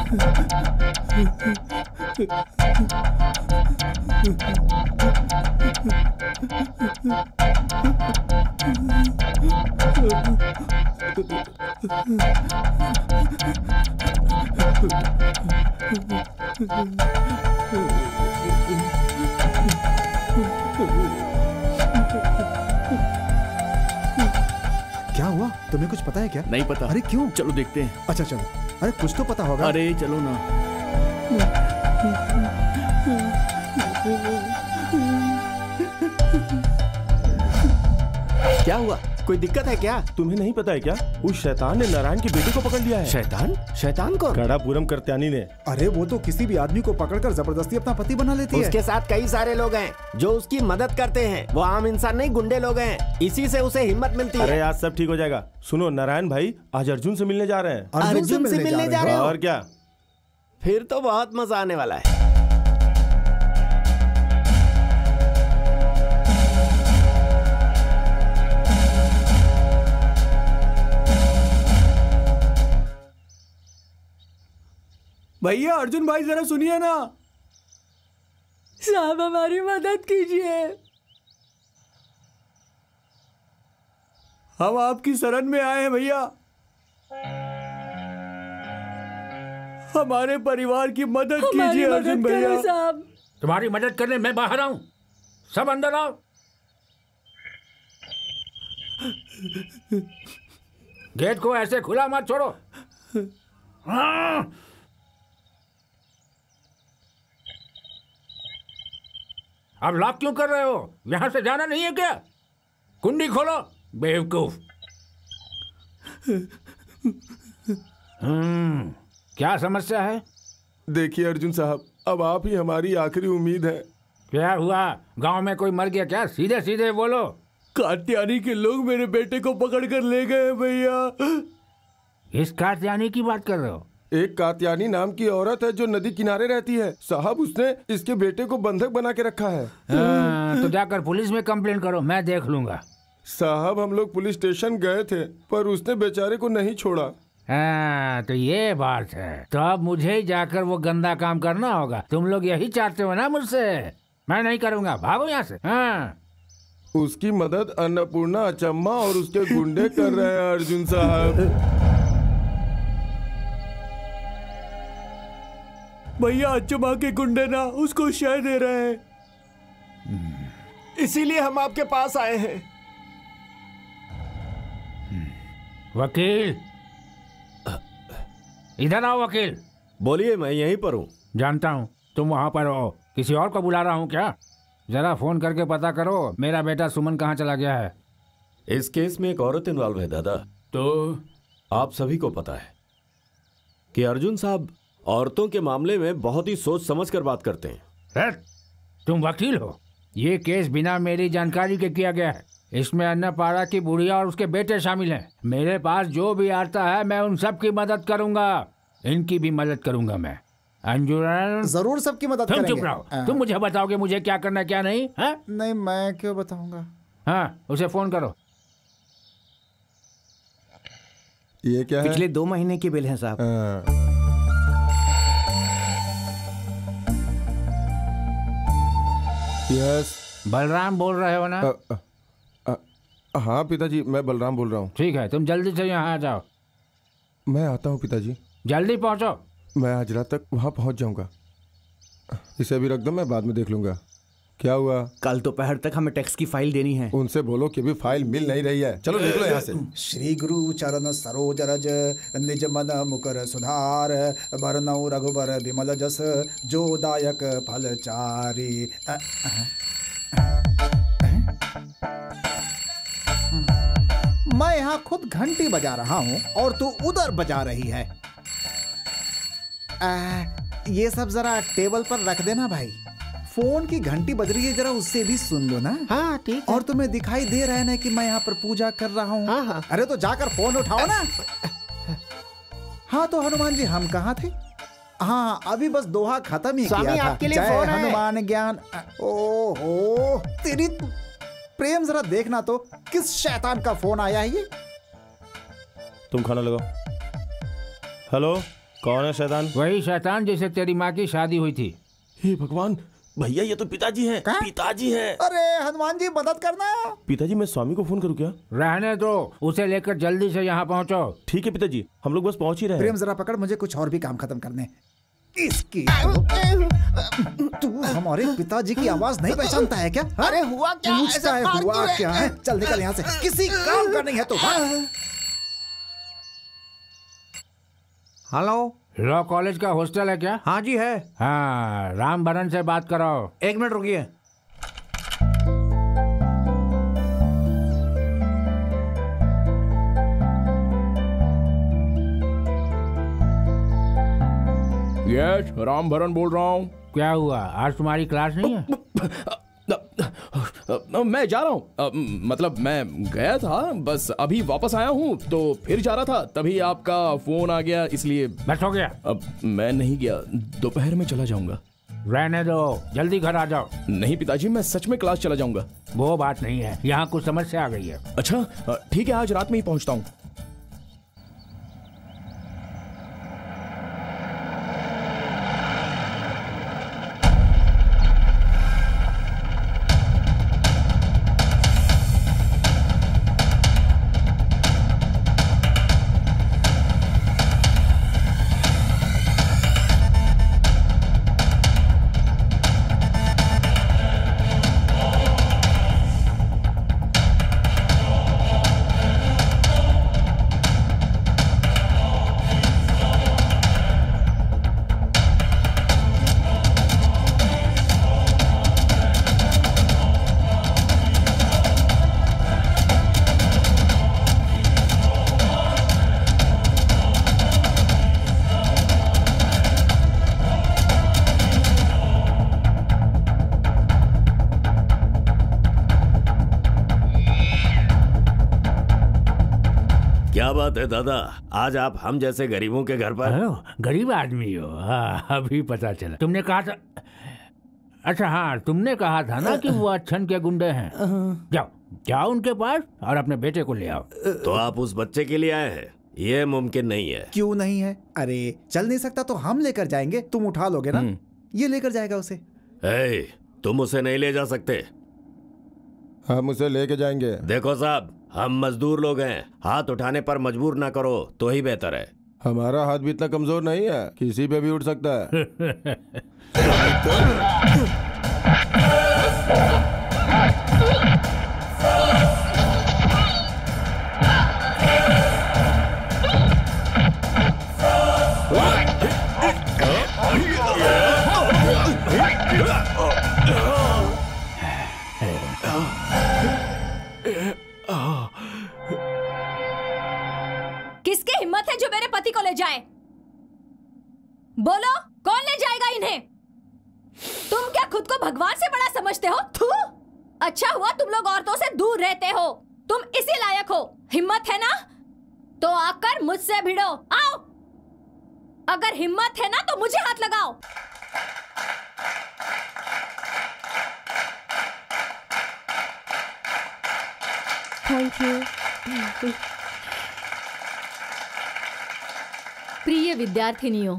क्या हुआ? तुम्हें कुछ पता है क्या? नहीं पता। अरे क्यों? चलो देखते हैं। अच्छा चलो। अरे कुछ तो पता होगा। अरे चलो ना। क्या हुआ? कोई दिक्कत है क्या? तुम्हें नहीं पता है क्या? उस शैतान ने नारायण की बेटी को पकड़ लिया है। शैतान? शैतान कौन? गढ़ापुरम करत्यानी ने। अरे वो तो किसी भी आदमी को पकड़कर जबरदस्ती अपना पति बना लेती है। उसके साथ कई सारे लोग हैं जो उसकी मदद करते हैं। वो आम इंसान नहीं, गुंडे लोग हैं। इसी से उसे हिम्मत मिलती है। अरे आज सब ठीक हो जाएगा। सुनो, नारायण भाई आज अर्जुन से मिलने जा रहे हैं। अर्जुन से मिलने जा रहे हो? और क्या? फिर तो बहुत मजा आने वाला है। भैया अर्जुन भाई जरा सुनिए ना। साहब हमारी मदद कीजिए। हम आपकी शरण में आए हैं भैया। हमारे परिवार की मदद कीजिए अर्जुन भैया। साहब तुम्हारी मदद करने मैं बाहर आऊं। सब अंदर आओ। गेट को ऐसे खुला मत छोड़ो। हाँ। अब लॉक क्यों कर रहे हो? यहां से जाना नहीं है क्या? कुंडी खोलो बेवकूफ। क्या समस्या है? देखिए अर्जुन साहब, अब आप ही हमारी आखिरी उम्मीद है। क्या हुआ? गांव में कोई मर गया क्या? सीधे सीधे बोलो। कात्यानी के लोग मेरे बेटे को पकड़ कर ले गए भैया। इस कात्यानी की बात कर रहे हो? एक कात्यानी नाम की औरत है जो नदी किनारे रहती है। साहब उसने इसके बेटे को बंधक बना के रखा है। तो जाकर पुलिस में कंप्लेंट करो, मैं देख लूंगा। साहब हम लोग पुलिस स्टेशन गए थे पर उसने बेचारे को नहीं छोड़ा। हाँ तो ये बात है। तो अब मुझे ही जाकर वो गंदा काम करना होगा। तुम लोग यही चाहते हो ना मुझसे? मैं नहीं करूँगा, भागो यहाँ से। हाँ उसकी मदद अन्नपूर्णा, अचम्मा और उसके गुंडे कर रहे हैं अर्जुन साहब। भैया अचम्मा के गुंडे ना उसको शय दे रहे हैं। इसीलिए हम आपके पास आए हैं। वकील इधर आओ। वकील बोलिए, मैं यहीं पर हूँ। जानता हूँ तुम वहाँ पर हो। किसी और को बुला रहा हूँ क्या? जरा फोन करके पता करो मेरा बेटा सुमन कहाँ चला गया है। इस केस में एक औरत इन्वॉल्व है दादा। तो आप सभी को पता है कि अर्जुन साहब औरतों के मामले में बहुत ही सोच समझ कर बात करते हैं। तुम वकील हो? ये केस बिना मेरी जानकारी के किया गया है। इसमें अन्नपाड़ा की बुढ़िया और उसके बेटे शामिल हैं। मेरे पास जो भी आता है मैं उन सब की मदद करूंगा। इनकी भी मदद करूंगा मैं। अंजुरन जरूर सबकी मदद करेंगे। तुम चुप रहो। तुम मुझे बताओगे मुझे क्या करना है क्या नहीं है? नहीं मैं क्यों बताऊंगा। हाँ उसे फोन करो। ये क्या है? पिछले 2 महीने के बिल हैं साहब। यस। बलराम बोल रहे हो ना? हाँ पिताजी, मैं बलराम बोल रहा हूँ। ठीक है तुम जल्दी से यहाँ आ जाओ। मैं आता हूँ पिताजी। जल्दी पहुँचो। मैं आज रात तक वहाँ पहुँच जाऊँगा। इसे अभी रख दो, मैं बाद में देख लूँगा। क्या हुआ? कल दोपहर तक हमें टैक्स की फाइल देनी है। उनसे बोलो कि भी फाइल मिल नहीं रही है। चलो निकलो यहाँ से। श्री गुरु चरण सरोज रज निज मन मुकर सुधार बरनऊ रघुबर विमल जस जो दायक फल चारी। मैं यहाँ खुद घंटी बजा रहा हूँ और तू उधर बजा रही है। ये सब जरा टेबल पर रख देना भाई। फोन की घंटी बज रही है, जरा उससे भी सुन लो ना। हाँ ठीक है। और तुम्हें दिखाई दे रहा है ना कि मैं यहाँ पर पूजा कर रहा हूँ। हाँ हाँ। अरे तो जाकर फोन उठाओ ना। हाँ तो हनुमान जी हम कहाँ थे? हाँ अभी बस दोहा खत्म ही किया था। आपके लिए जय फोन है। हनुमान ज्ञान। ओहो तेरी प्रेम, जरा देखना तो किस शैतान का फोन आया है ये। तुम खाना लगाओ। हेलो कौन है शैतान? वही शैतान जिससे तेरी माँ की शादी हुई थी। हे भगवान, भैया ये तो पिताजी हैं। पिताजी हैं। अरे हनुमान जी मदद करना। पिताजी मैं स्वामी को फोन करूं क्या? रहने दो, उसे लेकर जल्दी से यहाँ पहुँचो। ठीक है पिताजी, हम लोग बस पहुंच ही रहे हैं। प्रेम जरा पकड़, मुझे कुछ और भी काम खत्म करने। इसकी तू हमारे पिताजी की आवाज नहीं पहचानता है क्या? अरे हुआ क्या? पूछता है हुआ क्या है? चल निकल यहाँ से, किसी काम का नहीं है तो। हेलो, लॉ कॉलेज का हॉस्टल है क्या? हाँ जी है। हाँ, राम भरन से बात करो। 1 मिनट रुकिए। यस, राम भरन बोल रहा हूँ। क्या हुआ, आज तुम्हारी क्लास नहीं है? मैं जा रहा हूँ, मतलब मैं गया था, बस अभी वापस आया हूँ, तो फिर जा रहा था, तभी आपका फोन आ गया, इसलिए। बस हो गया। अब मैं नहीं गया, दोपहर में चला जाऊंगा। रहने दो, जल्दी घर आ जाओ। नहीं पिताजी, मैं सच में क्लास चला जाऊंगा। वो बात नहीं है, यहाँ कुछ समस्या आ गई है। अच्छा ठीक है, आज रात में ही पहुँचता हूँ। क्या बात है दादा, आज आप हम जैसे गरीबों के घर पर? गरीब आदमी हो? हाँ, अभी पता चला। तुमने कहा था, अच्छा हाँ, तुमने कहा था ना कि वो अच्छन के गुंडे हैं। जाओ जाओ उनके पास और अपने बेटे को ले आओ। तो आप उस बच्चे के लिए आए हैं? ये मुमकिन नहीं है। क्यों नहीं है? अरे चल नहीं सकता तो हम लेकर जाएंगे, तुम उठा लोगे ना? ये लेकर जाएगा उसे। तुम उसे नहीं ले जा सकते। हम उसे लेके जाएंगे। देखो साहब, हम मजदूर लोग हैं, हाथ उठाने पर मजबूर ना करो तो ही बेहतर है। हमारा हाथ भी इतना कमजोर नहीं है, किसी पे भी उठ सकता है। किसकी हिम्मत है जो मेरे पति को ले जाए? बोलो, कौन ले जाएगा इन्हें? तुम क्या खुद को भगवान से बड़ा समझते हो? थू! अच्छा हुआ तुम लोग औरतों से दूर रहते हो, तुम इसी लायक हो। हिम्मत है ना तो आकर मुझसे भिड़ो। आओ, अगर हिम्मत है ना तो मुझे हाथ लगाओ। Thank you. प्रिय विद्यार्थिनियों,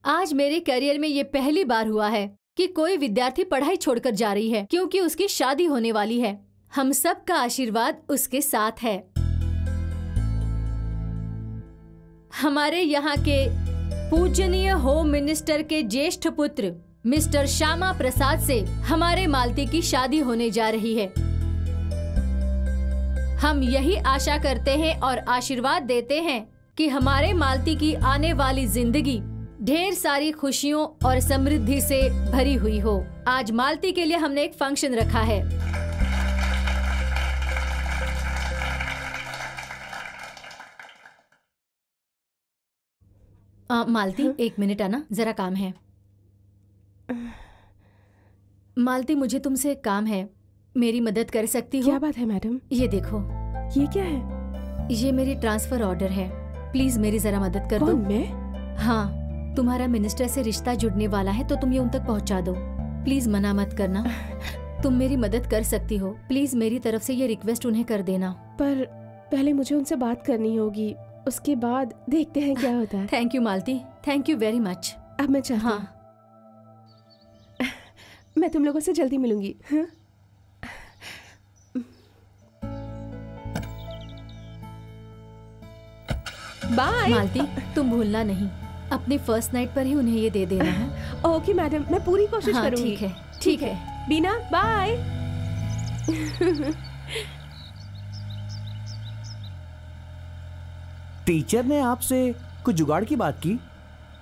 आज मेरे करियर में ये पहली बार हुआ है कि कोई विद्यार्थी पढ़ाई छोड़कर जा रही है, क्योंकि उसकी शादी होने वाली है। हम सब का आशीर्वाद उसके साथ है। हमारे यहाँ के पूजनीय होम मिनिस्टर के ज्येष्ठ पुत्र मिस्टर श्यामा प्रसाद से हमारे मालती की शादी होने जा रही है। हम यही आशा करते हैं और आशीर्वाद देते हैं कि हमारे मालती की आने वाली जिंदगी ढेर सारी खुशियों और समृद्धि से भरी हुई हो। आज मालती के लिए हमने एक फंक्शन रखा है। मालती, एक मिनट आना, जरा काम है। मालती, मुझे तुमसे एक काम है, मेरी मदद कर सकती हो? क्या बात है मैडम? ये देखो। ये क्या है? ये मेरी ट्रांसफर ऑर्डर है, प्लीज मेरी जरा मदद कर दो। कौन, मैं? हाँ, तुम्हारा मिनिस्टर से रिश्ता जुड़ने वाला है तो तुम ये उन तक पहुंचा दो। प्लीज मना मत करना। तुम मेरी मदद कर सकती हो, प्लीज मेरी तरफ से ये रिक्वेस्ट उन्हें कर देना। पर पहले मुझे उनसे बात करनी होगी, उसके बाद देखते हैं क्या होता है। Thank you Malti. Thank you very much. अब मैं चलती हूँ। हाँ मैं तुम लोगों से जल्दी मिलूंगी। हाँ? बाय। मालती, तुम भूलना नहीं, अपनी फर्स्ट नाइट पर ही उन्हें ये दे देना है। ओके मैडम, मैं पूरी कोशिश हाँ, करूंगी। ठीक है, ठीक है। बीना बाय। टीचर ने आपसे कुछ जुगाड़ की बात की?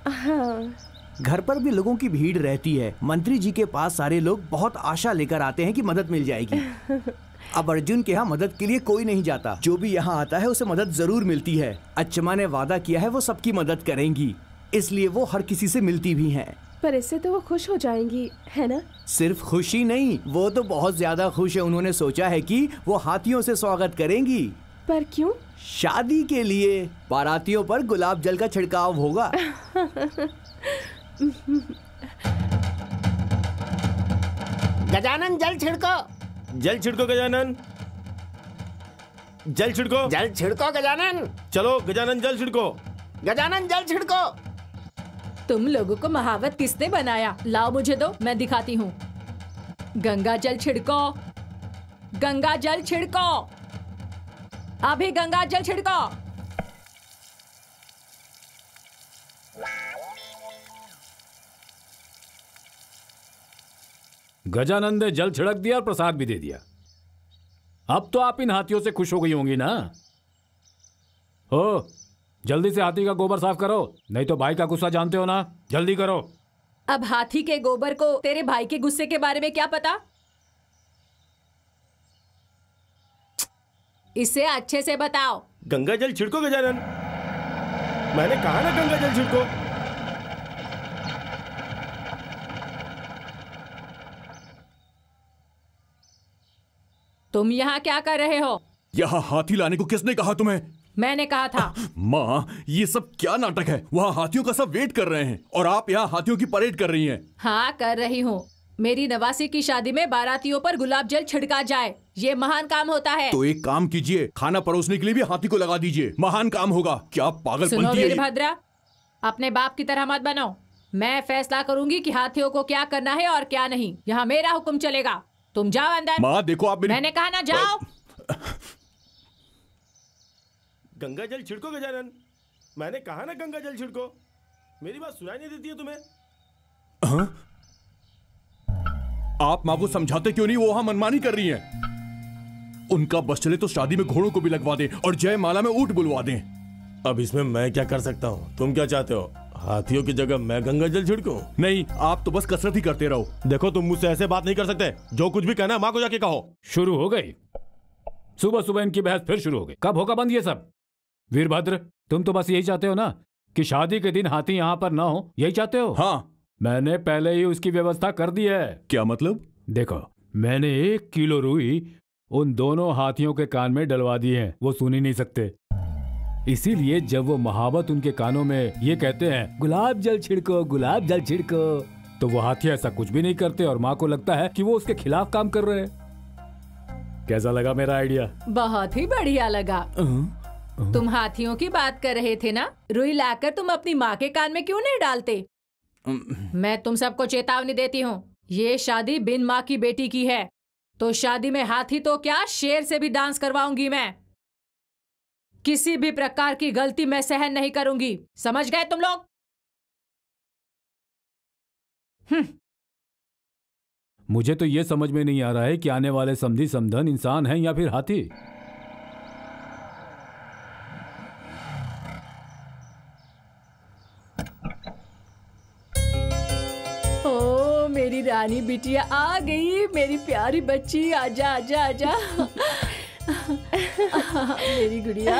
हाँ। घर पर भी लोगों की भीड़ रहती है। मंत्री जी के पास सारे लोग बहुत आशा लेकर आते हैं कि मदद मिल जाएगी। अब अर्जुन के यहाँ मदद के लिए कोई नहीं जाता। जो भी यहाँ आता है उसे मदद जरूर मिलती है। अच्छमा ने वादा किया है वो सबकी मदद करेंगी, इसलिए वो हर किसी से मिलती भी हैं। पर इससे तो वो खुश हो जाएंगी, है ना? सिर्फ खुशी नहीं, वो तो बहुत ज्यादा खुश है। उन्होंने सोचा है कि वो हाथियों से स्वागत करेंगी। पर क्यों? शादी के लिए बारातियों पर गुलाब जल का छिड़काव होगा। गजानन जल छिड़को। जल छिड़को गजानन, जल छिड़को। जल छिड़को गजानन। चलो गजानन जल छिड़को। गजानन जल छिड़को। तुम लोगों को महावत किसने बनाया? लाओ मुझे दो, मैं दिखाती हूँ। गंगा जल छिड़को, गंगा जल छिड़को, अभी गंगा जल छिड़को। गजानंद ने जल छिड़क दिया और प्रसाद भी दे दिया। अब तो आप इन हाथियों से खुश हो गई होंगी ना? हो, जल्दी से हाथी का गोबर साफ करो, नहीं तो भाई का गुस्सा जानते हो ना। जल्दी करो। अब हाथी के गोबर को तेरे भाई के गुस्से के बारे में क्या पता? इसे अच्छे से बताओ। गंगा जल छिड़को गजानन, मैंने कहा ना गंगा जल छिड़को। तुम यहाँ क्या कर रहे हो? यहाँ हाथी लाने को किसने कहा तुम्हें? मैंने कहा था। माँ, ये सब क्या नाटक है? वहाँ हाथियों का सब वेट कर रहे हैं और आप यहाँ हाथियों की परेड कर रही हैं। हाँ कर रही हूँ। मेरी नवासी की शादी में बारातियों पर गुलाब जल छिड़का जाए, ये महान काम होता है। तो एक काम कीजिए, खाना परोसने के लिए भी हाथी को लगा दीजिए, महान काम होगा। क्या पागलपंती सुनो है ये? वीरभद्रा, अपने बाप की तरह मत बनो। मैं फैसला करूंगी कि हाथियों को क्या करना है और क्या नहीं। यहाँ मेरा हुक्म चलेगा। तुम जाओ अंदर। माँ देखो, आप मैंने कहा ना जाओ। गंगा जल छिड़को गजानन, मैंने कहा ना गंगा जल छिड़को। मेरी बात सुनाई नहीं देती है तुम्हें? हाँ? आप माँ को समझाते क्यों नहीं? वो वहां मनमानी कर रही हैं। उनका बस चले तो शादी में घोड़ों को भी लगवा दें और जयमाला में ऊंट बुलवा दें। अब इसमें मैं क्या कर सकता हूँ? तुम क्या चाहते हो? हाथियों की जगह मैं गंगा जल छिड़कूं? नहीं, आप तो बस कसरत ही करते रहो। देखो, तुम मुझसे ऐसे बात नहीं कर सकते। जो कुछ भी कहना है माँ को जाके कहो। शुरू हो गई सुबह सुबह इनकी बहस, फिर शुरू हो गई। कब होगा बंद ये सब? वीरभद्र, तुम तो बस यही चाहते हो ना कि शादी के दिन हाथी यहाँ पर ना हो, यही चाहते हो? हाँ, मैंने पहले ही उसकी व्यवस्था कर दी है। क्या मतलब? देखो, मैंने 1 किलो रुई उन दोनों हाथियों के कान में डलवा दी है। वो सुन ही नहीं सकते, इसीलिए जब वो महावत उनके कानों में ये कहते हैं गुलाब जल छिड़को, गुलाब जल छिड़को, तो वो हाथी ऐसा कुछ भी नहीं करते और माँ को लगता है कि वो उसके खिलाफ काम कर रहे हैं। कैसा लगा मेरा आइडिया? बहुत ही बढ़िया लगा। तुम हाथियों की बात कर रहे थे ना, रुई लाकर तुम अपनी माँ के कान में क्यों नहीं डालते? मैं तुम सबको चेतावनी देती हूँ, ये शादी बिन माँ की बेटी की है, तो शादी में हाथी तो क्या, शेर से भी डांस करवाऊंगी मैं। किसी भी प्रकार की गलती मैं सहन नहीं करूंगी, समझ गए तुम लोग? मुझे तो ये समझ में नहीं आ रहा है कि आने वाले समधी समधन इंसान हैं या फिर हाथी। ओ मेरी रानी बिटिया आ गई, मेरी प्यारी बच्ची, आजा आजा आजा। मेरी गुड़िया,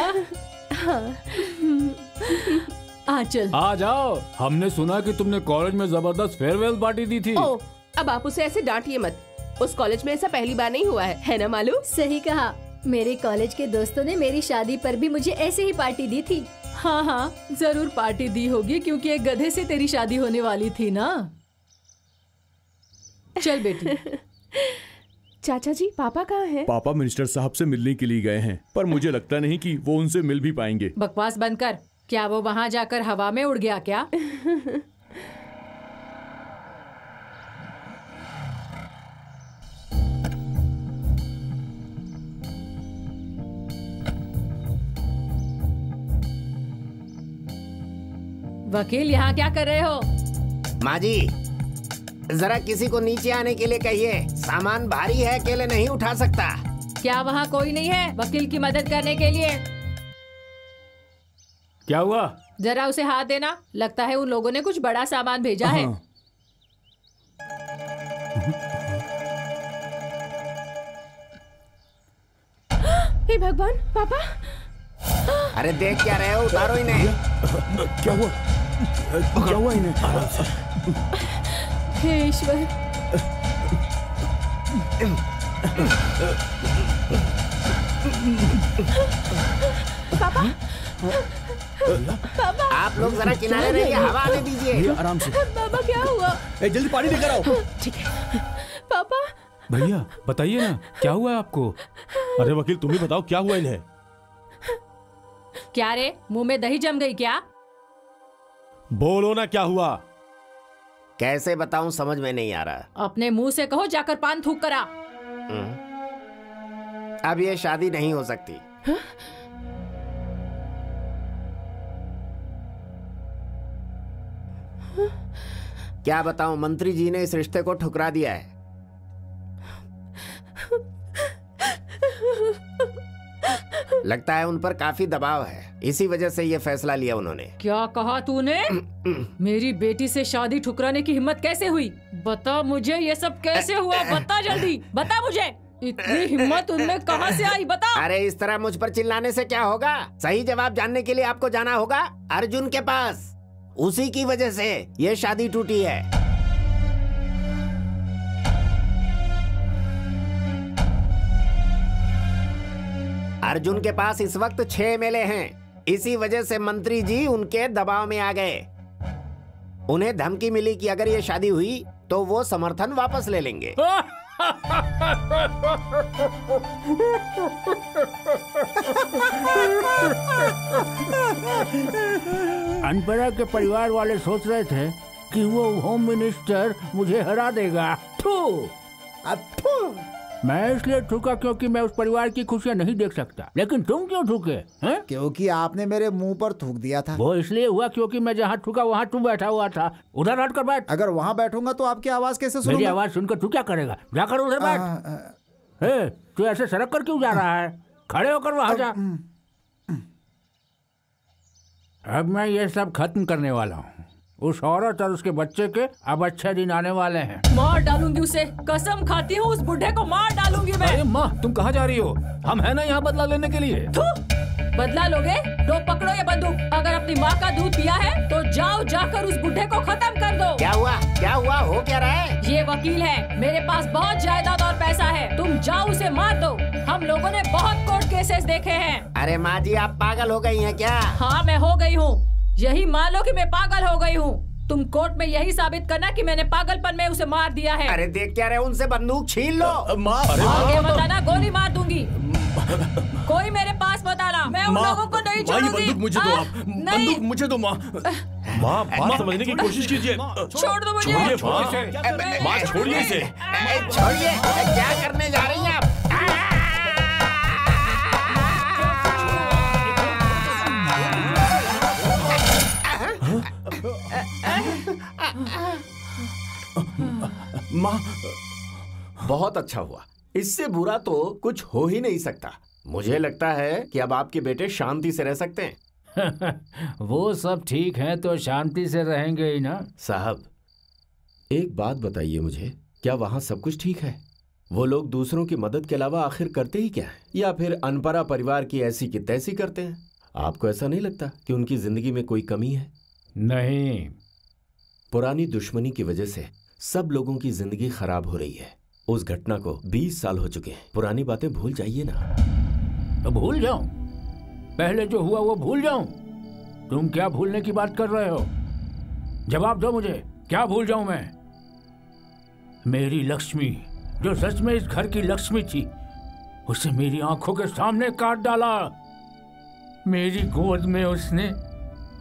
आ चल। आ जाओ, हमने सुना कि तुमने कॉलेज में जबरदस्त फेयरवेल पार्टी दी थी। ओ, अब आप उसे ऐसे डांटिए मत। उस कॉलेज में ऐसा पहली बार नहीं हुआ है ना मालूम? सही कहा, मेरे कॉलेज के दोस्तों ने मेरी शादी पर भी मुझे ऐसे ही पार्टी दी थी। हाँ हाँ, जरूर पार्टी दी होगी, क्योंकि एक गधे से तेरी शादी होने वाली थी ना। चल बेटी। चाचा जी, पापा कहाँ हैं? पापा मिनिस्टर साहब से मिलने के लिए गए हैं, पर मुझे लगता नहीं कि वो उनसे मिल भी पाएंगे। बकवास बंद कर। क्या वो वहाँ जाकर हवा में उड़ गया क्या? वकील यहाँ क्या कर रहे हो? माँ जी, जरा किसी को नीचे आने के लिए कहिए, सामान भारी है, अकेले नहीं उठा सकता। क्या वहाँ कोई नहीं है वकील की मदद करने के लिए? क्या हुआ? जरा उसे हाथ देना, लगता है उन लोगों ने कुछ बड़ा सामान भेजा है। हे भगवान, पापा! अरे देख क्या रहे हो, उतारो इन्हें। क्या हुआ? क्या हुआ इन्हें? हे ईश्वर! पापा! पापा! आप लोग जरा किनारे रहिए, हवा आने दीजिए। आराम से। पापा क्या हुआ? जल्दी पानी लेकर आओ। ठीक है। पापा! भैया बताइए ना, क्या हुआ है आपको? अरे वकील तुम ही बताओ, क्या हुआ इन्हें? क्या रे, मुंह में दही जम गई क्या? बोलो ना क्या हुआ? कैसे बताऊं, समझ में नहीं आ रहा। अपने मुंह से कहो, जाकर पान थूक करा। अब ये शादी नहीं हो सकती। क्या बताऊं, मंत्री जी ने इस रिश्ते को ठुकरा दिया है। लगता है उन पर काफी दबाव है, इसी वजह से ये फैसला लिया उन्होंने। क्या कहा तूने? मेरी बेटी से शादी ठुकराने की हिम्मत कैसे हुई? बता मुझे, ये सब कैसे हुआ? बता जल्दी, बता मुझे। इतनी हिम्मत उनमें कहां से आई, बता। अरे इस तरह मुझ पर चिल्लाने से क्या होगा? सही जवाब जानने के लिए आपको जाना होगा अर्जुन के पास। उसी की वजह से ये शादी टूटी है। अर्जुन के पास इस वक्त 6 मेले हैं। इसी वजह से मंत्री जी उनके दबाव में आ गए। उन्हें धमकी मिली कि अगर ये शादी हुई तो वो समर्थन वापस ले लेंगे। अनपरा के परिवार वाले सोच रहे थे कि वो होम मिनिस्टर मुझे हरा देगा। मैं इसलिए ठुका क्योंकि मैं उस परिवार की खुशियाँ नहीं देख सकता। लेकिन तुम क्यों ठुके हैं? क्योंकि आपने मेरे मुंह पर थूक दिया था। वो इसलिए हुआ क्योंकि मैं जहाँ ठुका वहाँ तू बैठा हुआ था। उधर हट कर बैठ। अगर वहाँ बैठूंगा तो आपकी आवाज कैसे सुनूंगा? मेरी आवाज सुनकर तू क्या करेगा? जाकर उधर बैठ। तू ऐसे सड़क कर क्यों जा रहा है? खड़े होकर वहाँ जा। अब मैं ये सब खत्म करने वाला हूँ। उस औरत और उसके बच्चे के अब अच्छे दिन आने वाले हैं। मार डालूंगी उसे, कसम खाती हूँ, उस बुढ़े को मार डालूंगी मैं। अरे माँ, तुम कहाँ जा रही हो? हम है ना यहाँ बदला लेने के लिए। बदला लोगे? तो पकड़ो ये बंदूक। अगर अपनी माँ का दूध पिया है तो जाओ, जाकर उस बुढ़े को खत्म कर दो। क्या हुआ? क्या हुआ? हो क्या रहा है? ये वकील है, मेरे पास बहुत जायदाद और पैसा है। तुम जाओ, उसे मार दो। हम लोगों ने बहुत कोर्ट केसेस देखे हैं। अरे माँ जी, आप पागल हो गई हैं क्या? हाँ, मैं हो गई हूँ। यही मान लो कि मैं पागल हो गई हूँ। तुम कोर्ट में यही साबित करना कि मैंने पागलपन में उसे मार दिया है। अरे देख क्या रहे, उनसे बंदूक छीन लो। आगे मत आना, गोली मार दूंगी। कोई मेरे पास मत आना, मैं उन लोगों को नहीं छोड़ूंगी। बंदूक मुझे दो आप। बंदूक मुझे दो माँ। माँ, बात समझने की कोशिश कीजिए। छोड़ दो मुझे। छोड़िए माँ, छोड़िए इसे। छोड़िए, क्या करने जा रही हैं आप? माँ, बहुत अच्छा हुआ। इससे बुरा तो कुछ हो ही नहीं सकता। मुझे लगता है कि अब आपके बेटे शांति से रह सकते हैं। वो सब ठीक है तो शांति से रहेंगे ही ना। साहब, एक बात बताइए मुझे, क्या वहाँ सब कुछ ठीक है? वो लोग दूसरों की मदद के अलावा आखिर करते ही क्या है? या फिर अनपरा परिवार की ऐसी की तैसी करते हैं? आपको ऐसा नहीं लगता कि उनकी जिंदगी में कोई कमी है? नहीं। पुरानी दुश्मनी की वजह से सब लोगों की जिंदगी खराब हो रही है। उस घटना को 20 साल हो चुके हैं। पुरानी बातें भूल जाइए ना। तो भूल जाऊं? पहले जो हुआ वो भूल जाऊं? तुम क्या भूलने की बात कर रहे हो? जवाब दो मुझे, क्या भूल जाऊं मैं? मेरी लक्ष्मी, जो सच में इस घर की लक्ष्मी थी, उसे मेरी आंखों के सामने काट डाला। मेरी गोद में उसने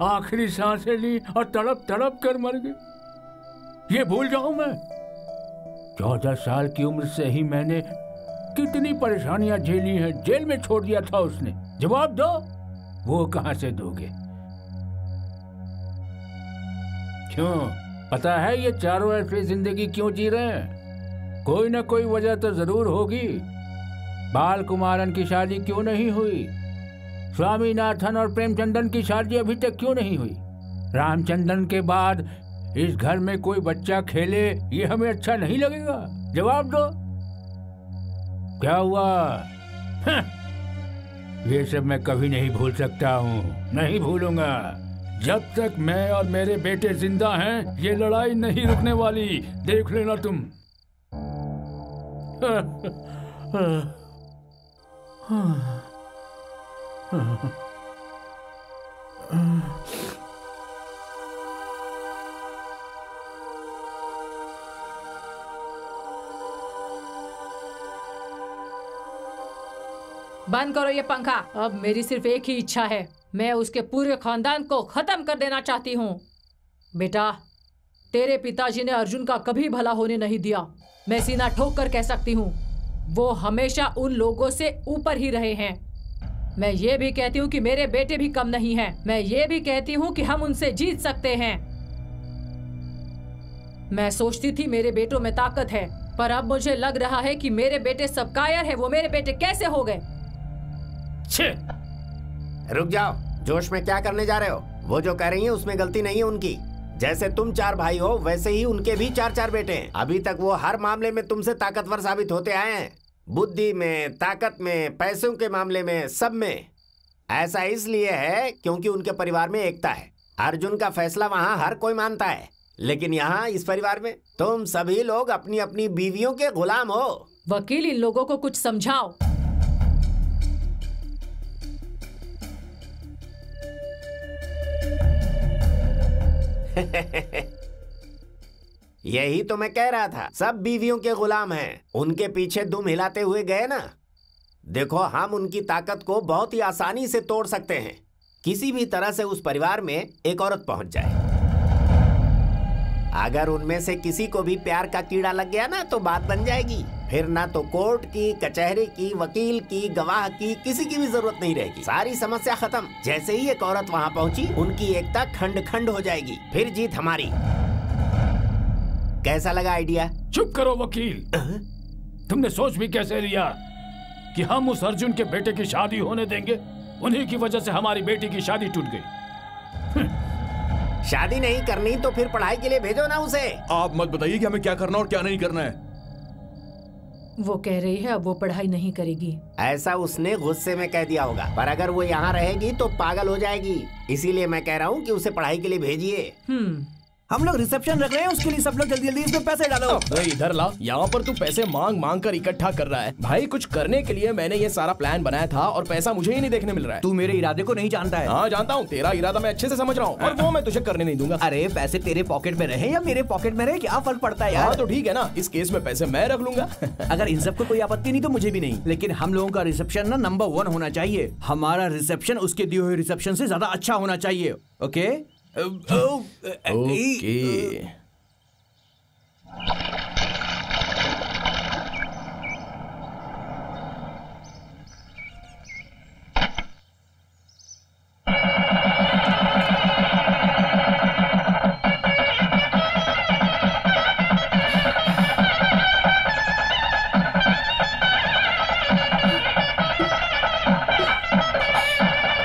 आखिरी सांसें ली और तड़प तड़प कर मर गई। ये भूल जाऊं मैं? 14 साल की उम्र से ही मैंने कितनी परेशानियां झेली हैं। जेल में छोड़ दिया था उसने। जवाब दो, वो कहां से दोगे? क्यों, पता है ये चारों ऐसी जिंदगी क्यों जी रहे हैं? कोई ना कोई वजह तो जरूर होगी। बाल कुमारन की शादी क्यों नहीं हुई? स्वामीनाथन और प्रेमचंदन की शादी अभी तक क्यों नहीं हुई? रामचंद्रन के बाद इस घर में कोई बच्चा खेले, ये हमें अच्छा नहीं लगेगा। जवाब दो, क्या हुआ? ये सब मैं कभी नहीं भूल सकता हूँ, नहीं भूलूंगा। जब तक मैं और मेरे बेटे जिंदा हैं, ये लड़ाई नहीं रुकने वाली, देख लेना तुम। बंद करो ये पंखा। अब मेरी सिर्फ एक ही इच्छा है, मैं उसके पूरे खानदान को खत्म कर देना चाहती हूँ। बेटा, तेरे पिताजी ने अर्जुन का कभी भला होने नहीं दिया। मैं सीना ठोक कर कह सकती हूँ, वो हमेशा उन लोगों से ऊपर ही रहे हैं। मैं ये भी कहती हूँ कि मेरे बेटे भी कम नहीं हैं। मैं ये भी कहती हूँ कि हम उनसे जीत सकते हैं। मैं सोचती थी मेरे बेटों में ताकत है, पर अब मुझे लग रहा है कि मेरे बेटे सब कायर है। वो मेरे बेटे कैसे हो गए? रुक जाओ, जोश में क्या करने जा रहे हो? वो जो कह रही है उसमें गलती नहीं है उनकी। जैसे तुम 4 भाई हो, वैसे ही उनके भी 4-4 बेटे हैं। अभी तक वो हर मामले में तुमसे ताकतवर साबित होते आए हैं। बुद्धि में, ताकत में, पैसों के मामले में, सब में। ऐसा इसलिए है क्योंकि उनके परिवार में एकता है। अर्जुन का फैसला वहाँ हर कोई मानता है, लेकिन यहाँ इस परिवार में तुम सभी लोग अपनी अपनी बीवियों के गुलाम हो। वकील, इन लोगों को कुछ समझाओ। यही तो मैं कह रहा था, सब बीवियों के गुलाम हैं। उनके पीछे दुम हिलाते हुए गए ना। देखो, हम उनकी ताकत को बहुत ही आसानी से तोड़ सकते हैं। किसी भी तरह से उस परिवार में एक औरत पहुंच जाए। अगर उनमें से किसी को भी प्यार का कीड़ा लग गया ना, तो बात बन जाएगी। फिर ना तो कोर्ट की, कचहरी की, वकील की, गवाह की, किसी की भी जरूरत नहीं रहेगी। सारी समस्या खत्म। जैसे ही एक औरत वहाँ पहुँची, उनकी एकता खंड खंड हो जाएगी। फिर जीत हमारी। कैसा लगा आइडिया? चुप करो वकील। तुमने सोच भी कैसे लिया कि हम उस अर्जुन के बेटे की शादी होने देंगे? उन्हीं की वजह से हमारी बेटी की शादी टूट गई। शादी नहीं करनी तो फिर पढ़ाई के लिए भेजो ना उसे। आप मत बताइए कि हमें क्या करना और क्या नहीं करना है। वो कह रही है अब वो पढ़ाई नहीं करेगी। ऐसा उसने गुस्से में कह दिया होगा, पर अगर वो यहाँ रहेगी तो पागल हो जाएगी। इसीलिए मैं कह रहा हूँ कि उसे पढ़ाई के लिए भेजिए। हम लोग रिसेप्शन रख रहे हैं, उसके लिए सब लोग जल्दी जल्दी इसमें पैसे डालो। इधर ला, यहाँ पर तू पैसे मांग मांग कर इकट्ठा कर रहा है। भाई, कुछ करने के लिए मैंने ये सारा प्लान बनाया था और पैसा मुझे ही नहीं देखने मिल रहा है। तू मेरे इरादे को नहीं जानता है। हाँ, जानता हूँ। तेरा इरादा मैं अच्छे से समझ रहा हूँ, और वो मैं तुझे करने नहीं दूंगा। अरे, पैसे तेरे पॉकेट में रहे या मेरे पॉकेट में रहे, क्या फर्क पड़ता है यार? हाँ तो ठीक है ना, इस केस में पैसे मैं रख लूंगा। अगर इन सबको कोई आपत्ति नहीं तो मुझे भी नहीं, लेकिन हम लोगों का रिसेप्शन ना नंबर 1 होना चाहिए। हमारा रिसेप्शन उसके दिए हुए रिसेप्शन से ज्यादा अच्छा होना चाहिए। ओके? ओके।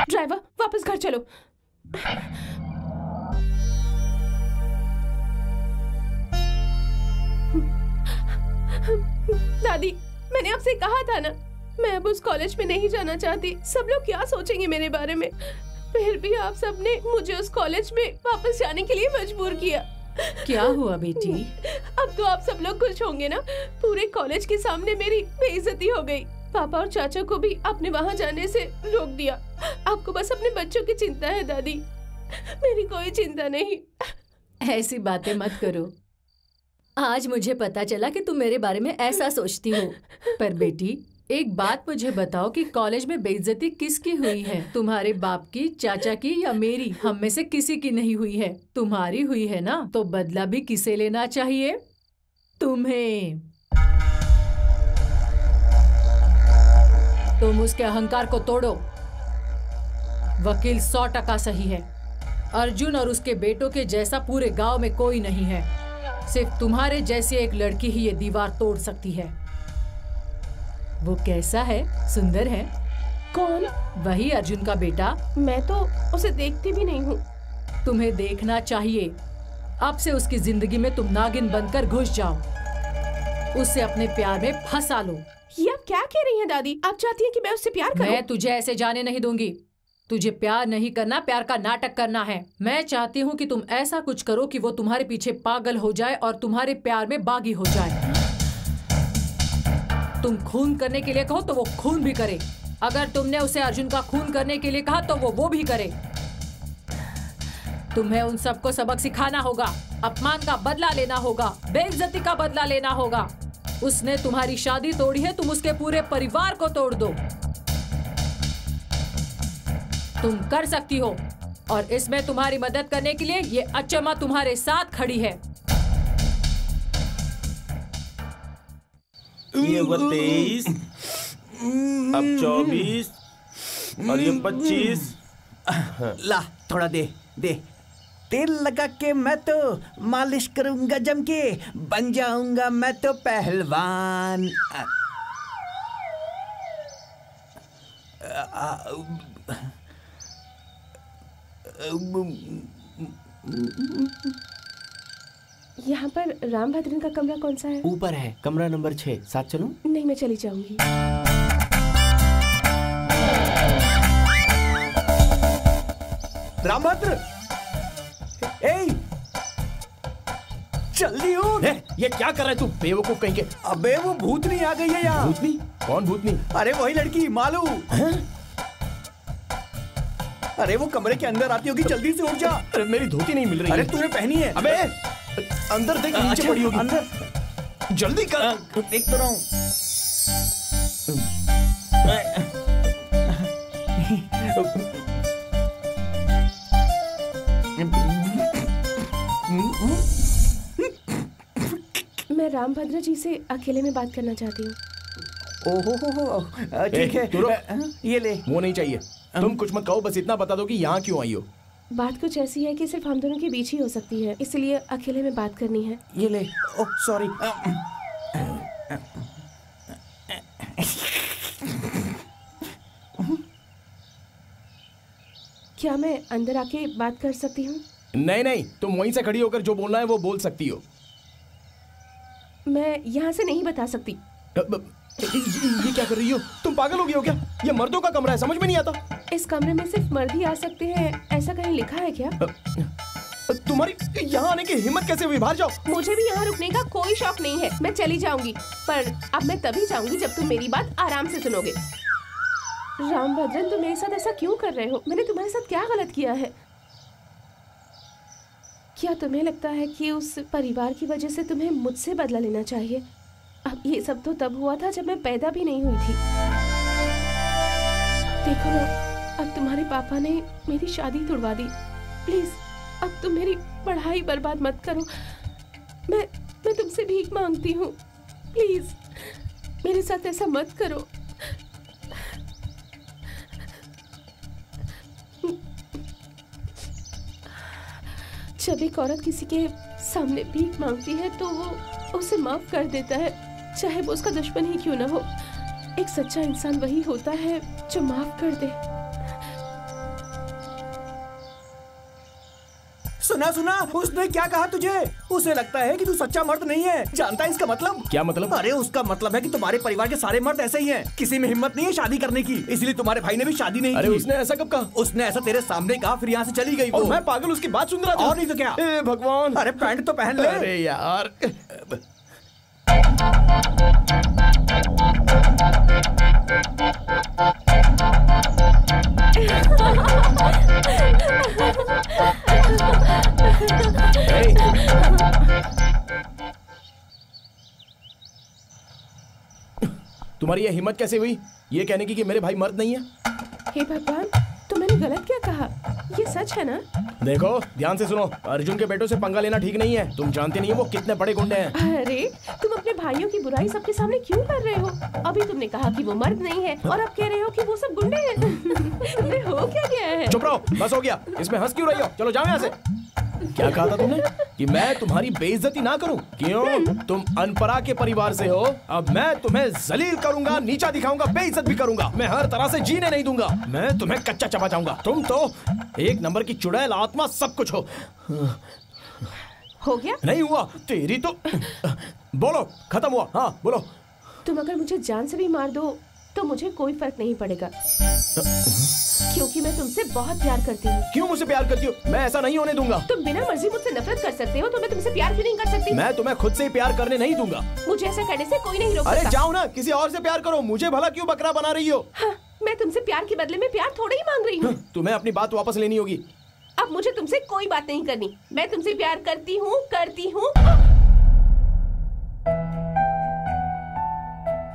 ड्राइवर, वापस घर चलो। दादी, मैंने आपसे कहा था ना, मैं अब उस कॉलेज में नहीं जाना चाहती। सब लोग क्या सोचेंगे मेरे बारे में? फिर भी आप सबने मुझे उस कॉलेज में वापस जाने के लिए मजबूर किया। क्या हुआ बेटी? अब तो आप सब लोग खुश होंगे ना। पूरे कॉलेज के सामने मेरी बेइज्जती हो गई। पापा और चाचा को भी आपने वहाँ जाने से रोक दिया। आपको बस अपने बच्चों की चिंता है दादी, मेरी कोई चिंता नहीं। ऐसी बातें मत करो। आज मुझे पता चला कि तुम मेरे बारे में ऐसा सोचती हो, पर बेटी, एक बात मुझे बताओ कि कॉलेज में बेइज्जती किसकी हुई है? तुम्हारे बाप की, चाचा की या मेरी? हम में से किसी की नहीं हुई है। तुम्हारी हुई है ना, तो बदला भी किसे लेना चाहिए? तुम्हें। तुम उसके अहंकार को तोड़ो। वकील 100% सही है। अर्जुन और उसके बेटों के जैसा पूरे गांव में कोई नहीं है। सिर्फ तुम्हारे जैसी एक लड़की ही ये दीवार तोड़ सकती है। वो कैसा है? सुंदर है? कौन? वही अर्जुन का बेटा। मैं तो उसे देखती भी नहीं हूँ। तुम्हें देखना चाहिए। अब से उसकी जिंदगी में तुम नागिन बनकर घुस जाओ, उसे अपने प्यार में फंसा लो। ये आप क्या कह रही हैं दादी? आप चाहती हैं कि मैं उससे प्यार करूं? मैं तुझे ऐसे जाने नहीं दूंगी। तुझे प्यार नहीं करना, प्यार का नाटक करना है। मैं चाहती हूँ कि तुम ऐसा कुछ करो कि वो तुम्हारे पीछे पागल हो जाए और तुम्हारे प्यार में बागी हो जाए। तुम खून करने के लिए कहो तो वो खून भी करे। अगर तुमने उसे अर्जुन का खून करने के लिए कहा तो वो भी करे। तुम्हें उन सबको सबक सिखाना होगा, अपमान का बदला लेना होगा, बेइज्जती का बदला लेना होगा। उसने तुम्हारी शादी तोड़ी है, तुम उसके पूरे परिवार को तोड़ दो। तुम कर सकती हो और इसमें तुम्हारी मदद करने के लिए ये अचम्मा तुम्हारे साथ खड़ी है। ये हुआ 23, अब 24 और ये 25। ला थोड़ा दे दे। तेल लगा के मैं तो मालिश करूंगा जम के, बन जाऊंगा मैं तो पहलवान। यहाँ पर रामभद्रन का कमरा कौन सा है? ऊपर है, कमरा नंबर 6। साथ चलूं? नहीं, मैं चली जाऊंगी। रामभद्र, जल्दी उठ। ये क्या कर रहा है तू बेवकूफ कहीं के? अबे वो भूतनी आ गई है यहाँ। भूतनी? कौन भूतनी? अरे वही लड़की मालू। अरे वो कमरे के अंदर आती होगी, जल्दी से उठ जा। अरे मेरी धोती नहीं मिल रही। अरे तूने पहनी है। अबे अंदर देख, नीचे पड़ी होगी। अंदर जल्दी कर। देख तो रहा हूँ। मैं रामभद्र जी से अकेले में बात करना चाहती हूँ। ओहो, ठीक है, ये ले। वो नहीं चाहिए। तुम कुछ मत कहो, बस इतना बता दो कि यहाँ क्यों आई हो। बात कुछ ऐसी है कि सिर्फ हम दोनों के बीच ही हो सकती है, इसलिए अकेले में बात करनी है। ये ले। Oh sorry. क्या मैं अंदर आके बात कर सकती हूँ? नहीं नहीं, तुम वहीं से खड़ी होकर जो बोलना है वो बोल सकती हो। मैं यहाँ से नहीं बता सकती। ये क्या कर रही हो? तुम पागल हो गई हो क्या? ये मर्दों का कमरा है, समझ में नहीं आता? इस कमरे में सिर्फ मर्द ही आ सकते हैं, ऐसा कहीं लिखा है क्या? तुम्हारी यहाँ आने की हिम्मत कैसे हुई? बाहर जाओ। मुझे भी यहाँ रुकने का कोई शौक नहीं है, मैं चली जाऊंगी, पर अब मैं तभी जाऊंगी जब तुम मेरी बात आराम से सुनोगे। रामभद्रन, तुम मेरे साथ ऐसा क्यों कर रहे हो? मैंने तुम्हारे साथ क्या गलत किया है? क्या तुम्हें लगता है कि उस परिवार की वजह से तुम्हें मुझसे बदला लेना चाहिए? अब ये सब तो तब हुआ था जब मैं पैदा भी नहीं हुई थी। देखो ना, अब तुम्हारे पापा ने मेरी शादी तुड़वा दी। प्लीज अब तुम मेरी पढ़ाई बर्बाद मत करो। मैं तुमसे भीख मांगती हूँ, प्लीज मेरे साथ ऐसा मत करो। जब एक औरत किसी के सामने भीख मांगती है तो वो उसे माफ कर देता है, चाहे वो उसका दुश्मन ही क्यों ना हो। एक सच्चा इंसान वही होता है जो माफ कर दे। सुना, उसने क्या कहा तुझे? उसे लगता है कि तू सच्चा मर्द नहीं है। जानता है इसका मतलब? क्या मतलब? अरे उसका मतलब है कि तुम्हारे परिवार के सारे मर्द ऐसे ही हैं। किसी में हिम्मत नहीं है शादी करने की, इसलिए तुम्हारे भाई ने भी शादी नहीं की। अरे उसने ऐसा कब कहा? उसने ऐसा तेरे सामने कहा, फिर यहाँ से चली गई। और मैं पागल उसकी बात सुन रहा था। और नहीं तो क्या? ए भगवान! अरे पैंट तो पहन ले। अरे यार, तुम्हारी ये हिम्मत कैसे हुई ये कहने की कि मेरे भाई मर्द नहीं है? हे भगवान, तो मैंने गलत क्या कहा? ये सच है ना? देखो ध्यान से सुनो, अर्जुन के बेटों से पंगा लेना ठीक नहीं है। तुम जानते नहीं हो वो कितने बड़े गुंडे हैं। अरे तुम अपने भाइयों की बुराई सबके सामने क्यों कर रहे हो? अभी तुमने कहा कि वो मर्द नहीं है और अब कह रहे हो कि वो सब गुंडे हैं। तुमने हो क्या गया है? चुप रहो, बस हो गया। इसमें हंस क्यों रही हो? चलो जाओ यहाँ से। क्या कहा था तुमने? कि मैं तुम्हारी बेइज्जती ना करूं? क्यों? तुम अनपरा के परिवार से हो। अब मैं तुम्हें जलील करूंगा, नीचा दिखाऊंगा, बेइज्जत भी करूंगा। मैं हर तरह से जीने नहीं दूंगा। मैं तुम्हें कच्चा चबा जाऊंगा। तुम तो एक नंबर की चुड़ैल आत्मा सब कुछ हो गया? नहीं हुआ तेरी तो। बोलो, खत्म हुआ। हाँ बोलो। तुम अगर मुझे जान से भी मार दो तो मुझे कोई फर्क नहीं पड़ेगा, क्योंकि मैं तुमसे बहुत प्यार करती हूँ। क्यों मुझसे प्यार करती हो? मैं ऐसा नहीं होने दूंगा। तुम बिना मर्जी मुझसे नफरत कर सकते हो, तो मैं तुमसे प्यार क्यों नहीं कर सकती? मैं तुम्हें खुद से ही प्यार करने नहीं दूंगा। मुझे ऐसा करने से कोई नहीं रोक सकता। अरे जाओ ना, किसी और से प्यार करो। मुझे भला क्यों बकरा बना रही हो? हाँ, मैं तुमसे प्यार के बदले में प्यार थोड़ा ही मांग रही हूँ। तुम्हें अपनी बात वापस लेनी होगी। अब मुझे तुमसे कोई बात नहीं करनी। मैं तुमसे प्यार करती हूँ।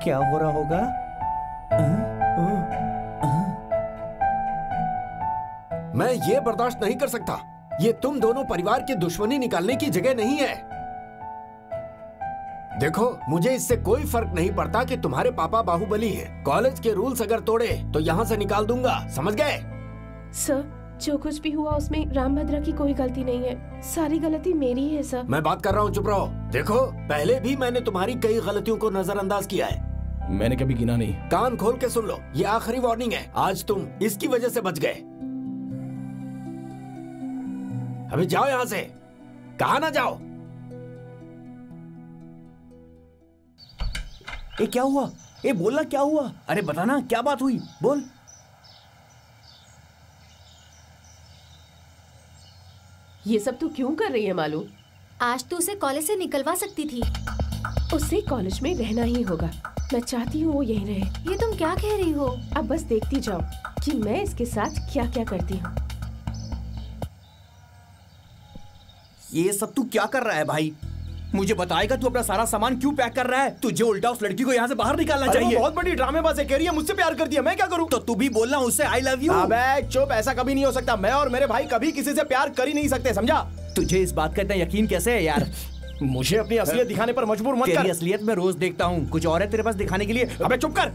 क्या हो रहा होगा? मैं ये बर्दाश्त नहीं कर सकता। ये तुम दोनों परिवार की दुश्मनी निकालने की जगह नहीं है। देखो, मुझे इससे कोई फर्क नहीं पड़ता कि तुम्हारे पापा बाहुबली हैं। कॉलेज के रूल्स अगर तोड़े तो यहाँ से निकाल दूंगा, समझ गए? सर, जो कुछ भी हुआ उसमें रामभद्रा की कोई गलती नहीं है। सारी गलती मेरी है सर। मैं बात कर रहा हूँ, चुप रहो। देखो, पहले भी मैंने तुम्हारी कई गलतियों को नजरअंदाज किया है। मैंने कभी गिना नहीं। कान खोल के सुन लो, ये आखिरी वार्निंग है। आज तुम इसकी वजह से बच गए। अभी जाओ यहाँ से। कहा ना जाओ। ए क्या हुआ? ए बोलना, क्या हुआ? अरे बताना, क्या बात हुई? बोल। ये सब तू क्यों कर रही है मालू? आज तू उसे कॉलेज से निकलवा सकती थी। उसे कॉलेज में रहना ही होगा। मैं चाहती हूँ वो यहीं रहे। ये तुम क्या कह रही हो? अब बस देखती जाओ कि मैं इसके साथ क्या क्या करती हूँ। ये सब तू क्या कर रहा है भाई? मुझे बताएगा तू अपना सारा सामान क्यों पैक कर रहा है? तुझे उल्टा उस लड़की को यहाँ से बाहर निकालना चाहिए। बहुत बड़ी ड्रामेबाज है, कह रही है मुझसे प्यार करती है। मैं क्या करूँ? तो तू भी बोलना उससे आई लव यू। अबे चुप, ऐसा कभी नहीं हो सकता। मैं और मेरे भाई कभी किसी से प्यार कर ही नहीं सकते, समझा? तुझे इस बात का इतना यकीन कैसे है यार? मुझे अपनी असलियत दिखाने पर मजबूर मत कर। तेरी असलियत मैं रोज देखता हूँ। कुछ और है तेरे पास दिखाने के लिए? अबे चुप कर।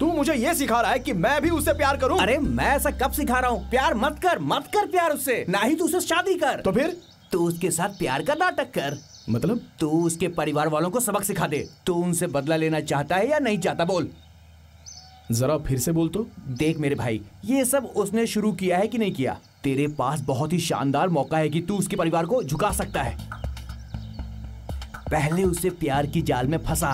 तू मुझे ये सिखा रहा है कि मैं भी उससे प्यार करूँ? अरे मैं ऐसा कब सिखा रहा हूँ? प्यार मत कर प्यार उससे। ना ही तू उससे शादी कर। तो फिर? तू उसके साथ प्यार का नाटक कर। मतलब? तू उसके परिवार वालों को सबक सिखा दे। तू उनसे बदला लेना चाहता है या नहीं चाहता? बोल। जरा फिर से बोल तो। देख मेरे भाई, ये सब उसने शुरू किया है कि नहीं किया? तेरे पास बहुत ही शानदार मौका है कि तू उसके परिवार को झुका सकता है। पहले उसे प्यार की जाल में फंसा,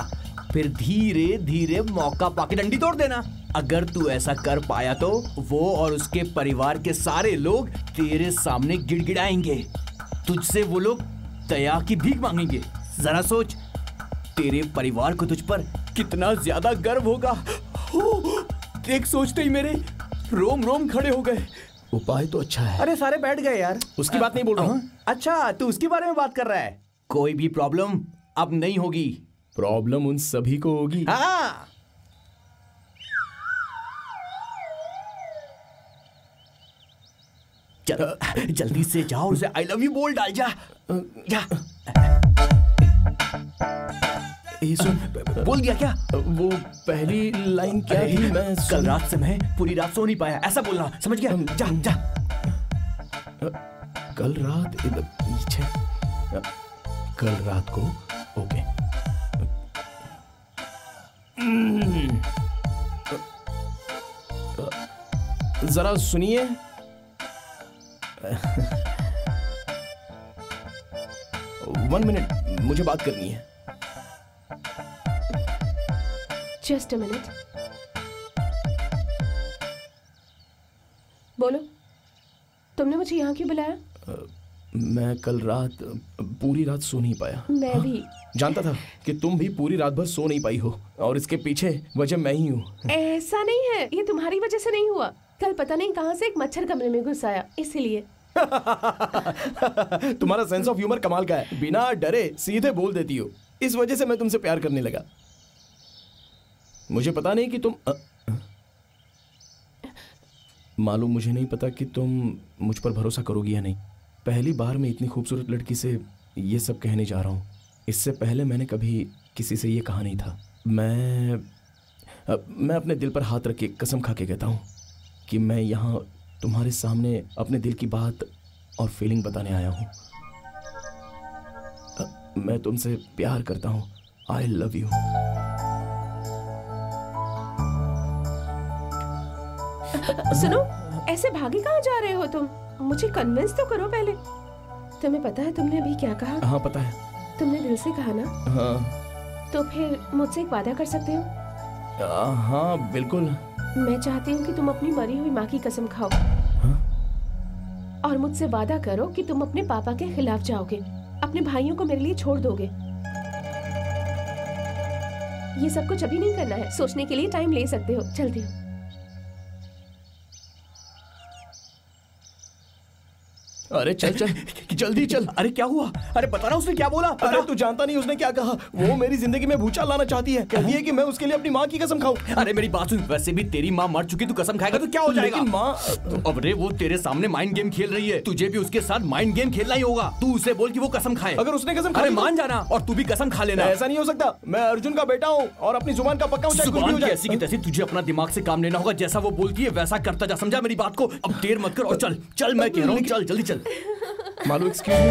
फिर धीरे धीरे मौका पाके डंडी तोड़ देना। अगर तू ऐसा कर पाया तो वो और उसके परिवार के सारे लोग तेरे सामने गिड़गिड़ाएंगे। तुझसे वो लोग दया की भीख मांगेंगे। जरा सोच, तेरे परिवार को तुझ पर कितना ज्यादा गर्व होगा। देख, सोचते ही मेरे रोम रोम खड़े हो गए। उपाय तो अच्छा है। अरे सारे बैठ गए यार। उसकी बात नहीं बोल रहा हूँ। अच्छा, तू उसके बारे में बात कर रहा है। कोई भी प्रॉब्लम अब नहीं होगी। प्रॉब्लम उन सभी को होगी। हाँ, जल्दी से जाओ, उसे आई लव यू बोल डाल। जा जा। सुन, बोल दिया क्या? वो पहली लाइन क्या थी? मैं कल रात से मैं पूरी रात सो नहीं पाया, ऐसा बोलना, समझ गया? जा जा। कल रात पीछे, कल रात को। ओके। जरा सुनिए। वन मिनट, मुझे बात करनी है। Just a minute. बोलो, तुमने मुझे यहाँ क्यों बुलाया? मैं कल रात पूरी रात सो नहीं पाया। मैं भी जानता था कि तुम भी पूरी रात भर सो नहीं पाई हो, और इसके पीछे वजह मैं ही हूँ। ऐसा नहीं है, ये तुम्हारी वजह से नहीं हुआ। कल पता नहीं कहाँ से एक मच्छर कमरे में घुस आया, इसीलिए। तुम्हारा सेंस ऑफ ह्यूमर कमाल का है। बिना डरे सीधे बोल देती हो। इस वजह से मैं तुमसे प्यार करने लगा। मुझे पता नहीं कि तुम मालूम मुझे नहीं पता कि तुम मुझ पर भरोसा करोगी या नहीं। पहली बार मैं इतनी खूबसूरत लड़की से ये सब कहने जा रहा हूँ। इससे पहले मैंने कभी किसी से ये कहा नहीं था। मैं अपने दिल पर हाथ रख के कसम खा के कहता हूँ कि मैं यहाँ तुम्हारे सामने अपने दिल की बात और फीलिंग बताने आया हूँ। मैं तुमसे प्यार करता हूँ। I love you. सुनो, ऐसे भागे कहाँ जा रहे हो तुम? मुझे कन्विंस तो करो पहले। तुम्हें पता है तुमने अभी क्या कहा? हाँ पता है। तुमने दिल से कहा ना? हाँ। तो फिर मुझसे एक वादा कर सकते हो? हाँ बिल्कुल। मैं चाहती हूँ कि तुम अपनी मरी हुई माँ की कसम खाओ। हाँ? और मुझसे वादा करो कि तुम अपने पापा के खिलाफ जाओगे, अपने भाइयों को मेरे लिए छोड़ दोगे। ये सब कुछ अभी नहीं करना है, सोचने के लिए टाइम ले सकते हो। जल्दी हो। अरे चल चल जल्दी चल। अरे क्या हुआ? अरे बता रहा, उसने क्या बोला? अरे तू जानता नहीं उसने क्या कहा। वो मेरी जिंदगी में भूचाल लाना चाहती है। कहती है कि मैं उसके लिए अपनी माँ की कसम खाऊं। अरे मेरी बात सुन, वैसे भी तेरी माँ मर चुकी, तू कसम खाएगा तो क्या हो जाएगा? लेकिन माँ तो अब रे वो तेरे सामने माइंड गेम खेल रही है, तुझे भी उसके साथ माइंड गेम खेलना ही होगा। तू उसे बोल कि वो कसम खाए। अगर उसने कसम अरे मान जाना और तू भी कसम खा लेना। ऐसा नहीं हो सकता। मैं अर्जुन का बेटा हूँ और अपनी जुबान का पक्का हूँ। ऐसी की तैसी तुझे अपना दिमाग से काम लेना होगा। जैसा वो बोलती है वैसा करता जा, समझा मेरी बात को? अब देर मत कर और चल चल, मैं कह रहा हूँ चल जल्दी चल। मालू एक्सक्यूज मी,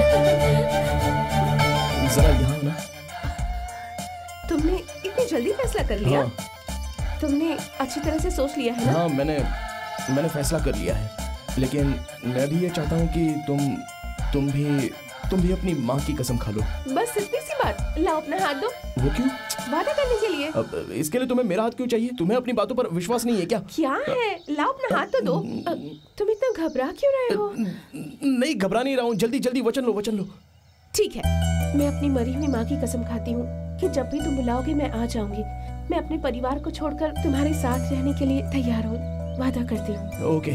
जरा यहाँ ना। तुमने इतनी जल्दी फैसला कर लिया? हाँ। तुमने अच्छी तरह से सोच लिया है ना? हाँ मैंने फैसला कर लिया है, लेकिन मैं भी ये चाहता हूँ कि तुम भी अपनी माँ की कसम खा लो। बस इतनी सी बात। लाओ अपना हाथ दो। वो क्यों? वादा करने के लिए। अब इसके लिए तुम्हें मेरा हाथ क्यों चाहिए? तुम्हें अपनी बातों पर विश्वास नहीं है क्या? क्या है? लाओ अपना हाथ तो दो। तुम इतना घबरा क्यों रहे हो? नहीं घबरा नहीं रहा हूँ। जल्दी जल्दी वचन लो। ठीक है, मैं अपनी मरी हुई माँ की कसम खाती हूँ कि जब भी तुम बुलाओगे मैं आ जाऊंगी। मैं अपने परिवार को छोड़कर तुम्हारे साथ रहने के लिए तैयार हूँ। वादा करती हूँ। ओके।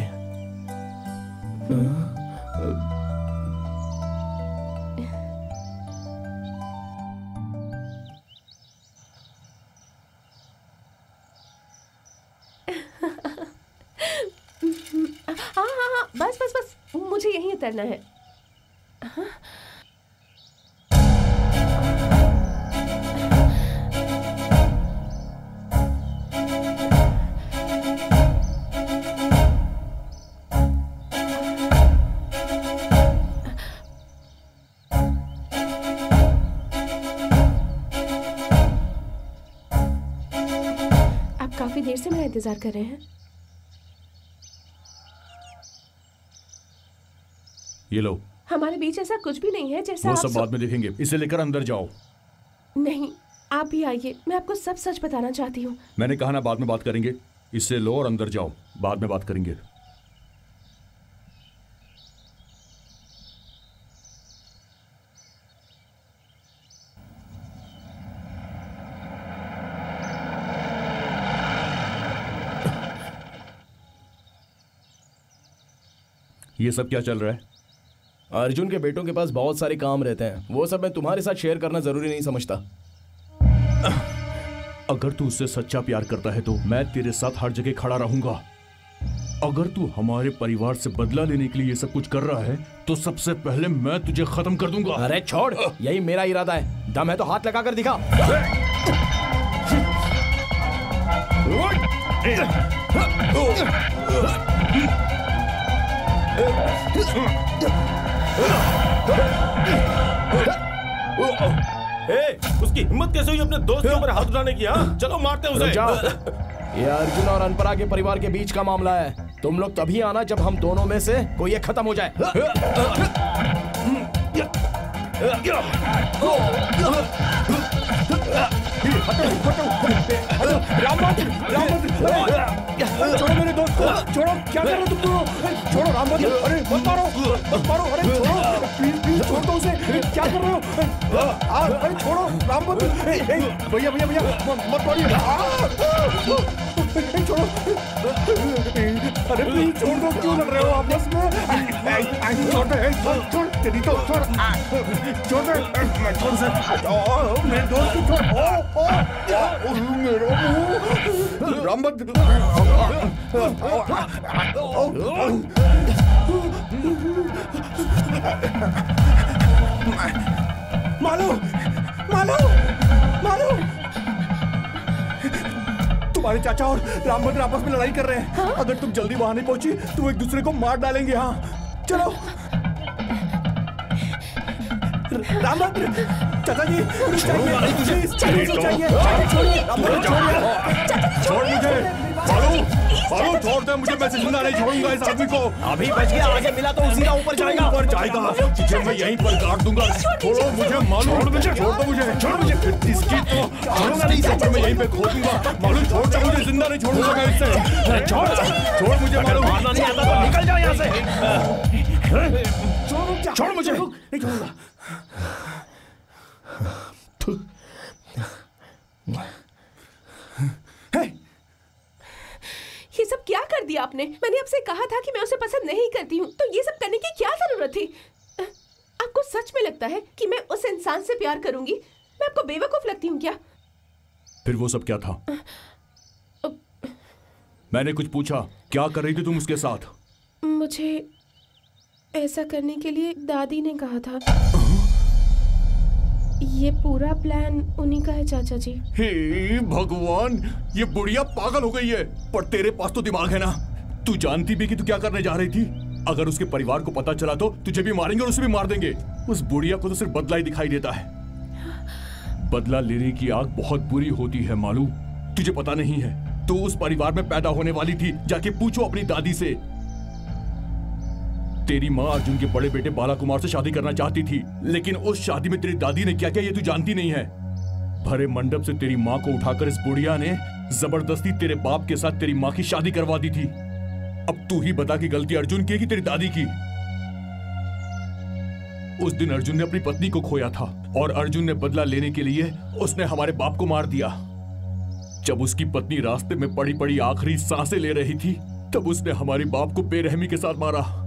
हाँ, बस मुझे यहीं उतरना है। हाँ? आप काफी देर से मेरा इंतजार कर रहे हैं। ये लो। हमारे बीच ऐसा कुछ भी नहीं है जैसा वो आप सब बाद में देखेंगे। इसे लेकर अंदर जाओ। नहीं, आप भी आइए। मैं आपको सब सच बताना चाहती हूँ। मैंने कहा ना बाद में बात करेंगे। इसे लो और अंदर जाओ, बाद में बात करेंगे। ये सब क्या चल रहा है? अर्जुन के बेटों के पास बहुत सारे काम रहते हैं। वो सब मैं तुम्हारे साथ शेयर करना जरूरी नहीं समझता। अगर तू उससे सच्चा प्यार करता है तो मैं तेरे साथ हर जगह खड़ा रहूंगा। अगर तू हमारे परिवार से बदला लेने के लिए ये सब कुछ कर रहा है तो सबसे पहले मैं तुझे खत्म कर दूंगा। अरे छोड़, यही मेरा इरादा है। दम है तो हाथ लगाकर दिखा। उसकी हिम्मत कैसे हुई अपने दोस्त के ऊपर हाथ उठाने की? चलो मारते हैं उसे। ये अर्जुन और अनपरा के परिवार के बीच का मामला है। तुम लोग तभी आना जब हम दोनों में से कोई एक खत्म हो जाए। छोड़ो मेरे दोस्त को, छोड़ो। क्या कर रहे हो तुम दोनों? छोड़ो रामभद्र, अरे मत मारो, अरे छोड़ो, प्लीज छोड़ दो उसे। क्या कर रहे हो? अरे छोड़ो रामभद्र, भैया मत मारिए। छोड़ो, अरे प्लीज छोड़ दो। क्यों लड़ रहे हो आपस में? छोड़ दे, छोड़ तेरी तो छोड़ दे। छोड़ से मेरे दोस्त को छोड़। मेरा मुंह रामभद्र। मालू, मालू, मालू, तुम्हारे चाचा और रामभद्र आपस में लड़ाई कर रहे हैं। हाँ? अगर तुम जल्दी वहां नहीं पहुंची तो वो एक दूसरे को मार डालेंगे। हाँ चलो। रामभद्र, चाचा जी रुक जाइए, प्लीज रुक जाइए, छोड़िए, छोड़ मुझे। मालू छोड़ दे मुझे, मैं जिंदा नहीं छोड़ूंगा इस आदमी को। अभी बच गया, आगे मिला तो सीधा ऊपर जाएगा। ऊपर जाएगा तुझे मैं यहीं पर काट दूंगा। छोड़ो मुझे मालू, छोड़ दो मुझे, छोड़ मुझे। इसकी तो मैं यहीं पे खो दूंगा। मालू छोड़ दे मुझे, जिंदा नहीं छोड़ूंगा मैं इससे। छोड़ मुझे मालू, मारना नहीं आता तो निकल जाओ यहाँ से। छोड़ मुझे, नहीं छोड़ूंगा। ये सब क्या कर दिया आपने? मैंने आपसे कहा था कि मैं उसे पसंद नहीं करती हूँ, तो ये सब करने की क्या जरूरत थी? आपको सच में लगता है कि मैं उस इंसान से प्यार करूंगी? मैं आपको बेवकूफ लगती हूँ क्या? फिर वो सब क्या था? मैंने कुछ पूछा, क्या कर रही थी तुम उसके साथ? मुझे ऐसा करने के लिए दादी ने कहा था। ये पूरा प्लान उन्हीं का है चाचा जी। हे भगवान, ये बुढ़िया पागल हो गई है। पर तेरे पास तो दिमाग है ना, तू जानती भी कि तू क्या करने जा रही थी। अगर उसके परिवार को पता चला तो तुझे भी मारेंगे और उसे भी मार देंगे। उस बुढ़िया को तो सिर्फ बदला ही दिखाई देता है। बदला लेने की आग बहुत बुरी होती है मालू, तुझे पता नहीं है। तू उस परिवार में पैदा होने वाली थी, जाके पूछो अपनी दादी से। तेरी माँ अर्जुन के बड़े बेटे बाला कुमार से शादी करना चाहती थी, लेकिन उस शादी में तेरी दादी ने क्या किया ये तू जानती नहीं है। भरे मंडप से तेरी माँ को उठाकर इस बुढ़िया ने जबरदस्ती तेरे बाप के साथ तेरी माँ की शादी करवा दी थी। अब तू ही बता कि गलती अर्जुन की कि तेरी दादी की। उस दिन अर्जुन ने अपनी पत्नी को खोया था और अर्जुन ने बदला लेने के लिए उसने हमारे बाप को मार दिया। जब उसकी पत्नी रास्ते में पड़ी पड़ी आखिरी सांसें ले रही थी, तब उसने हमारे बाप को बेरहमी के साथ मारा।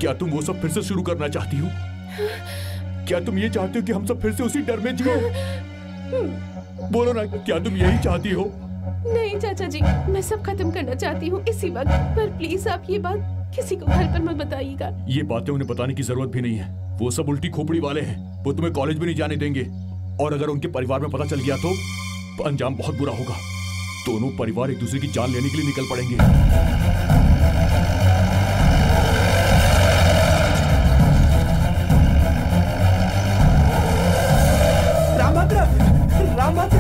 क्या तुम वो सब फिर से शुरू करना चाहती हो? क्या तुम ये चाहती हो कि हम सब फिर से उसी डर में जियो? बोलो ना, क्या तुम यही चाहती हो? नहीं चाचा जी, मैं सब खत्म करना चाहती हूँ इसी वक्त। पर प्लीज आप ये बात किसी को घर पर मत बताइएगा। ये बातें उन्हें बताने की जरूरत भी नहीं है। वो सब उल्टी खोपड़ी वाले हैं। वो तुम्हें कॉलेज भी नहीं जाने देंगे, और अगर उनके परिवार में पता चल गया तो अंजाम बहुत बुरा होगा। दोनों परिवार एक दूसरे की जान लेने के लिए निकल पड़ेंगे। रामभद्र,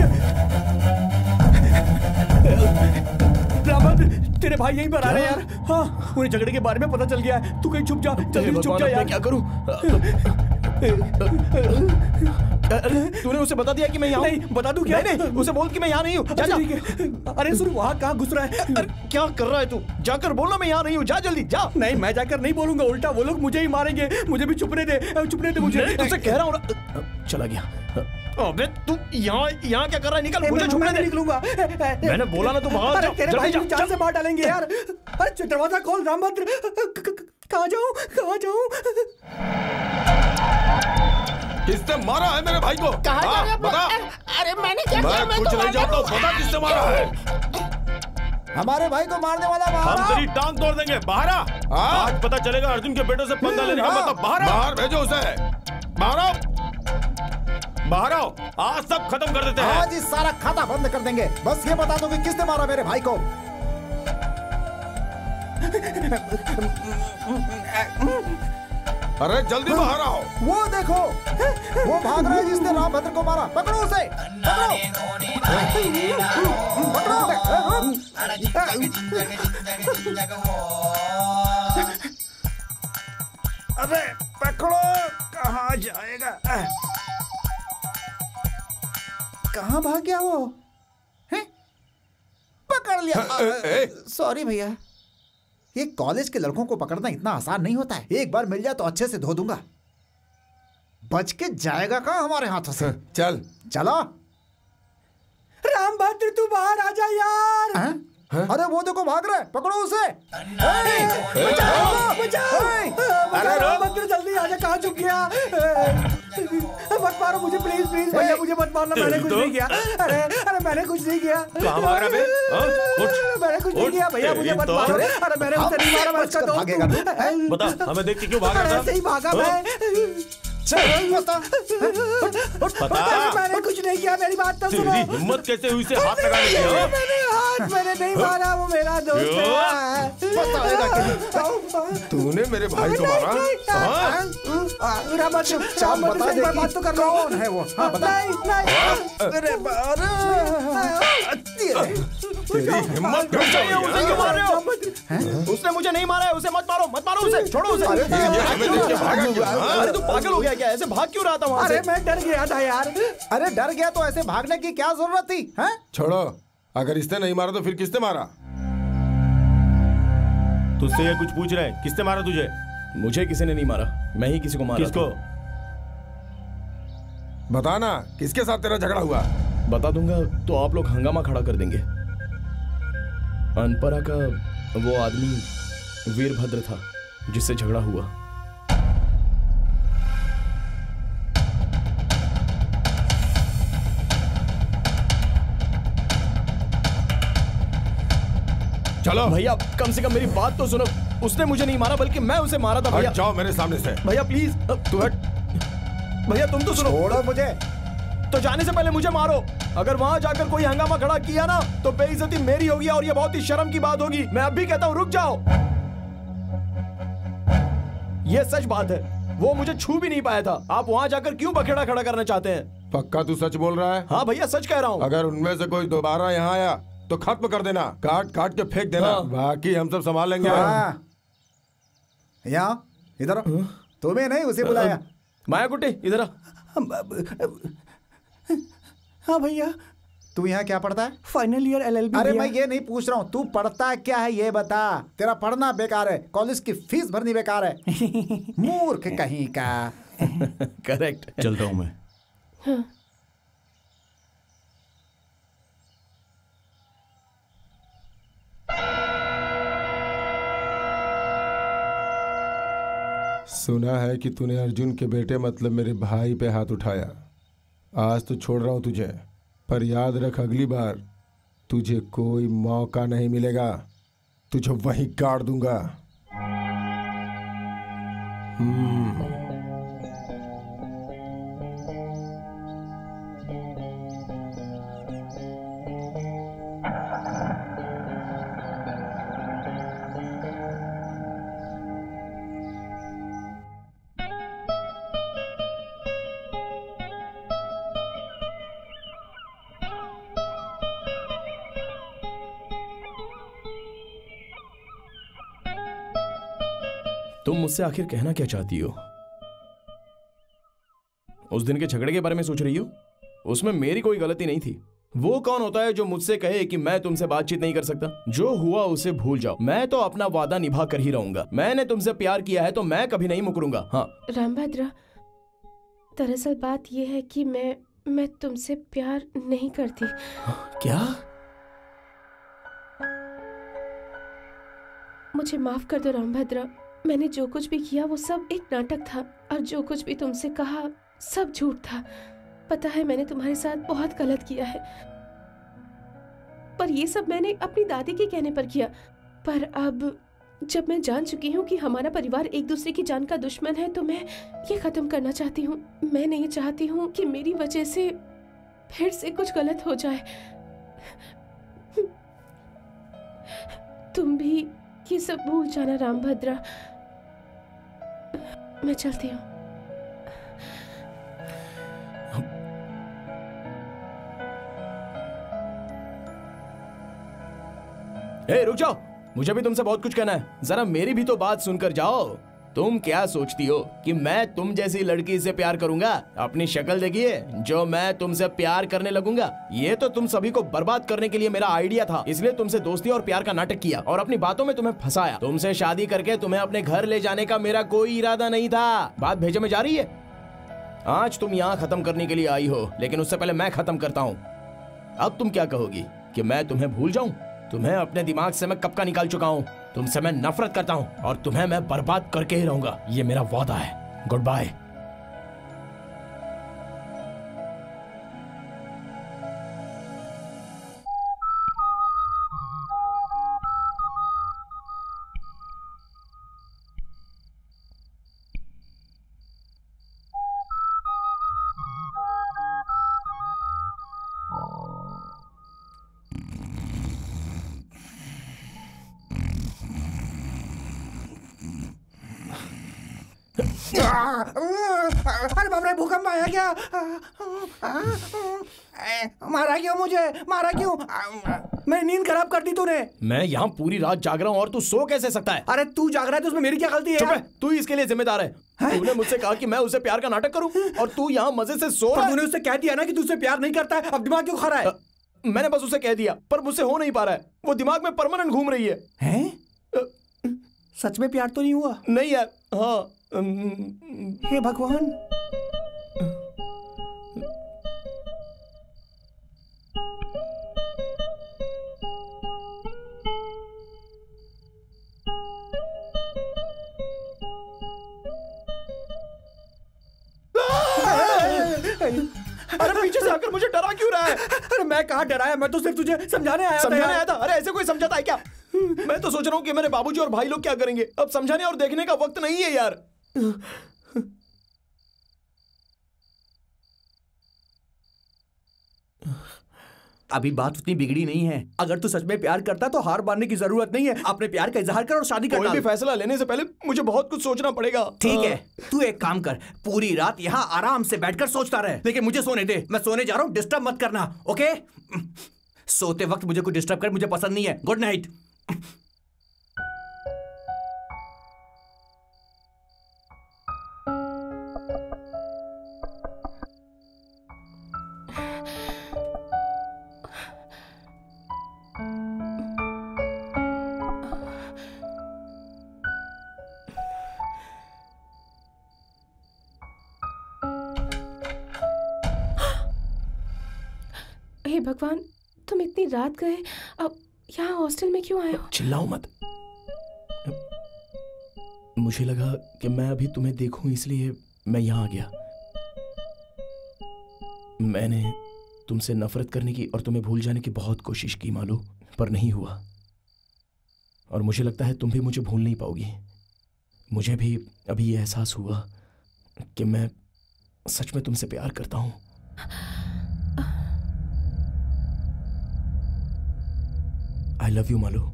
तेरे भाई यहीं पर आ रहे हैं यार। हाँ, उन्हें झगड़े के बारे में पता चल गया है। तू कहीं छुप जा, जल्दी छुप जा यार। क्या करूं? तूने उसे बता दिया कि मैं यहाँ? नहीं, बता दूं क्या? नहीं, उसे बोल कि मैं यहाँ नहीं हूँ। जा जा। अरे सुन, वहाँ कहाँ घुस रहा है? क्या कर रहा है तू? जाकर बोलना मैं यहाँ नहीं हूँ। जा जल्दी जा। नहीं, मैं जाकर नहीं बोलूंगा, उल्टा वो लोग मुझे ही मारेंगे। मुझे भी चुपने दे मुझे। तुझसे कह रहा हूँ। चला गया। अबे तू यहाँ क्या कर रहा है? निकल, मुझे छुपने दे। निकलूंगा। मैंने बोला ना, तू बाहर जा। तेरे भाई मुझे जान से मार डालेंगे यार। अरे दरवाजा खोल रामभद्र। कहाँ जाऊँ? किसने मारा है मेरे भाई को? बता। अरे मैंने क्या किया? मैं कुछ नहीं जानता, बता किसने मारा है? हमारे भाई को मारने वाला बाहर हम तेरी टांग तोड़ देंगे। बाहर आ। आज पता चलेगा अर्जुन के बेटों से पंगा लेने का मतलब। बाहर भेजो उसे। बाहर आओ। आज सब खत्म कर देते हैं। आज ही सारा खाता बंद कर देंगे। बस ये बता दो कि किसने मारा मेरे भाई को। अरे जल्दी बाहर आओ। वो देखो, वो भाग रहा है जिसने रामभद्र को मारा। पकड़ो उसे, पकड़ो। अबे पकड़ो, कहाँ जाएगा? कहाँ भाग गया वो? हैं? पकड़ लिया। सॉरी भैया, ये कॉलेज के लड़कों को पकड़ना इतना आसान नहीं होता है। एक बार मिल जाए तो अच्छे से धो दूंगा। बच के जाएगा कहाँ हमारे हाथों से? चलो रामभद्र, तू बाहर आ जा यार। अरे वो देखो भाग रहा है, पकड़ो उसे। मंदिर जल्दी आजा, कहाँ छुप गया? मत मारो मुझे प्लीज प्लीज भैया, मुझे मत मारना, मैंने कुछ नहीं किया। अरे अरे मैंने कुछ नहीं किया। कहाँ भाग रहा है? मैंने कुछ नहीं किया भैया, मुझे मत मारो। अरे मैंने उसे नहीं मारा, मैं उसका दोस्त हूँ। बता, हमें देख के क्यों भाग रहा था? ऐसे ही भागा मैं। मैंने कुछ नहीं किया, मेरी बात तो सुनो। हिम्मत कैसे हुई से हाथ लगाने की? मैंने नहीं मारा, वो मेरा दोस्त है। तूने मेरे भाई को मारा? चुपचाप बता दे बात तो कर, कौन है वो? हाँ बता। तेरी हिम्मत कैसे हुई? उसने मुझे नहीं मारा है, उसे मत मारो, मत मारो उसे, छोड़ो उसे। हमें देख के भागा क्यों? अरे तू पागल हो गया क्या? ऐसे भाग क्यों रहा था वहाँ से? अरे मैं डर गया था यार। अरे डर गया तो ऐसे भागने की क्या जरूरत थी? हैं? छोड़ो, अगर इसने नहीं मारा तो फिर किसने मारा? तुझसे ये कुछ पूछ रहा है, किसने मारा तुझे? मुझे किसी ने नहीं मारा, मैं ही किसी को मारा। किसको? बताना, किसके साथ तेरा झगड़ा हुआ? बता दूंगा तो आप लोग हंगामा खड़ा कर देंगे। अनपरा का वो आदमी वीरभद्र था जिससे झगड़ा हुआ। चलो भैया, कम से कम मेरी बात तो सुनो। उसने मुझे नहीं मारा, बल्कि मैं उसे मारा था। भैया जाओ मेरे सामने से। भैया प्लीज, तू हट। भैया तुम तो सुनो। छोड़ो मुझे। तो जाने से पहले मुझे मारो। अगर वहां जाकर कोई हंगामा खड़ा किया ना तो बेइज्जती मेरी होगी और ये बहुत ही शर्म की बात होगी। मैं अभी कहता हूँ, रुक जाओ। ये सच बात है, वो मुझे छू भी नहीं पाया था। आप वहां जाकर क्यों बखेड़ा खड़ा करना चाहते हैं? पक्का तू सच बोल रहा है? हाँ भैया, सच कह रहा हूँ। अगर उनमें से कोई दोबारा यहाँ आया तो खत्म कर देना, काट काट के फेंक देना। हाँ। बाकी हम सब संभाल लेंगे। यहाँ इधर तुम्हें नहीं, उसे बुलाया। माया कुट्टी इधर आ। हाँ भैया। तू यहाँ क्या पढ़ता है? Final year LLB। अरे मैं ये नहीं पूछ रहा हूँ, तू पढ़ता क्या है ये बता। तेरा पढ़ना बेकार है, कॉलेज की फीस भरनी बेकार है। मूर्ख कहीं का। करेक्ट। चलता हूँ मैं। हाँ। सुना है कि तूने अर्जुन के बेटे मतलब मेरे भाई पे हाथ उठाया। आज तो छोड़ रहा हूं तुझे, पर याद रख अगली बार तुझे कोई मौका नहीं मिलेगा, तुझे वहीं गाड़ दूंगा। तुम मुझसे आखिर कहना क्या चाहती हो? उस दिन के झगड़े के बारे में सोच रही हो? उसमें मेरी कोई गलती नहीं थी। वो कौन होता है जो मुझसे कहे कि मैं तुमसे बातचीत नहीं कर सकता? जो हुआ उसे भूल जाओ। मैं तो अपना वादा निभा कर ही रहूंगा। मैंने तुमसे प्यार किया है तो मैं कभी नहीं मुकरूंगा। हाँ रामभद्र, दरअसल बात यह है कि मैं तुमसे प्यार नहीं करती। क्या? मुझे माफ कर दो रामभद्र। मैंने जो कुछ भी किया वो सब एक नाटक था, और जो कुछ भी तुमसे कहा सब झूठ था। पता है मैंने तुम्हारे साथ बहुत गलत किया है, पर ये सब मैंने अपनी दादी के कहने पर किया। पर अब जब मैं जान चुकी हूँ कि हमारा परिवार एक दूसरे की जान का दुश्मन है, तो मैं ये खत्म करना चाहती हूँ। मैं नहीं चाहती हूँ कि मेरी वजह से फिर से कुछ गलत हो जाए। तुम भी ये सब भूल जाना रामभद्र। मैं चलती हूँ। रुक जाओ, मुझे भी तुमसे बहुत कुछ कहना है। जरा मेरी भी तो बात सुनकर जाओ। तुम क्या सोचती हो कि मैं तुम जैसी लड़की से प्यार करूंगा? अपनी शक्ल देखिए, जो मैं तुमसे प्यार करने लगूंगा। ये तो तुम सभी को बर्बाद करने के लिए मेरा आइडिया था, इसलिए तुमसे दोस्ती और प्यार का नाटक किया और अपनी बातों में तुम्हें फंसाया। तुमसे शादी करके तुम्हें अपने घर ले जाने का मेरा कोई इरादा नहीं था। बात भेजे में जा रही है। आज तुम यहाँ खत्म करने के लिए आई हो, लेकिन उससे पहले मैं खत्म करता हूँ। अब तुम क्या कहोगी कि मैं तुम्हें भूल जाऊं? तुम्हें अपने दिमाग से मैं कब का निकाल चुका हूँ। तुमसे मैं नफरत करता हूँ और तुम्हें मैं बर्बाद करके ही रहूंगा, ये मेरा वादा है। Good bye. अरे बाप रे, भूकंप आया क्या? मारा क्यों मुझे? मारा क्यों? मैं नींद खराब कर दी तूने। मैं यहाँ पूरी रात जाग रहा हूँ और तू सो कैसे सकता है? अरे तू जाग रहा है तो उसमें मेरी क्या गलती है? चुप है, तू ही इसके लिए जिम्मेदार है। तूने मुझसे कहा कि मैं उसे प्यार का नाटक करूं और तू यहाँ मजे से सो रहा है। तूने उससे कह दिया ना कि तू उससे प्यार नहीं करता है, अब दिमाग क्यों खा रहा है? मैंने बस उसे कह दिया, पर मुझसे हो नहीं पा रहा है। वो दिमाग में परमानेंट घूम रही है। हैं? सच में प्यार तो नहीं हुआ? नहीं यार। हाँ। हे भगवान। अरे पीछे से आकर मुझे डरा क्यों रहा है? अरे मैं कहाँ डराया, मैं तो सिर्फ तुझे समझाने आया था। अरे ऐसे कोई समझाता है क्या? मैं तो सोच रहा हूँ कि मेरे बाबूजी और भाई लोग क्या करेंगे। अब समझाने और देखने का वक्त नहीं है यार। अभी बात उतनी बिगड़ी नहीं है। अगर तू सच में प्यार करता तो हार मानने की जरूरत नहीं है। अपने प्यार का इजहार कर और शादी कर। कोई भी फैसला लेने से पहले मुझे बहुत कुछ सोचना पड़ेगा। ठीक है, तू एक काम कर, पूरी रात यहाँ आराम से बैठकर सोचता रहे, लेकिन मुझे सोने दे। मैं सोने जा रहा हूँ, डिस्टर्ब मत करना, ओके? सोते वक्त मुझे कोई डिस्टर्ब कर मुझे पसंद नहीं है। Good night. हे भगवान, तुम इतनी रात गए, अब यहाँ हॉस्टल में क्यों आए हो? चिल्लाओ मत। मुझे लगा कि मैं अभी तुम्हें देखूं, इसलिए मैं यहाँ आ गया। मैंने तुमसे नफरत करने की और तुम्हें भूल जाने की बहुत कोशिश की मालूम, पर नहीं हुआ। और मुझे लगता है तुम भी मुझे भूल नहीं पाओगी। मुझे भी अभी ये एहसास हुआ कि मैं सच में तुमसे प्यार करता हूँ। I love you, Malu.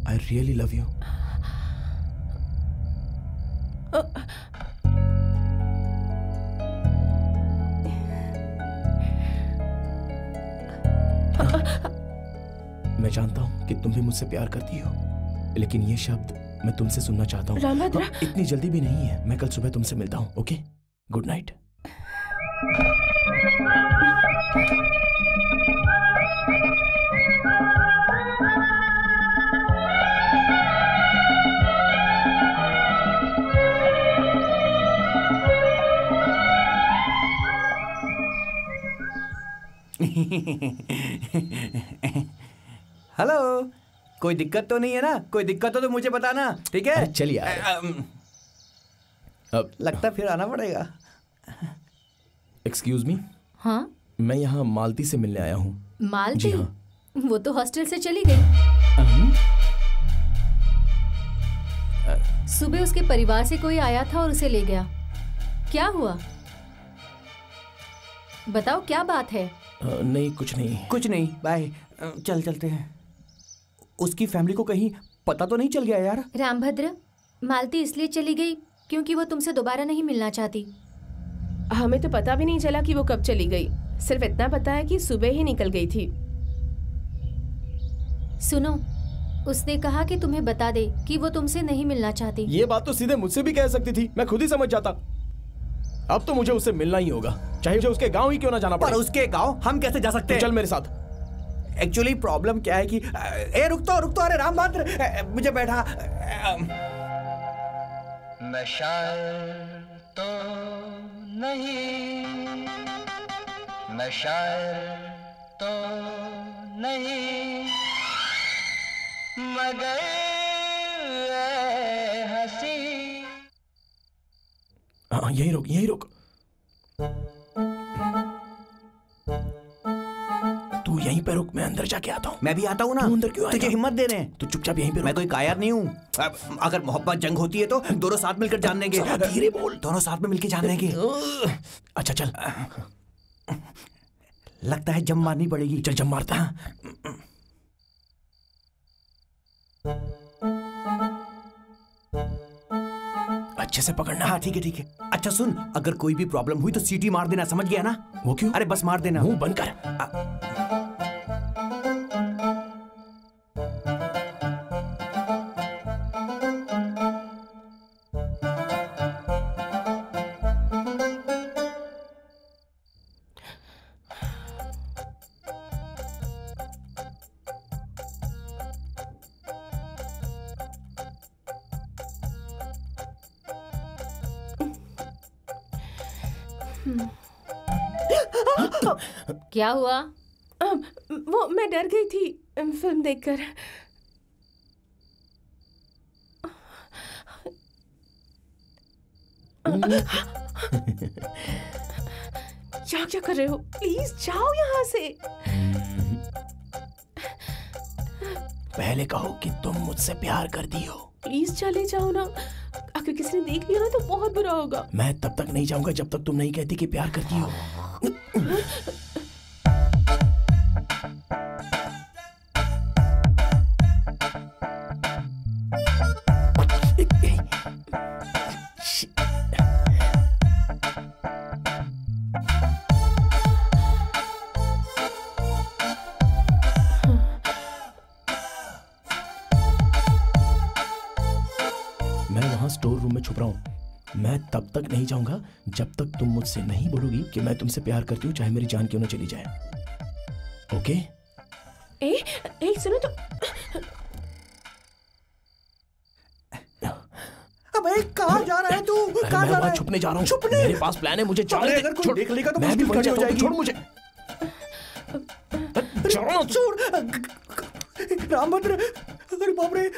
I really love you. मैं जानता हूँ कि तुम भी मुझसे प्यार करती हो, लेकिन ये शब्द मैं तुमसे सुनना चाहता हूँ। रामभद्र, इतनी जल्दी भी नहीं है। मैं कल सुबह तुमसे मिलता हूँ, ओके? Good night. हेलो, कोई दिक्कत तो नहीं है ना? कोई दिक्कत हो तो मुझे बताना, ठीक है? चलिए अब लगता फिर आना पड़ेगा। Excuse me. हाँ, मैं यहाँ मालती से मिलने आया हूँ। मालती? हाँ। वो तो हॉस्टल से चली गई। सुबह उसके परिवार से कोई आया था और उसे ले गया। क्या हुआ? बताओ, क्या बात है? नहीं, कुछ नहीं। कुछ नहीं, बाय। चलते हैं। उसकी फैमिली को कहीं पता तो नहीं चल गया यार? रामभद्र, मालती इसलिए चली गई क्योंकि वो तुमसे दोबारा नहीं मिलना चाहती। हमें तो पता भी नहीं चला कि वो कब चली गई। सिर्फ इतना पता है कि सुबह ही निकल गई थी। सुनो, उसने कहा कि तुम्हें बता दे कि वो तुमसे नहीं मिलना चाहती। ये बात तो सीधे मुझसे भी कह सकती थी, मैं खुद ही समझ जाता। अब तो मुझे उससे मिलना ही होगा, चाहे मुझे उसके गांव ही क्यों ना जाना पड़े। पर उसके गांव हम कैसे जा सकते हैं? चल मेरे साथ। एक्चुअली प्रॉब्लम क्या है कि रुक तो अरे रामभद्र, मुझे बैठा। मैं शायर तो नहीं, मैं शायर तो नहीं, मगर हंसी। हाँ यही रुक, यही रुक। तू यहीं पे रुक, मैं अंदर जाके आता हूँ। मैं भी आता हूँ ना। तू अंदर क्यों आएगा? तुझे हिम्मत दे रहे हैं। तू चुपचाप यहीं पे रुक। मैं कोई कायर नहीं हूँ। अगर मोहब्बत जंग होती है तो दोनों साथ मिलकर जान लेंगे। धीरे बोल। दोनों साथ में मिलकर जान लेंगे। अच्छा चल। लगता है जम मारनी पड़ेगी। चल जम मारता है। अच्छे से पकड़ना। हाँ ठीक है ठीक है। अच्छा सुन, अगर कोई भी प्रॉब्लम हुई तो सीटी मार देना, समझ गया ना? वो क्यों? अरे बस मार देना। मुंह बंद कर। क्या हुआ? वो मैं डर गई थी फिल्म देखकर। क्या क्या कर रहे हो? प्लीज जाओ यहाँ से। पहले कहो कि तुम मुझसे प्यार करती हो। प्लीज चले जाओ ना, अगर किसी ने देख लिया ना तो बहुत बुरा होगा। मैं तब तक नहीं जाऊंगा जब तक तुम नहीं कहती कि प्यार करती हो। स्टोर रूम में छुप रहा हूँ। मैं तब तक नहीं जाऊंगा जब तक तुम मुझसे नहीं बोलोगी कि मैं तुमसे प्यार करती हूँ, चाहे मेरी जान क्यों ना चली जाए। ओके? एक सुनो तो। अबे कहाँ जा रहा है तू? कहाँ जा रहा है? छुपने जा रहा हूँ। छुपने? मेरे पास प्लान है, मुझे जाने दे। अगर कोई देख लेगा तो मैं भी मर जाता हूँ, छोड़ मुझे। छोड़। रामभद्र, अरे बाप रे।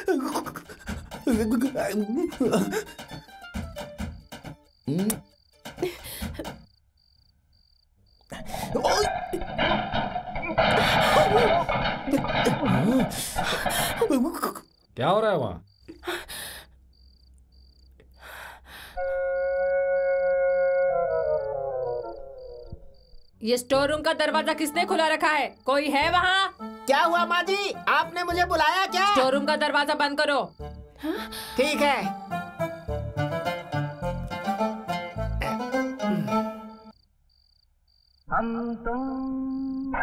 क्या हो रहा है वहाँ? ये स्टोर रूम का दरवाजा किसने खुला रखा है? कोई है वहाँ? क्या हुआ माँ जी, आपने मुझे बुलाया क्या? स्टोर रूम का दरवाजा बंद करो। ठीक है। हम तुम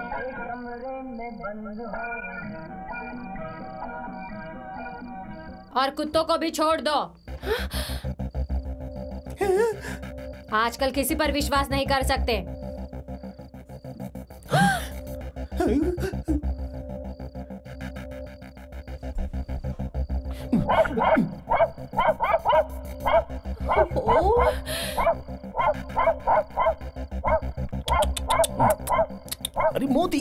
एक कमरे में बंद हो। और कुत्तों को भी छोड़ दो। आजकल किसी पर विश्वास नहीं कर सकते। अरे मोती,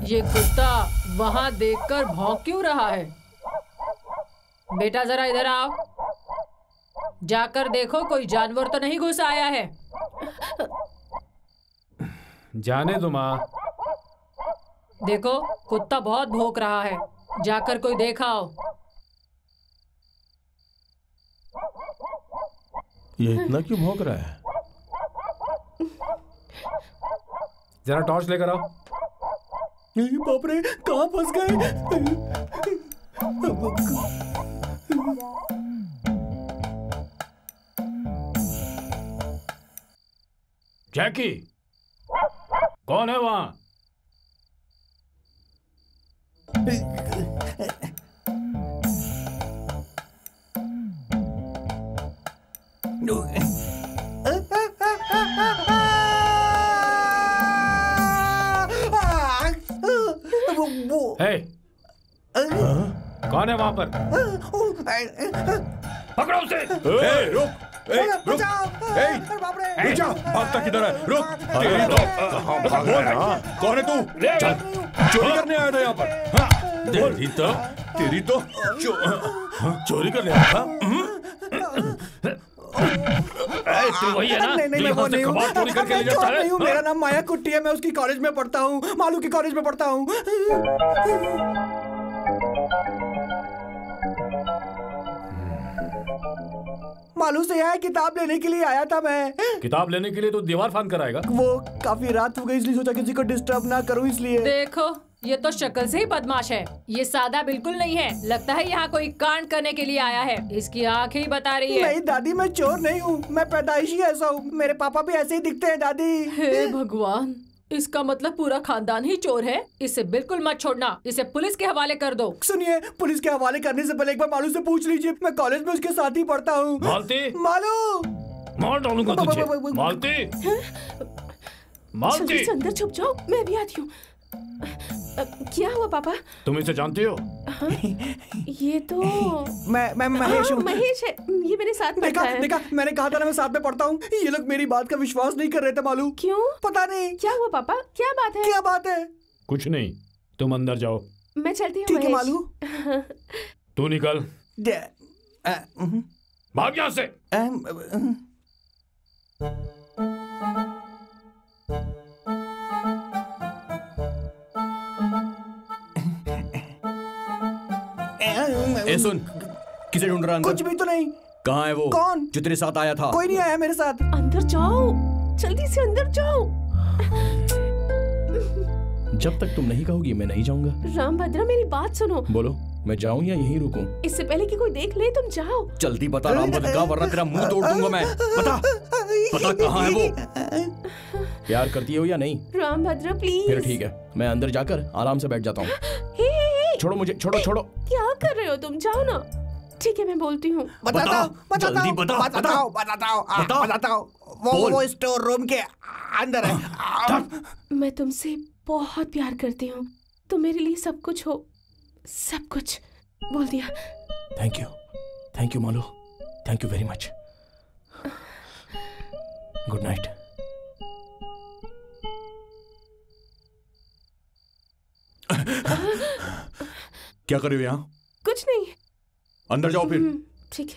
ये कुत्ता वहाँ देखकर भौंक क्यों रहा है? बेटा जरा इधर आओ। जाकर देखो कोई जानवर तो नहीं घुस आया है। जाने दो माँ। देखो कुत्ता बहुत भौंक रहा है, जाकर कोई देखा हो। ये इतना क्यों भौंक रहा है? जरा टॉर्च लेकर आओ। बाप रे, कहाँ फंस गए? जैकी, कौन है वहाँ? हे, कौन है वहाँ पर? पकड़ो उसे। रुक, रुक रुक जा, भागता किधर है? रुक, तेरी तो कहाँ भाग रहा है? कौन है तू? चल, चोरी करने आया था यहाँ पर? हाँ, तेरी तो चोरी करने आया था? तू वही है ना? नहीं, मैं वो नहीं हूँ। चोरी करके ले जाता है? नहीं हूँ, मेरा नाम माया कुट्टी है, मैं उसकी कॉलेज में पढ़ता हूँ, मालू की कॉलेज में पढ़ता हूँ। मालू से यहाँ किताब लेने के लिए आया था मैं। किताब लेने के लिए तो दीवार फांद कर आएगा। वो काफी रात हो गई इसलिए सोचा किसी को डिस्टर्ब ना करूँ इसलिए। देखो, ये तो शक्ल से ही बदमाश है। ये सादा बिल्कुल नहीं है, लगता है यहाँ कोई कांड करने के लिए आया है। इसकी आंखें ही बता रही है। नहीं दादी, मैं चोर नहीं हूँ, मैं पैदाइशी ऐसा हूँ। मेरे पापा भी ऐसे ही दिखते हैं दादी। हे भगवान, इसका मतलब पूरा खानदान ही चोर है। इसे बिल्कुल मत छोड़ना, इसे पुलिस के हवाले कर दो। सुनिए, पुलिस के हवाले करने से पहले एक बार मालू से पूछ लीजिए, मैं कॉलेज में उसके साथ ही पढ़ता हूँ। मालती, मालू, मार डालूंगा तुझे। मालती, मालती, अंदर छुप जाओ, मैं भी आती हूँ। क्या हुआ पापा? तुम इसे जानती हो? ये तो मैं महेश हूँ। महेश है, ये मेरे साथ बैठा है। देखा, मैंने कहा था ना मैं साथ में पढ़ता हूँ। ये लोग मेरी बात का विश्वास नहीं कर रहे थे मालूम। क्यों? पता नहीं। क्या हुआ पापा? क्या बात है? क्या बात है? कुछ नहीं, तुम अंदर जाओ। मैं चलती हूँ। ठीक है मालू। तू निकल, भाग यहाँ से। ए सुन, किसे ढूंढ रहा है अंदर? कुछ भी तो नहीं। कहाँ है वो? कौन? जो तेरे साथ आया था? कोई नहीं आया मेरे साथ। अंदर जाओ, जल्दी से अंदर जाओ। जब तक तुम नहीं कहोगी मैं नहीं जाऊंगा। रामभद्रा, मेरी बात सुनो। बोलो, मैं जाऊं या यहीं रुकूं? इससे पहले कि कोई देख ले, तुम जाओ। जल्दी बता रामभद्रा, वरना तेरा मुंह तोड़ दूंगा मैं। बता कहाँ है वो? प्यार करती हो या नहीं? रामभद्रा प्लीज। फिर ठीक है, मैं अंदर जाकर आराम से बैठ जाता हूँ। छोड़ो मुझे, छोड़ो छोड़ो। क्या कर रहे हो तुम? जाओ ना। ठीक है, मैं बोलती हूँ। जल्दी बताओ। वो स्टोर रूम के अंदर है। मैं तुमसे बहुत प्यार करती हूँ, तुम मेरे लिए सब कुछ हो, सब कुछ। बोल दिया। Thank you Malu, thank you very much. Good night. क्या कर रही हो यहाँ? कुछ नहीं। अंदर जाओ फिर। ठीक है।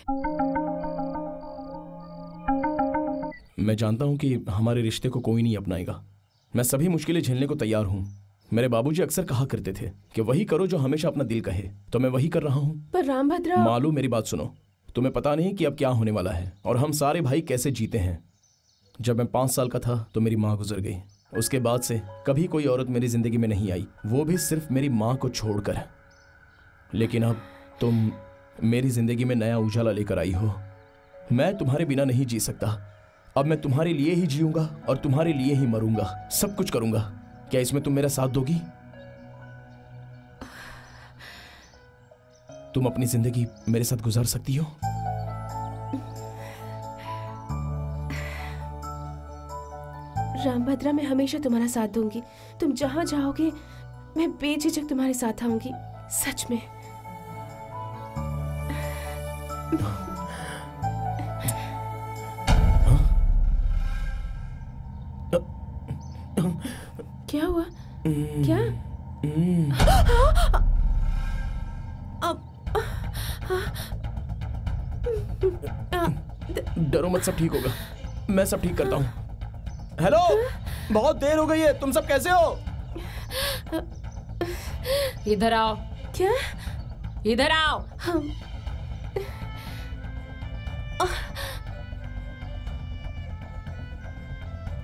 मैं जानता हूँ कि हमारे रिश्ते को कोई नहीं अपनाएगा। मैं सभी मुश्किलें झेलने को तैयार हूँ। मेरे बाबूजी अक्सर कहा करते थे कि वही करो जो हमेशा अपना दिल कहे, तो मैं वही कर रहा हूँ। पर रामभद्रा। मालू, मेरी बात सुनो। तुम्हें पता नहीं कि अब क्या होने वाला है और हम सारे भाई कैसे जीते हैं। जब मैं 5 साल का था तो मेरी माँ गुजर गई। उसके बाद से कभी कोई औरत मेरी जिंदगी में नहीं आई, वो भी सिर्फ मेरी माँ को छोड़कर। लेकिन अब तुम मेरी जिंदगी में नया उजाला लेकर आई हो। मैं तुम्हारे बिना नहीं जी सकता। अब मैं तुम्हारे लिए ही जीऊंगा और तुम्हारे लिए ही मरूंगा, सब कुछ करूंगा। क्या इसमें तुम मेरा साथ दोगी? तुम अपनी जिंदगी मेरे साथ गुजार सकती हो? रामभद्रा, मैं हमेशा तुम्हारा साथ दूंगी। तुम जहां जाओगे मैं बेझिझक तुम्हारे साथ आऊंगी, सच में। क्या हुआ? क्या? डरो मत, सब ठीक होगा। मैं सब ठीक करता हूँ। हेलो, बहुत देर हो गई है, तुम सब कैसे हो? इधर आओ। क्या? इधर आओ।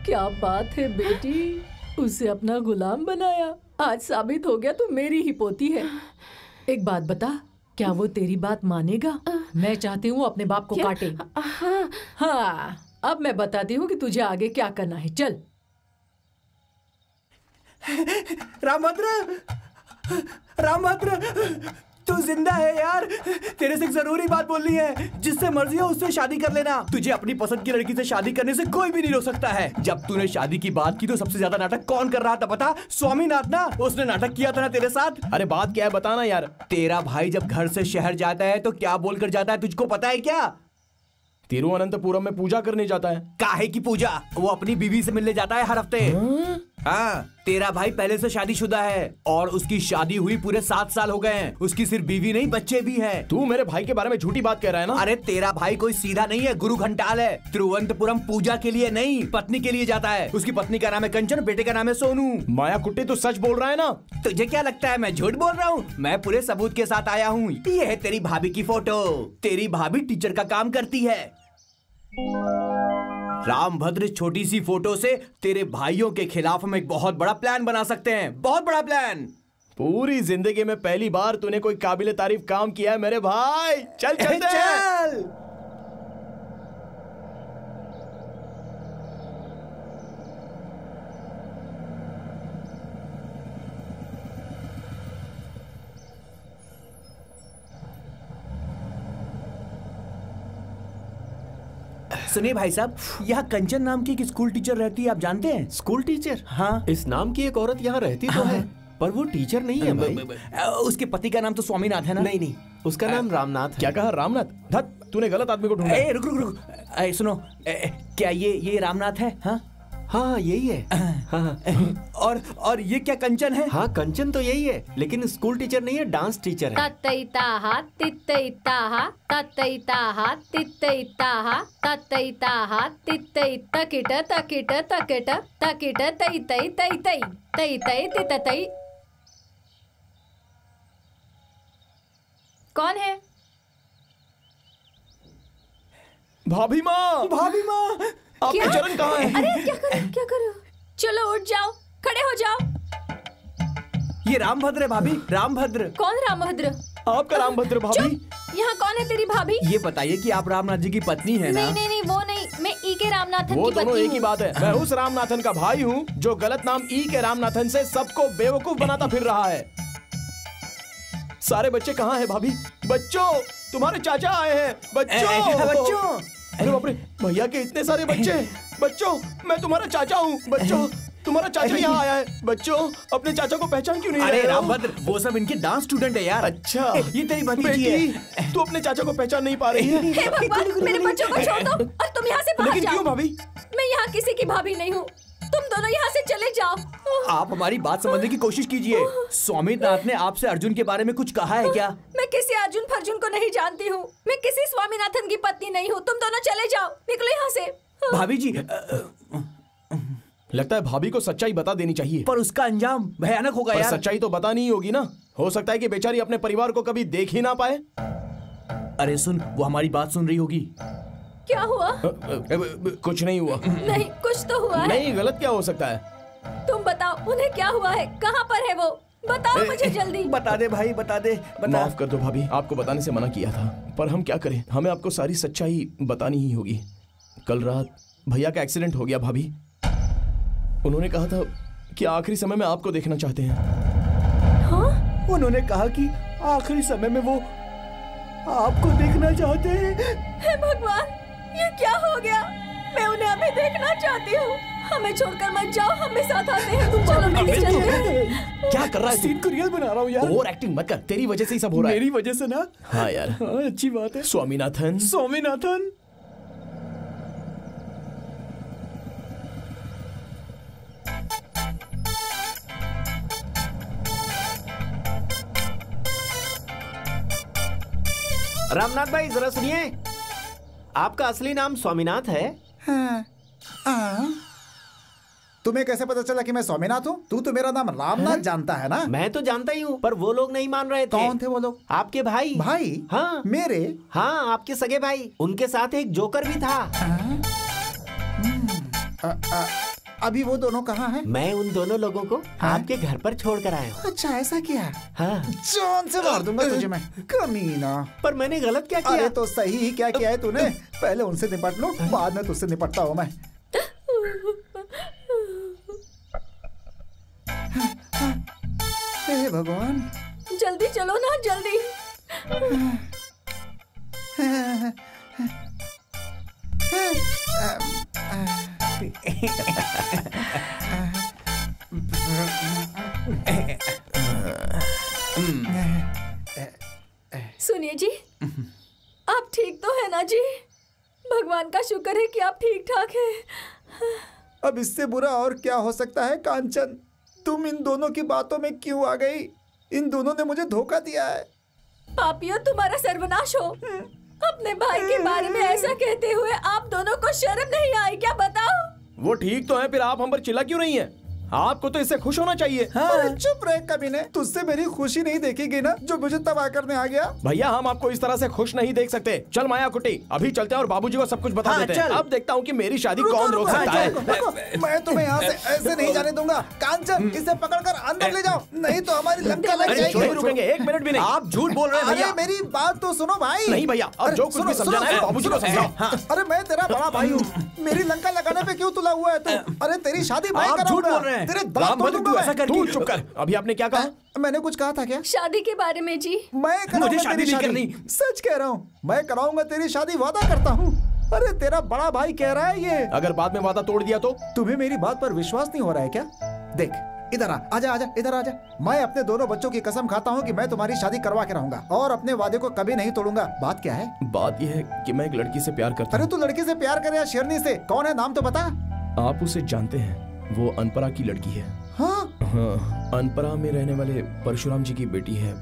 क्या बात है बेटी, उसे अपना गुलाम बनाया। आज साबित हो गया तू मेरी ही पोती है। एक बात बता, क्या वो तेरी बात मानेगा? मैं चाहती हूँ अपने बाप को काटे। हाँ, अब मैं बताती हूँ कि तुझे आगे क्या करना है। चल। रामभद्र, तू जिंदा है यार। तेरे से एक जरूरी बात बोलनी है। जिससे मर्जी हो उससे शादी कर लेना। तुझे अपनी पसंद की लड़की से शादी करने से कोई भी नहीं रोक सकता है। जब तूने शादी की बात की तो सबसे ज्यादा नाटक कौन कर रहा था पता? स्वामीनाथ ना, उसने नाटक किया था ना तेरे साथ। अरे बात क्या है बताना यार। तेरा भाई जब घर से शहर जाता है तो क्या बोलकर जाता है, तुझको पता है क्या? तिरुवनंतपुरम में पूजा करने जाता है। काहे की पूजा? वो अपनी बीवी से मिलने जाता है हर हफ्ते। हाँ, तेरा भाई पहले से शादीशुदा है और उसकी शादी हुई पूरे 7 साल हो गए हैं। उसकी सिर्फ बीवी नहीं, बच्चे भी हैं। तू मेरे भाई के बारे में झूठी बात कह रहा है ना? अरे तेरा भाई कोई सीधा नहीं है, गुरु घंटाल है। तिरुवनंतपुरम पूजा के लिए नहीं, पत्नी के लिए जाता है। उसकी पत्नी का नाम है कंचन, बेटे का नाम है सोनू। माया कुट्टी, तू सच बोल रहा है ना? तुझे क्या लगता है मैं झूठ बोल रहा हूँ? मैं पूरे सबूत के साथ आया हूँ। ये है तेरी भाभी की फोटो। तेरी भाभी टीचर का काम करती है। रामभद्र इस छोटी सी फोटो से तेरे भाइयों के खिलाफ हम एक बहुत बड़ा प्लान बना सकते हैं, बहुत बड़ा प्लान। पूरी जिंदगी में पहली बार तूने कोई काबिले तारीफ काम किया है मेरे भाई। चल चल चल। सुनिए भाई साहब, यहाँ कंचन नाम की एक स्कूल टीचर रहती है, आप जानते हैं? School teacher? हाँ। इस नाम की एक औरत यहाँ रहती तो है, पर वो टीचर नहीं है भाई। उसके पति का नाम तो स्वामीनाथ है ना? नहीं नहीं, उसका नाम रामनाथ है। क्या कहा? रामनाथ? धत, तूने गलत आदमी को ढूंढा। रुक रुक रुक, सुनो, क्या ये रामनाथ है? हाँ हाँ यही है। हाँ। और ये क्या कंचन है? हाँ कंचन तो यही है, लेकिन स्कूल टीचर नहीं है, डांस टीचर है। ततैताहा तितैताहा ततैताहा तितैताहा ततैताहा तितै तकिट तकिट तकिट तकिट तैतै तैतै तैतै तितै। कौन है? भाभी माँ, भाभी माँ, आपके चरण कहाँ है? अरे क्या करो? चलो उठ जाओ, खड़े हो जाओ। ये रामभद्र है भाभी, रामभद्र। कौन रामभद्र? आपका रामभद्र भाभी। यहाँ कौन है तेरी भाभी? ये बताइए कि आप रामनाथ जी की पत्नी है ना? नहीं वो नहीं, मैं ई के रामनाथन वो की पत्नी दोनों एक ही हूँ। बात है। मैं उस रामनाथन का भाई हूँ जो गलत नाम ई के रामनाथन से सबको बेवकूफ बनाता फिर रहा है। सारे बच्चे कहाँ हैं भाभी? बच्चों, तुम्हारे चाचा आए हैं। बच्चों, अरे बाप रे, भैया के इतने सारे बच्चे। बच्चों, मैं तुम्हारा चाचा हूँ। बच्चों, तुम्हारा चाचा यहाँ आया है। बच्चों, अपने चाचा को पहचान क्यों नहीं रहे? अरे रामभद्र, वो सब इनके डांस स्टूडेंट है यार। अच्छा, ये तेरी भतीजी है। तू अपने चाचा को पहचान नहीं पा रही है? हे भगवान, मेरे बच्चों को छोड़ दो और तुम यहाँ से बाहर लेकिन जाओ। क्यों भाभी? मैं यहाँ किसी की भाभी नहीं हूँ, तुम दोनों यहाँ से चले जाओ। आप हमारी बात समझने की कोशिश कीजिए। स्वामीनाथ ने आपसे अर्जुन के बारे में कुछ कहा है क्या? मैं किसी अर्जुन फर्जुन को नहीं जानती हूँ। मैं किसी स्वामीनाथन की पत्नी नहीं हूँ। तुम दोनों चले जाओ, निकलो यहाँ से। भाभी जी, लगता है भाभी को सच्चाई बता देनी चाहिए, पर उसका अंजाम भयानक होगा यार। सच्चाई तो बतानी ही होगी ना। हो सकता है कि बेचारी अपने परिवार को कभी देख ही ना पाए। अरे सुन, वो हमारी बात सुन रही होगी। क्या हुआ? कुछ नहीं हुआ। नहीं, कुछ तो हुआ है। नहीं, गलत क्या हो सकता है? तुम बताओ, उन्हें क्या हुआ है? कहाँ पर है वो? बताओ मुझे जल्दी। बता दे भाई, बता दे। माफ कर दो भाभी, आपको बताने से मना किया था, पर हम क्या करें, हमें आपको सारी सच्चाई बतानी ही होगी। कल रात भैया का एक्सीडेंट हो गया भाभी। उन्होंने कहा था कि आखिरी समय में आपको देखना चाहते हैं। हाँ? उन्होंने कहा कि आखिरी समय में वो आपको देखना चाहते हैं। हे भगवान, ये क्या हो गया? मैं उन्हें अभी देखना चाहती हूँ। हमें छोड़कर मत जाओ, हमें साथ आते हैं। तुम चलो, मिलके चलते हैं। क्या कर रहा है? सीन को रियल बना रहा हूँ यार। ओवर एक्टिंग मत कर, तेरी वजह से ही सब हो रहा है। मेरी वजह से ना? हाँ यार। हाँ, अच्छी बात है। स्वामीनाथन, स्वामीनाथन। रामनाथ भाई जरा सुनिए, आपका असली नाम स्वामीनाथ है? हाँ। तुम्हें कैसे पता चला कि मैं स्वामीनाथ हूँ? तू तो मेरा नाम रामनाथ जानता है ना? मैं तो जानता ही हूँ, पर वो लोग नहीं मान रहे थे। कौन थे वो लोग? आपके भाई। भाई? हाँ मेरे? हाँ, आपके सगे भाई। उनके साथ एक जोकर भी था। अभी वो दोनों कहाँ हैं? मैं उन दोनों लोगों को आपके घर पर छोड़ कर आया हूँ। अच्छा, ऐसा किया? हाँ। जान से मार दूंगा तुझे मैं, कमीना। पर मैंने गलत क्या किया? अरे तो सही ही क्या किया है तूने? पहले उनसे निपट लो, बाद में तुझसे निपटता हूँ मैं। हे भगवान, जल्दी चलो ना, जल्दी। सुनिए जी, आप ठीक तो है ना जी? भगवान का शुक्र है कि आप ठीक ठाक हैं। अब इससे बुरा और क्या हो सकता है कांचन? तुम इन दोनों की बातों में क्यों आ गई? इन दोनों ने मुझे धोखा दिया है। पापियों, तुम्हारा सर्वनाश हो। अपने भाई के बारे में ऐसा कहते हुए आप दोनों को शर्म नहीं आई क्या? बताओ। वो ठीक तो है, फिर आप हम पर चिल्ला क्यों रही हैं? आपको तो इससे खुश होना चाहिए। हाँ। चुप रहे कमीने, तुझसे मेरी खुशी नहीं देखी गई ना जो मुझे तबाह करने आ गया। भैया हम आपको इस तरह से खुश नहीं देख सकते। चल माया कुटी, अभी चलते हैं और बाबूजी को सब कुछ बता देते हैं। अब देखता हूँ कि मेरी शादी कौन रोक सकता है। मैं तुम्हें यहाँ से ऐसे नहीं जाने दूंगा। कांचन, इसे पकड़कर अंदर ले जाओ, नहीं तो हमारी लंका लग जाएगी। रुकेंगे एक मिनट भी नहीं। आप झूठ बोल रहे हैं भैया। मेरी बात तो सुनो भाई। नहीं भैया, अब जो कुछ भी समझाना है बाबूजी को समझाओ। अरे मैं तेरा बड़ा भाई हूँ, मेरी लंका लगाने पे क्यों तुला हुआ है तू? अरे तेरी शादी मैं आप झूठ बोल रहे हैं। तेरे दांत तू ऐसा कर, तू चुप कर। अभी आपने क्या कहा? मैंने कुछ कहा था क्या? शादी के बारे में जी। मैं मुझे शादी नहीं करनी। सच कह रहा हूँ, मैं कराऊंगा तेरी शादी, वादा करता हूँ। अरे तेरा बड़ा भाई कह रहा है ये। अगर बाद में वादा तोड़ दिया तो? तुम्हें मेरी बात पर विश्वास नहीं हो रहा है क्या? देख इधर आजा आजा इधर आजा। मैं अपने दोनों बच्चों की कसम खाता हूँ कि मैं तुम्हारी शादी करवा के रहूंगा और अपने वादे को कभी नहीं तोड़ूंगा। बात क्या है? बात यह है कि मैं एक लड़की से प्यार करता हूँ। अरे तू लड़की से प्यार करे या शेरनी से? कौन है, नाम तो बता। आप उसे जानते हैं, वो अनपरा की लड़की है। हाँ? अनपरा में रहने वाले परशुराम जी की बेटी है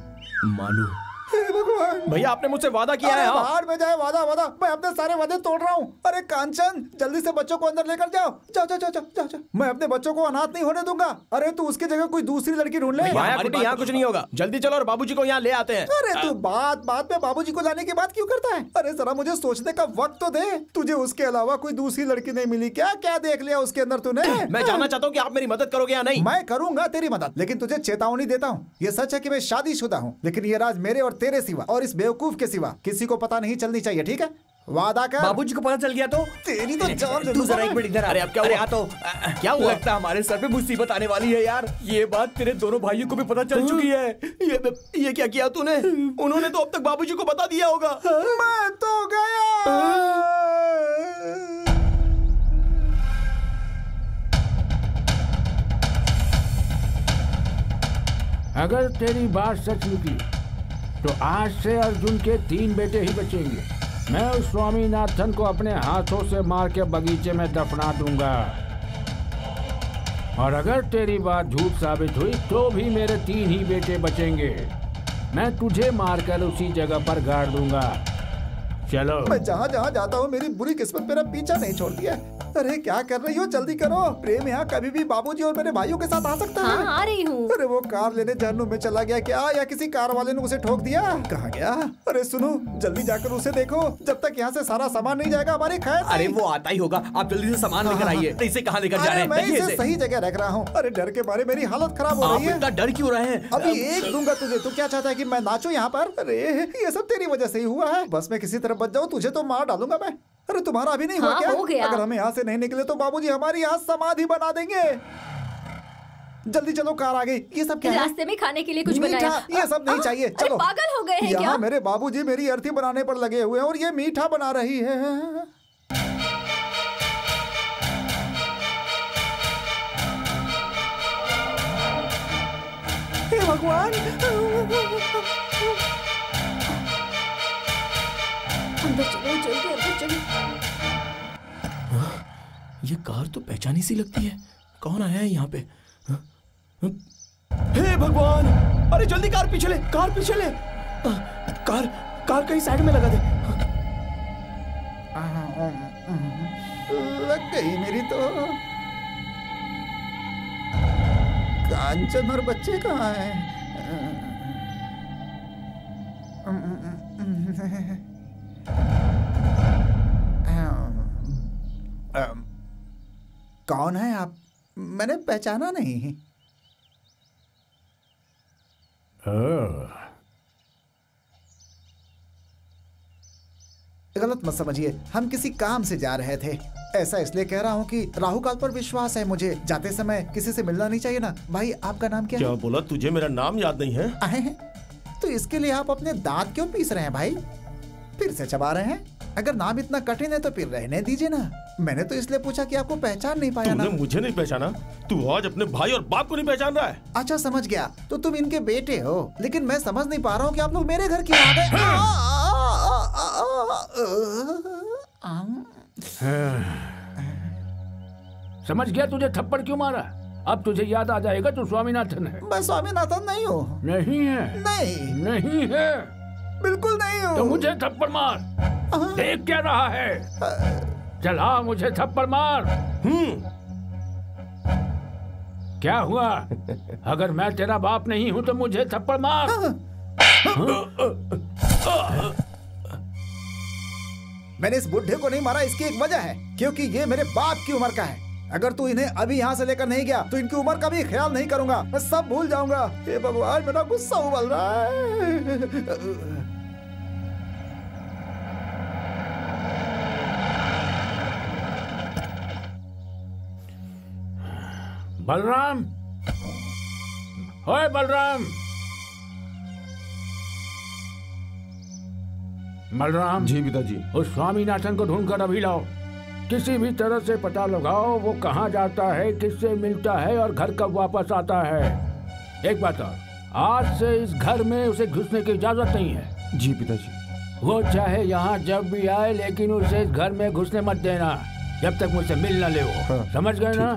मालू। भगवान भैया आपने मुझसे वादा किया है। बाहर में जाए वादा वादा, मैं अपने सारे वादे तोड़ रहा हूँ। अरे कांचन, जल्दी से बच्चों को अंदर लेकर जाओ। जाओ जाओ जाओ जाओ जाओ। मैं अपने बच्चों को अनाथ नहीं होने दूंगा। अरे तू उसकी जगह कोई दूसरी लड़की ढूंढ ले। यहाँ कुछ नहीं होगा, जल्दी चलो और बाबूजी को यहाँ ले आते हैं। अरे तू बात में बाबूजी को लाने की बात क्यों करता है? अरे जरा मुझे सोचने का वक्त तो दे। तुझे उसके अलावा कोई दूसरी लड़की नहीं मिली क्या? क्या देख लिया उसके अंदर तूने? मैं जानना चाहता हूँ कि आप मेरी मदद करोगे या नहीं। मैं करूंगा तेरी मदद, लेकिन तुझे चेतावनी देता हूँ। ये सच है कि मैं शादीशुदा हूँ, लेकिन ये राज मेरे और तेरे सिवा और इस बेवकूफ के सिवा किसी को पता नहीं चलनी चाहिए, ठीक है? वादा कर। बाबूजी को पता चल गया तो? तेरी तो जान। तू जरा एक मिनट इधर। अरे अब क्या हुआ? तो क्या हुआ? लगता है हमारे सर पे मुसीबत आने वाली है यार। ये बात तेरे दोनों भाइयों को भी पता चल चुकी है। ये क्या किया तूने? उन्होंने तो अब तक बाबूजी को बता दिया होगा। मैं तो गया। अगर तेरी बात सच निकली तो आज से अर्जुन के 3 बेटे ही बचेंगे। मैं उस स्वामीनाथन को अपने हाथों से मार के बगीचे में दफना दूंगा। और अगर तेरी बात झूठ साबित हुई तो भी मेरे 3 ही बेटे बचेंगे। मैं तुझे मारकर उसी जगह पर गाड़ दूंगा। चलो। मैं जहाँ जहाँ जाता हूँ मेरी बुरी किस्मत मेरा पीछा नहीं छोड़ती है। अरे क्या कर रही हो? जल्दी करो। प्रेम यहाँ कभी भी बाबूजी और मेरे भाइयों के साथ आ सकता है। हाँ, आ रही हूँ। अरे वो कार लेने जहन्नुम में चला गया क्या, या किसी कार वाले ने उसे ठोक दिया? कहाँ गया? अरे सुनो, जल्दी जाकर उसे देखो। जब तक यहाँ से सारा सामान नहीं जाएगा हमारी खैर। अरे वो आता ही होगा, आप जल्दी से सामान लेकर आइए। इसे कहाँ लेकर जा रहे हैं? मैं इसे सही जगह रख रहा हूँ। अरे डर के मारे मेरी हालत खराब हो रही है। इतना डर क्यों रहे हैं? अभी एक दूंगा तुझे। तू क्या चाहता है कि मैं नाचूं यहाँ पर? अरे ये सब तेरी वजह से ही हुआ है। बस मैं किसी तरह बच जाऊँ, तुझे तो मार डालूंगा मैं। अरे तुम्हारा अभी नहीं हुआ हाँ, क्या? हो गया। अगर हम यहाँ से नहीं निकले तो बाबूजी हमारी यहाँ समाधि बना देंगे। जल्दी चलो, कार आ गई। ये सब क्या है? रास्ते में खाने के लिए कुछ मीठा। बनाया। ये सब नहीं चाहिए। अरे चलो। पागल हो गए हैं क्या? यहाँ मेरे बाबूजी मेरी अर्थी बनाने पर लगे हुए हैं और ये मीठा बना रही है। हे भगवान। अंदर चलो, जल्दी अंदर चलो। ये कार तो पहचानी सी लगती है। कौन आया है यहाँ पे? हे भगवान! अरे जल्दी कार पीछे ले, कार पीछे ले। कार कहीं साइड में लगा दे। लग गई मेरी तो। कांचन और बच्चे कहाँ हैं? कौन है आप? मैंने पहचाना नहीं। गलत मत समझिए, हम किसी काम से जा रहे थे। ऐसा इसलिए कह रहा हूँ कि राहु काल पर विश्वास है मुझे। जाते समय किसी से मिलना नहीं चाहिए ना। भाई आपका नाम क्या है? क्या बोला? तुझे मेरा नाम याद नहीं है? तो इसके लिए आप अपने दांत क्यों पीस रहे हैं भाई? फिर से चबा रहे हैं? अगर नाम इतना कठिन है तो फिर रहने दीजिए ना। मैंने तो इसलिए पूछा कि आपको पहचान नहीं पाया ना। तूने मुझे नहीं पहचाना? तू आज अपने भाई और बाप को नहीं पहचान रहा है? अच्छा समझ गया, तो तुम इनके बेटे हो। लेकिन मैं समझ नहीं पा रहा हूँ कि आप लोग मेरे घर क्यों आ गए। समझ गया तुझे थप्पड़ क्यों मारा? अब तुझे याद आ जाएगा तू स्वामीनाथन है। मैं स्वामीनाथन नहीं हूँ। नहीं है? नहीं है, बिल्कुल नहीं हूँ। तो मुझे थप्पड़ मार। देख क्या रहा है? चला मुझे थप्पड़ मार। क्या हुआ? अगर मैं तेरा बाप नहीं हूँ तो मुझे थप्पड़ मार। मैंने इस बुढ़े को नहीं मारा, इसकी एक वजह है, क्योंकि ये मेरे बाप की उम्र का है। अगर तू इन्हें अभी यहाँ से लेकर नहीं गया तो इनकी उम्र का भी ख्याल नहीं करूंगा, मैं सब भूल जाऊंगा। हे भगवान, मेरा गुस्सा उबल रहा है। बलराम, ओए बलराम, बलराम। जी पिताजी। उस स्वामीनाथन को ढूंढकर अभी लाओ। किसी भी तरह से पता लगाओ वो कहाँ जाता है, किससे मिलता है और घर कब वापस आता है। एक बात और, आज से इस घर में उसे घुसने की इजाजत नहीं है। जी पिताजी। वो चाहे यहाँ जब भी आए, लेकिन उसे इस घर में घुसने मत देना जब तक मुझसे मिल न ले वो। हाँ, समझ गए ना?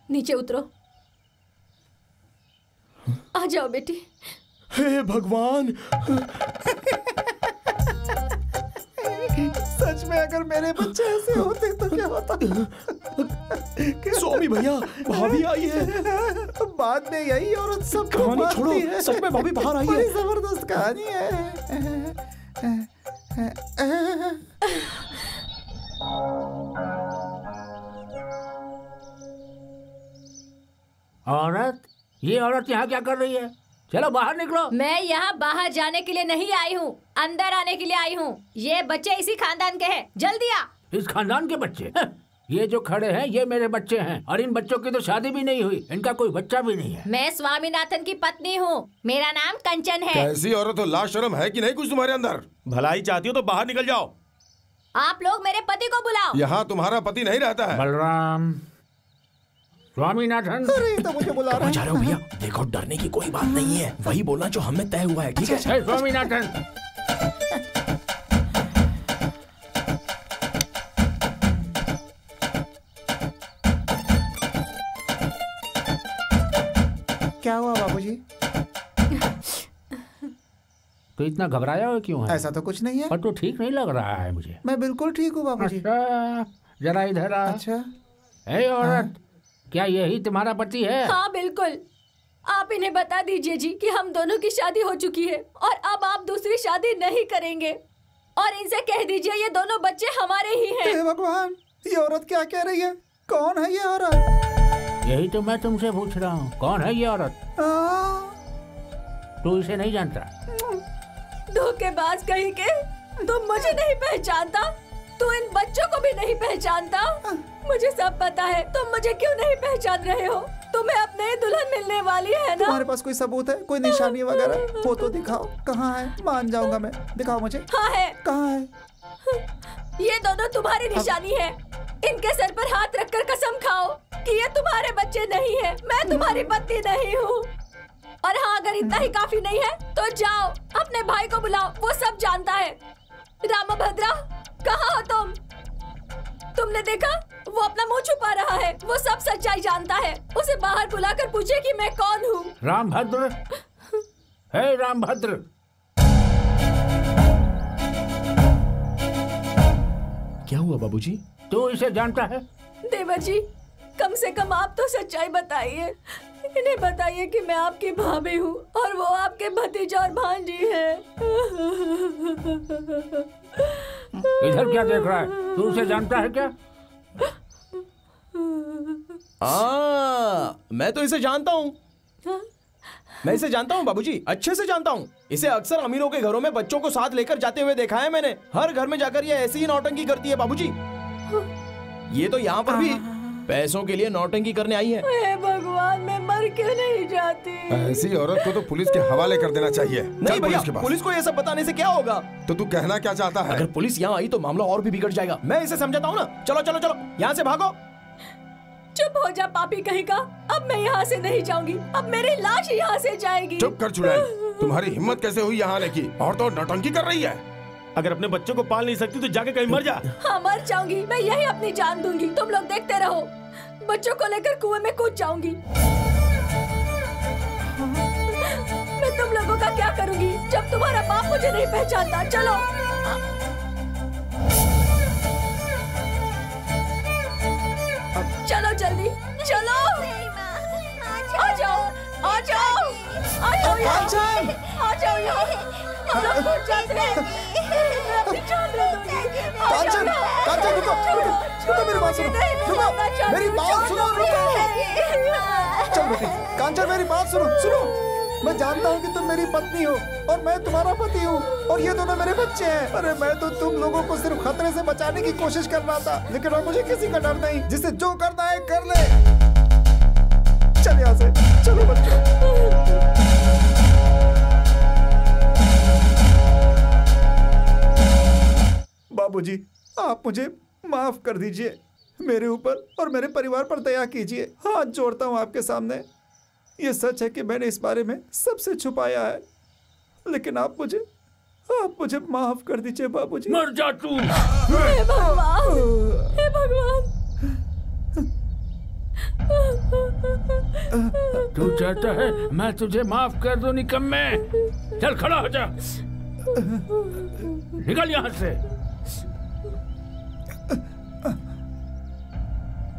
नीचे उतरो। आ जाओ बेटी। हे भगवान, सच में अगर मेरे बच्चे ऐसे होते तो क्या होता? स्वामी भैया, भाभी आई है। बाद में यही औरत सब कहानी छोड़ो, सच में भाभी बाहर आई है। बड़ी जबरदस्त कहानी है। औरत, ये औरत यहाँ क्या कर रही है? चलो बाहर निकलो। मैं यहाँ बाहर जाने के लिए नहीं आई हूँ, अंदर आने के लिए आई हूँ। ये बच्चे इसी खानदान के हैं, जल्दी आ। इस खानदान के बच्चे? ये जो खड़े हैं ये मेरे बच्चे हैं, और इन बच्चों की तो शादी भी नहीं हुई, इनका कोई बच्चा भी नहीं है। मैं स्वामीनाथन की पत्नी हूँ, मेरा नाम कंचन है। कैसी औरत हो, लाज शर्म है कि नहीं कुछ तुम्हारे अंदर? भलाई चाहती हो तो बाहर निकल जाओ। आप लोग मेरे पति को बुलाओ। यहाँ तुम्हारा पति नहीं रहता है। बलराम, स्वामीनाथन। अरे तो मुझे बुला रहा है। जा रहे हो भैया? देखो, डरने की कोई बात नहीं है, वही बोलना जो हमें तय हुआ है, ठीक है? स्वामीनाथन। क्या हुआ बाबूजी? तो इतना घबराया हुआ क्यों है? ऐसा तो कुछ नहीं है। पर तो ठीक नहीं लग रहा है मुझे। मैं बिल्कुल ठीक हूँ बाबूजी। अच्छा, जरा इधर आ। अच्छा। ए औरत, क्या यही तुम्हारा पति है? हाँ बिल्कुल। आप इन्हें बता दीजिए जी कि हम दोनों की शादी हो चुकी है और अब आप दूसरी शादी नहीं करेंगे, और इनसे कह दीजिए ये दोनों बच्चे हमारे ही हैं। हे भगवान, ये औरत क्या कह रही है? कौन है ये औरत? यही तो मैं तुमसे पूछ रहा हूँ, कौन है ये औरत? तू इसे नहीं जानता? धोखेबाज कहीं के, तुम मुझे नहीं पहचानता, तू इन बच्चों को भी नहीं पहचानता। मुझे सब पता है, तुम मुझे क्यों नहीं पहचान रहे हो? तुम्हें अपने दुल्हन मिलने वाली है ना? तुम्हारे पास कोई सबूत है, कोई निशानी वगैरह? वो तो दिखाओ, कहाँ है? मान जाऊंगा मैं, दिखाओ मुझे। हाँ है। कहाँ है? ये दोनों तुम्हारी निशानी है। इनके सर पर हाथ रखकर कसम खाओ कि ये तुम्हारे बच्चे नहीं है, मैं तुम्हारी पत्नी नहीं हूँ। और हाँ, अगर इतना ही काफी नहीं है तो जाओ अपने भाई को बुलाओ, वो सब जानता है। रामभद्रा, कहाँ हो तुम? तुमने देखा, वो अपना मुंह छुपा रहा है, वो सब सच्चाई जानता है। उसे बाहर बुलाकर पूछे कि मैं कौन हूँ। रामभद्र, हे रामभद्र। क्या हुआ बाबूजी? तू इसे जानता है? देवर जी, कम से कम आप तो सच्चाई बताइए। इन्हें बताइए कि मैं आपकी भाभी हूँ और वो आपके भतीजा और भांजी है। इधर क्या देख रहा है? तू उसे जानता है क्या? मैं तो इसे जानता हूँ। मैं इसे जानता हूँ बाबूजी, अच्छे से जानता हूँ। इसे अक्सर अमीरों के घरों में बच्चों को साथ लेकर जाते हुए देखा है मैंने। हर घर में जाकर ये ऐसी ही नौटंकी करती है बाबूजी। ये तो यहाँ पर भी पैसों के लिए नौटंकी करने आई है। हे भगवान, मैं मर क्यों नहीं जाती? ऐसी औरत को तो पुलिस के हवाले कर देना चाहिए। नहीं भैया, पुलिस को ये सब बताने से क्या होगा? तो तू कहना क्या चाहता है? अगर पुलिस यहाँ आई तो मामला और भी बिगड़ जाएगा। मैं इसे समझाता हूँ ना। चलो चलो चलो, यहाँ से भागो। चुप हो जा पापी कहीं का। अब मैं यहाँ से नहीं जाऊंगी। अब मेरी लाश यहाँ से जाएगी। चुप कर चुड़ैल, तुम्हारी हिम्मत कैसे हुई यहाँ आने की? और तो नौटंकी कर रही है। अगर अपने बच्चों को पाल नहीं सकती तो जाके कहीं मर जा। हाँ, मर जाऊंगी। मैं यही अपनी जान दूंगी। तुम लोग देखते रहो। बच्चों को लेकर कुएं में कूद जाऊंगी। मैं तुम लोगों का क्या करूंगी जब तुम्हारा बाप मुझे नहीं पहचानता? चलो चलो जल्दी चलो। आ जाओ आ जाओ आ जाओ कांचन! आ जाओ यार। हम लोग कूद जाते हैं। मैं अपनी जान दे दूंगी। कांचन, कांचन रुको, रुको मेरी बात सुनो, रुको मेरी बात सुनो, रुको। चल बेटी, कांचन मेरी बात सुनो, सुनो। मैं जानता हूँ कि तुम मेरी पत्नी हो और मैं तुम्हारा पति हूँ और ये दोनों मेरे बच्चे हैं। अरे मैं तो तुम लोगों को सिर्फ खतरे से बचाने की कोशिश कर रहा था, लेकिन अब मुझे किसी का डर नहीं। जिसे जो करना है कर ले। चल यहाँ से, चलो बच्चों। बाबूजी, आप मुझे माफ कर दीजिए। मेरे ऊपर और मेरे परिवार पर दया कीजिए। हाथ जोड़ता हूँ आपके सामने। ये सच है कि मैंने इस बारे में सबसे छुपाया है, लेकिन आप मुझे माफ कर दीजिए बाबूजी। मर जा तू। हे भगवान, हे भगवान। तू चाहता है मैं तुझे माफ कर दूं निकम्मे? चल खड़ा हो जा, निकल यहाँ से।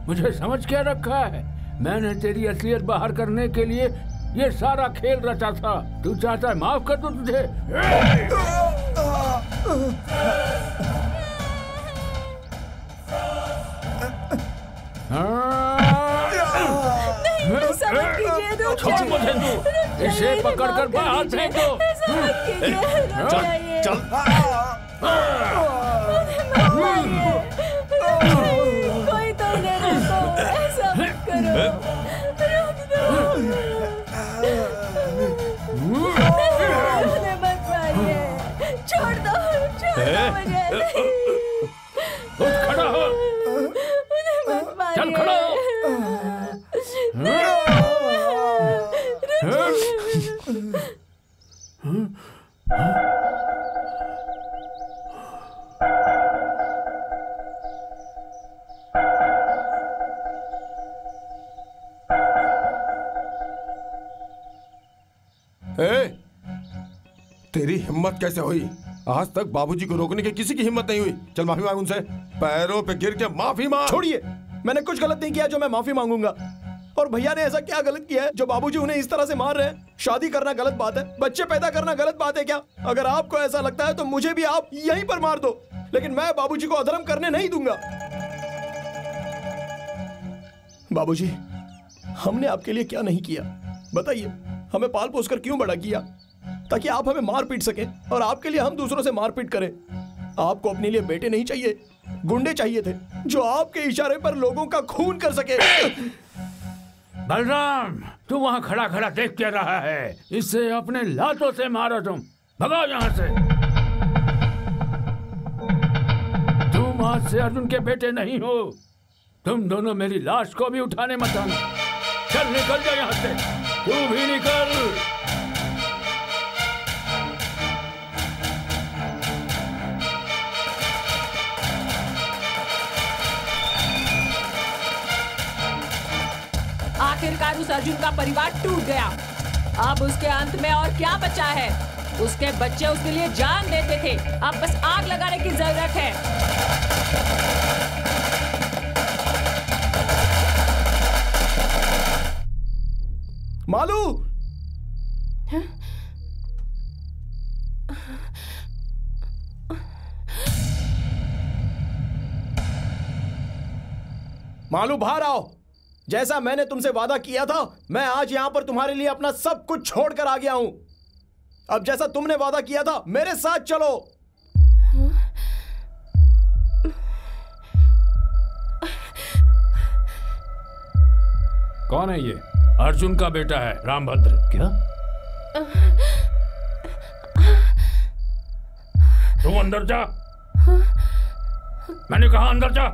मुझे समझ क्या रखा है? मैंने तेरी असलियत बाहर करने के लिए ये सारा खेल रचा था। तू चाहता है माफ कर दूं तुझे? नहीं, समझ कीजिए, छोड़ मुझे तू, इसे पकड़कर बाहर फेंक दो। चल चल। कोई तो उन्हें रोको, ऐसा मत करो। रोक दो। उन्हें मत मारिए। छोड़ दो मुझे। उठ खड़ा हो। उन्हें मत मारिए। चल खड़ा हो। तेरी हिम्मत कैसे हुई? आज तक बाबूजी को रोकने की किसी की हिम्मत नहीं हुई। चल माफी मांग उनसे, पैरों पे गिर के माफी मांग। छोड़िए, मैंने कुछ गलत नहीं किया जो मैं माफी मांगूंगा। और भैया ने ऐसा क्या गलत किया है जो बाबूजी उन्हें इस तरह से मार रहे हैं? शादी करना गलत बात है, बच्चे पैदा करना गलत बात है क्या? अगर आपको ऐसा लगता है तो मुझे भी आप यहीं पर मार दो, लेकिन मैं बाबूजी को अधर्म करने नहीं दूंगा। बाबूजी, हमने आपके लिए क्या नहीं किया बताइए? हमें पाल पोस कर क्यों बड़ा किया? ताकि आप हमें मार पीट सके और आपके लिए हम दूसरों से मार पीट करें। आपको अपने लिए बेटे नहीं चाहिए, गुंडे चाहिए थे जो आपके इशारे पर लोगों का खून कर सके। बलराम, तू वहां खड़ा खड़ा देख क्या रहा है? इसे अपने लातों से मारो तुम। भगाओ यहाँ से। तुम आज से अर्जुन के बेटे नहीं हो। तुम दोनों मेरी लाश को भी उठाने मत आना। चल निकल जा यहाँ से, तू भी निकल। आखिरकार उस अर्जुन का परिवार टूट गया। अब उसके अंत में और क्या बचा है? उसके बच्चे उसके लिए जान देते थे, अब बस आग लगाने की जरूरत है। मालू, मालू बाहर आओ। जैसा मैंने तुमसे वादा किया था, मैं आज यहाँ पर तुम्हारे लिए अपना सब कुछ छोड़कर आ गया हूँ। अब जैसा तुमने वादा किया था, मेरे साथ चलो। कौन है ये? अर्जुन का बेटा है, रामभद्र। क्या? तुम अंदर जा। मैंने कहा अंदर जा।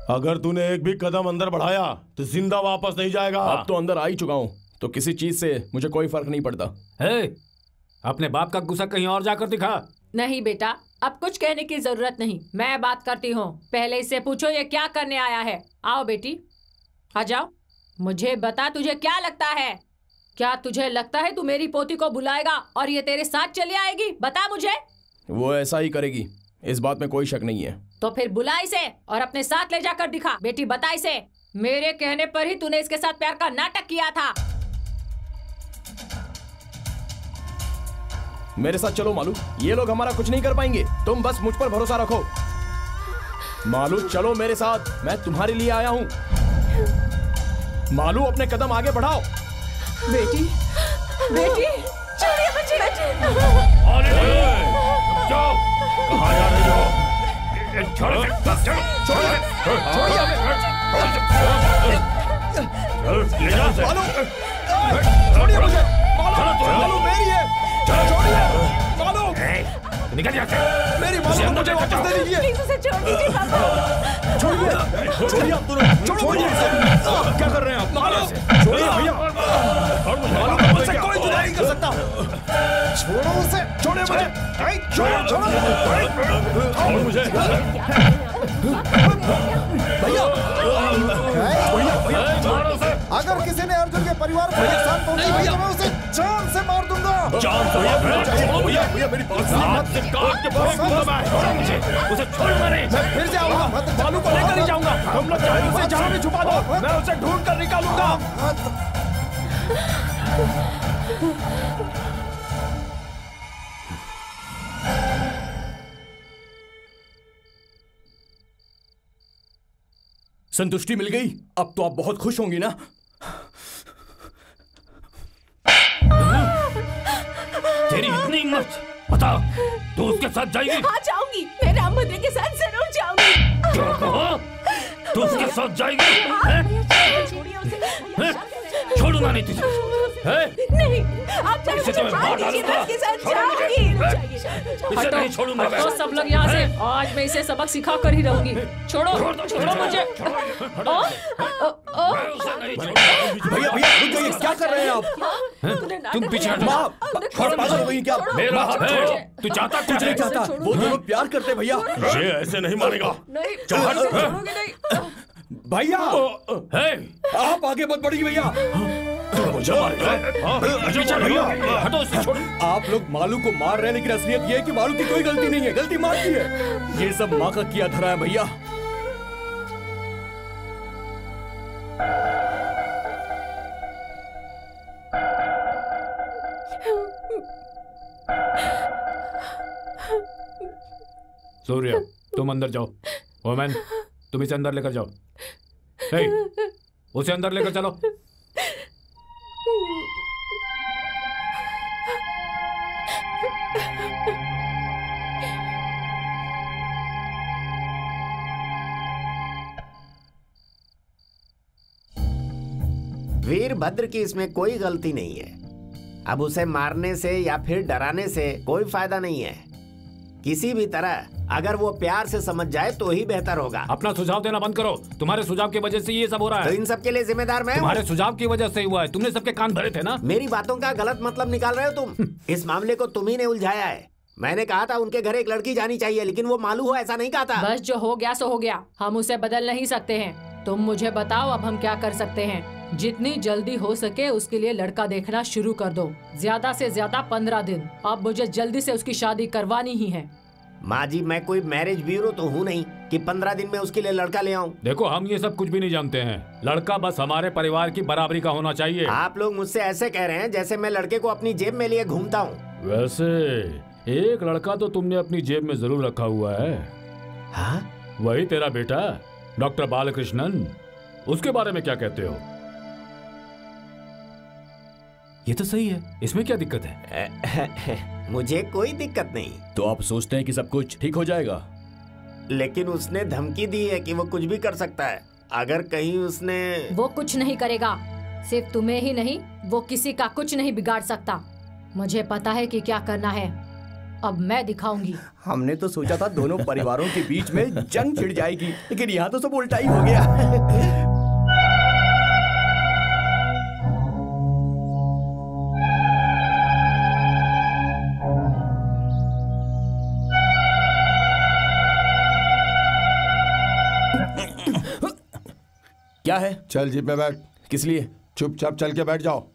अगर तूने एक भी कदम अंदर बढ़ाया तो जिंदा वापस नहीं जाएगा। अब तो अंदर आ ही चुका हूं, तो किसी चीज से मुझे कोई फर्क नहीं पड़ता। अपने बाप का गुस्सा कहीं और जाकर दिखा। नहीं बेटा, अब कुछ कहने की जरूरत नहीं, मैं बात करती हूँ। पहले इससे पूछो ये क्या करने आया है। आओ बेटी, आ जाओ। मुझे बता, तुझे क्या लगता है? क्या तुझे लगता है तू मेरी पोती को बुलाएगा और ये तेरे साथ चली आएगी? बता मुझे। वो ऐसा ही करेगी, इस बात में कोई शक नहीं है। तो फिर बुला इसे और अपने साथ ले जाकर दिखा। बेटी बता इसे, मेरे कहने पर ही तूने इसके साथ प्यार का नाटक किया था। मेरे साथ चलो मालू, ये लोग हमारा कुछ नहीं कर पाएंगे। तुम बस मुझ पर भरोसा रखो। मालू चलो मेरे साथ, मैं तुम्हारे लिए आया हूँ। मालू अपने कदम आगे बढ़ाओ। बेटी, बेटी, छोड़िए मुझे। जाओ, कहाँ जा रही हो? छोड़िए, छोड़िए मुझे। मालू मेरी है, छोड़िए। मालू निकल यहाँ से। मेरी मालू मुझे वापस दे दीजिए। प्लीज उसे छोड़ दीजिए पापा। छोड़िए आप दोनों, छोड़िए। क्या कर रहे हैं आप? मालू छोड़िए भैया। मालू मुझसे कोई जुदा नहीं कर सकता। छोड़ो उसे, छोड़िए मुझे। छोड़ो मुझे भैया। अगर किसी ने अर्जुन के परिवार को नुकसान पहुंचाया तो मैं उसे जान से मार दूंगा। जान से? भैया मेरी बात हाथ से काट के फेंक मैं। मुझे उसे छोड़ना नहीं। मैं फिर से आऊंगा, मालू को लेकर ही जाऊंगा। तुम लोग उसे जहां भी छुपा दो, मैं उसे ढूंढ कर निकालूंगा। संतुष्टि मिल गई? अब तो आप बहुत खुश होंगी ना? तेरी इतनी हिम्मत, बता तू उसके साथ जाएगी? हाँ जाऊंगी, मैं रामभद्र के साथ जरूर जाऊंगी। क्या कहा? तू उसके साथ जाएगी? छोड़ूंगा नहीं तुझे। नहीं, आप इसे तो मैं मार डालूंगा। उसके साथ जाऊंगी। इसे नहीं छोड़ूंगा मैं। तो सब लोग यहाँ से, आज मैं इसे सबक सिखा कर ही रहूंगी। छोड़ो, छोड़ो मुझे। भैया भैया रुक जाइए, क्या कर रहे हैं आप? तुम पीछे हटो। पागल हो गई क्या? मेरा हाथ है। तू चाहता? कुछ नहीं चाहता। वो दोनों प्यार करते भैया। ये ऐसे नहीं मानेगा। भैया आप आगे मत बढ़िए भैया। मुझे भैया हटो, उससे छोड़ो। आप लोग मालू को मार रहे हैं, लेकिन असलियत ये है कि मालू की कोई गलती नहीं है। गलती मार की है। ये सब माँ का किया धरा है भैया। सूर्य तुम अंदर जाओ। वोमैन तुम इसे अंदर लेकर जाओ। उसे अंदर लेकर चलो। वीरभद्र की इसमें कोई गलती नहीं है। अब उसे मारने से या फिर डराने से कोई फायदा नहीं है। किसी भी तरह अगर वो प्यार से समझ जाए तो ही बेहतर होगा। अपना सुझाव देना बंद करो। तुम्हारे सुझाव की वजह से ये सब हो रहा है। तो इन सब के लिए जिम्मेदार मैं हूं। तुम्हारे सुझाव की वजह से ही हुआ है। तुमने सबके कान भरे थे ना। मेरी बातों का गलत मतलब निकाल रहे हो तुम। इस मामले को तुम ही ने उलझाया है। मैंने कहा था उनके घर एक लड़की जानी चाहिए, लेकिन वो मालू हो ऐसा नहीं कहा था। बस जो हो गया सो हो गया, हम उसे बदल नहीं सकते हैं। तुम मुझे बताओ अब हम क्या कर सकते हैं। जितनी जल्दी हो सके उसके लिए लड़का देखना शुरू कर दो। ज्यादा से ज्यादा 15 दिन। अब मुझे जल्दी से उसकी शादी करवानी ही है। माँ जी मैं कोई मैरिज ब्यूरो तो हूँ नहीं कि 15 दिन में उसके लिए लड़का ले आऊँ। देखो हम ये सब कुछ भी नहीं जानते हैं। लड़का बस हमारे परिवार की बराबरी का होना चाहिए। आप लोग मुझसे ऐसे कह रहे हैं जैसे मैं लड़के को अपनी जेब में लिए घूमता हूँ। वैसे एक लड़का तो तुमने अपनी जेब में जरूर रखा हुआ है। हाँ? वही तेरा बेटा डॉक्टर बालकृष्णन। उसके बारे में क्या कहते हो? ये तो सही है, इसमें क्या दिक्कत है? मुझे कोई दिक्कत नहीं। तो आप सोचते हैं कि सब कुछ ठीक हो जाएगा? लेकिन उसने धमकी दी है कि वो कुछ भी कर सकता है। अगर कहीं उसने... वो कुछ नहीं करेगा। सिर्फ तुम्हें ही नहीं, वो किसी का कुछ नहीं बिगाड़ सकता। मुझे पता है कि क्या करना है। अब मैं दिखाऊंगी। हमने तो सोचा था दोनों परिवारों के बीच में जंग छिड़ जाएगी, लेकिन यहाँ तो सब उल्टा ही हो गया। क्या है? चल जीप में बैठ। किस लिए? चुपचाप चल के बैठ जाओ।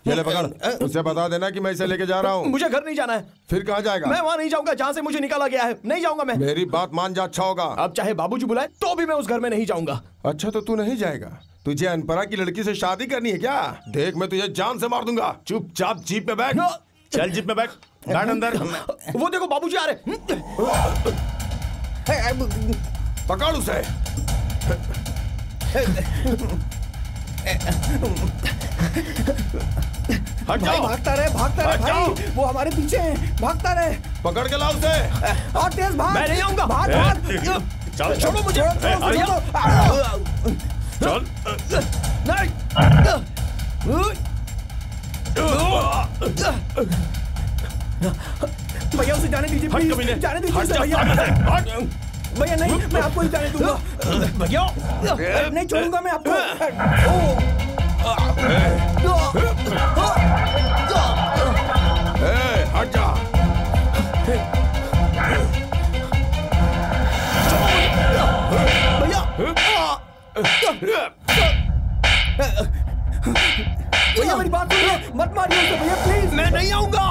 ये ले पकड़। उसे बता देना कि मैं इसे लेके जा रहा हूँ। मुझे घर नहीं जाना है। फिर कहाँ जाएगा? मैं वहाँ नहीं जाऊंगा जहाँ से मुझे निकाला गया है। नहीं जाऊंगा मैं। मेरी बात मान जा, अच्छा होगा। अब चाहे बाबूजी बुलाए तो भी मैं उस घर में नहीं जाऊंगा। अच्छा तो तू नहीं जाएगा? तुझे अनपरा की लड़की से शादी करनी है क्या? देख मैं तुझे जान से मार दूंगा। चुपचाप जीप में बैठ। चल जीप में बैठ। बैठ अंदर। वो देखो बाबूजी आ रहे। पकड़ उसे। हट जाओ। भागता रहे भाई। वो हमारे पीछे हैं। भागता रहे। पकड़ के लाओ उसे। और तेज भाग। मैं नहीं आऊंगा। भाग। चल छोड़ो मुझे। चल। भैया उसे जाने दीजिए प्लीज। जाने दीजिए भैया। भैया नहीं, मैं आपको नहीं जाने दूंगा। भैया नहीं छोड़ूंगा मैं आपको। हट जा। भैया मेरी बात सुनिए, मत मारिए उसे भैया प्लीज। मैं नहीं आऊंगा।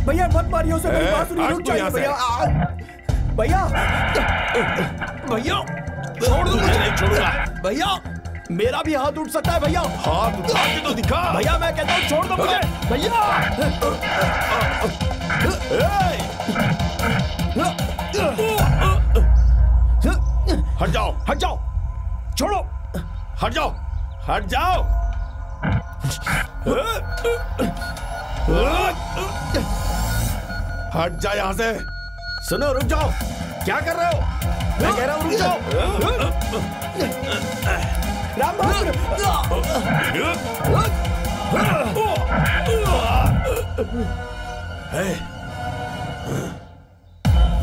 भैया मत मारिए उसे, मेरी बात सुनिए। रुक जाइए भैया। भैया भैया छोड़ दो मुझे। नहीं छोड़ूंगा भैया। मेरा भी हाथ उठ सकता है भैया। हाथ उठा के तो दिखा। भैया मैं कहता हूँ छोड़ दो मुझे भैया। हट जाओ। हट जाओ। छोड़ो। हट जाओ। हट जाओ। हट जा यहाँ से। सुनो रुक जाओ। क्या कर रहे हो? मैं कह रहा हूँ रुक जाओ।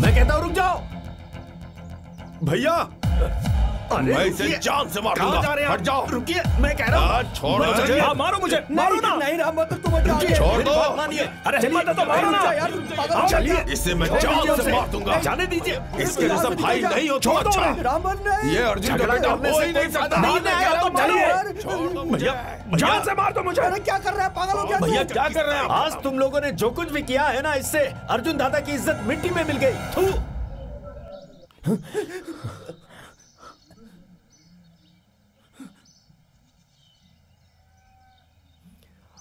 मैं कहता हूँ रुक जाओ। भैया मैं इसे रुकिए। जान से मार कहाँ दूंगा। जा रहे हैं हट जाओ। रुकिए, मैं कह रहा हूँ। छोड़ो मुझे। मारो मुझे। मारो ना। नहीं राम तुम छोड़ दो। अरे हिम्मत है तो मारो ना। चलिए इसे मैं जान से मार दूंगा। जाने दीजिए। इसके जैसा भाई नहीं हो तो अच्छा। ये अर्जुन झगड़ा करने हो से ही नहीं सकता। भैया जान से मार दो मुझे। अरे क्या कर रहा है? पागल हो गया? भैया क्या कर रहे हैं? आज तुम लोगों ने जो कुछ भी किया है ना, इससे अर्जुन दादा की इज्जत मिट्टी में मिल गई। थू।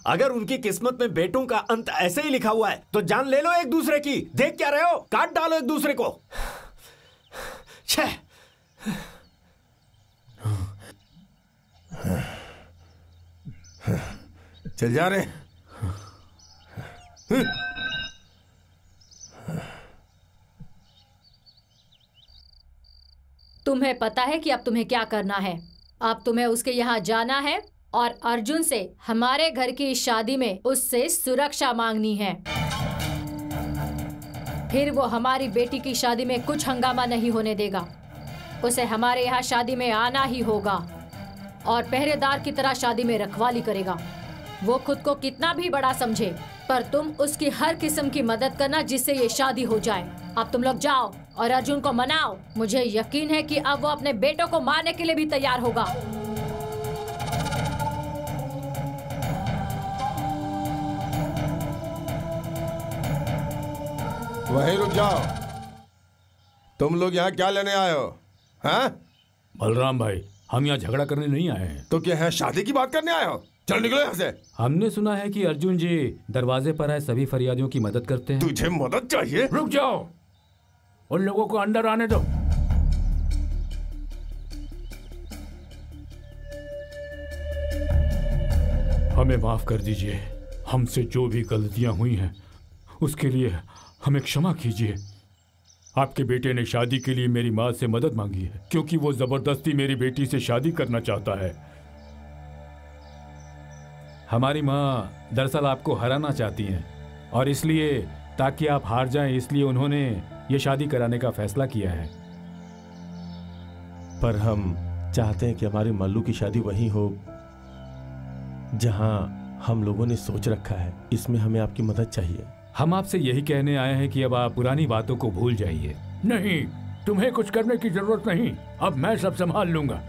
अगर उनकी किस्मत में बेटों का अंत ऐसे ही लिखा हुआ है तो जान ले लो एक दूसरे की। देख क्या रहे हो? काट डालो एक दूसरे को। छह। चल जा रहे। तुम्हें पता है कि अब तुम्हें क्या करना है। अब तुम्हें उसके यहाँ जाना है और अर्जुन से हमारे घर की इस शादी में उससे सुरक्षा मांगनी है। फिर वो हमारी बेटी की शादी में कुछ हंगामा नहीं होने देगा। उसे हमारे यहाँ शादी में आना ही होगा और पहरेदार की तरह शादी में रखवाली करेगा। वो खुद को कितना भी बड़ा समझे, पर तुम उसकी हर किस्म की मदद करना जिससे ये शादी हो जाए। अब तुम लोग जाओ और अर्जुन को मनाओ। मुझे यकीन है कि अब वो अपने बेटों को मारने के लिए भी तैयार होगा। वहीं रुक जाओ। तुम लोग यहाँ क्या लेने आए हो? हैं? बलराम भाई, हम यहाँ झगड़ा करने नहीं आए हैं। तो क्या है, शादी की बात करने आए हो? चल निकलो यहाँ से। हमने सुना है कि अर्जुन जी दरवाजे पर आए सभी फरियादियों की मदद करते हैं। तुझे मदद चाहिए? रुक जाओ, उन लोगों को अंदर आने दो। हमें माफ कर दीजिए, हमसे जो भी गलतियां हुई हैं उसके लिए हमें क्षमा कीजिए। आपके बेटे ने शादी के लिए मेरी माँ से मदद मांगी है क्योंकि वो जबरदस्ती मेरी बेटी से शादी करना चाहता है। हमारी माँ दरअसल आपको हराना चाहती हैं और इसलिए ताकि आप हार जाएं इसलिए उन्होंने ये शादी कराने का फैसला किया है। पर हम चाहते हैं कि हमारी मल्लू की शादी वहीं हो जहां हम लोगों ने सोच रखा है। इसमें हमें आपकी मदद चाहिए। हम आपसे यही कहने आए हैं कि अब आप पुरानी बातों को भूल जाइए। नहीं, तुम्हें कुछ करने की जरूरत नहीं, अब मैं सब संभाल लूंगा।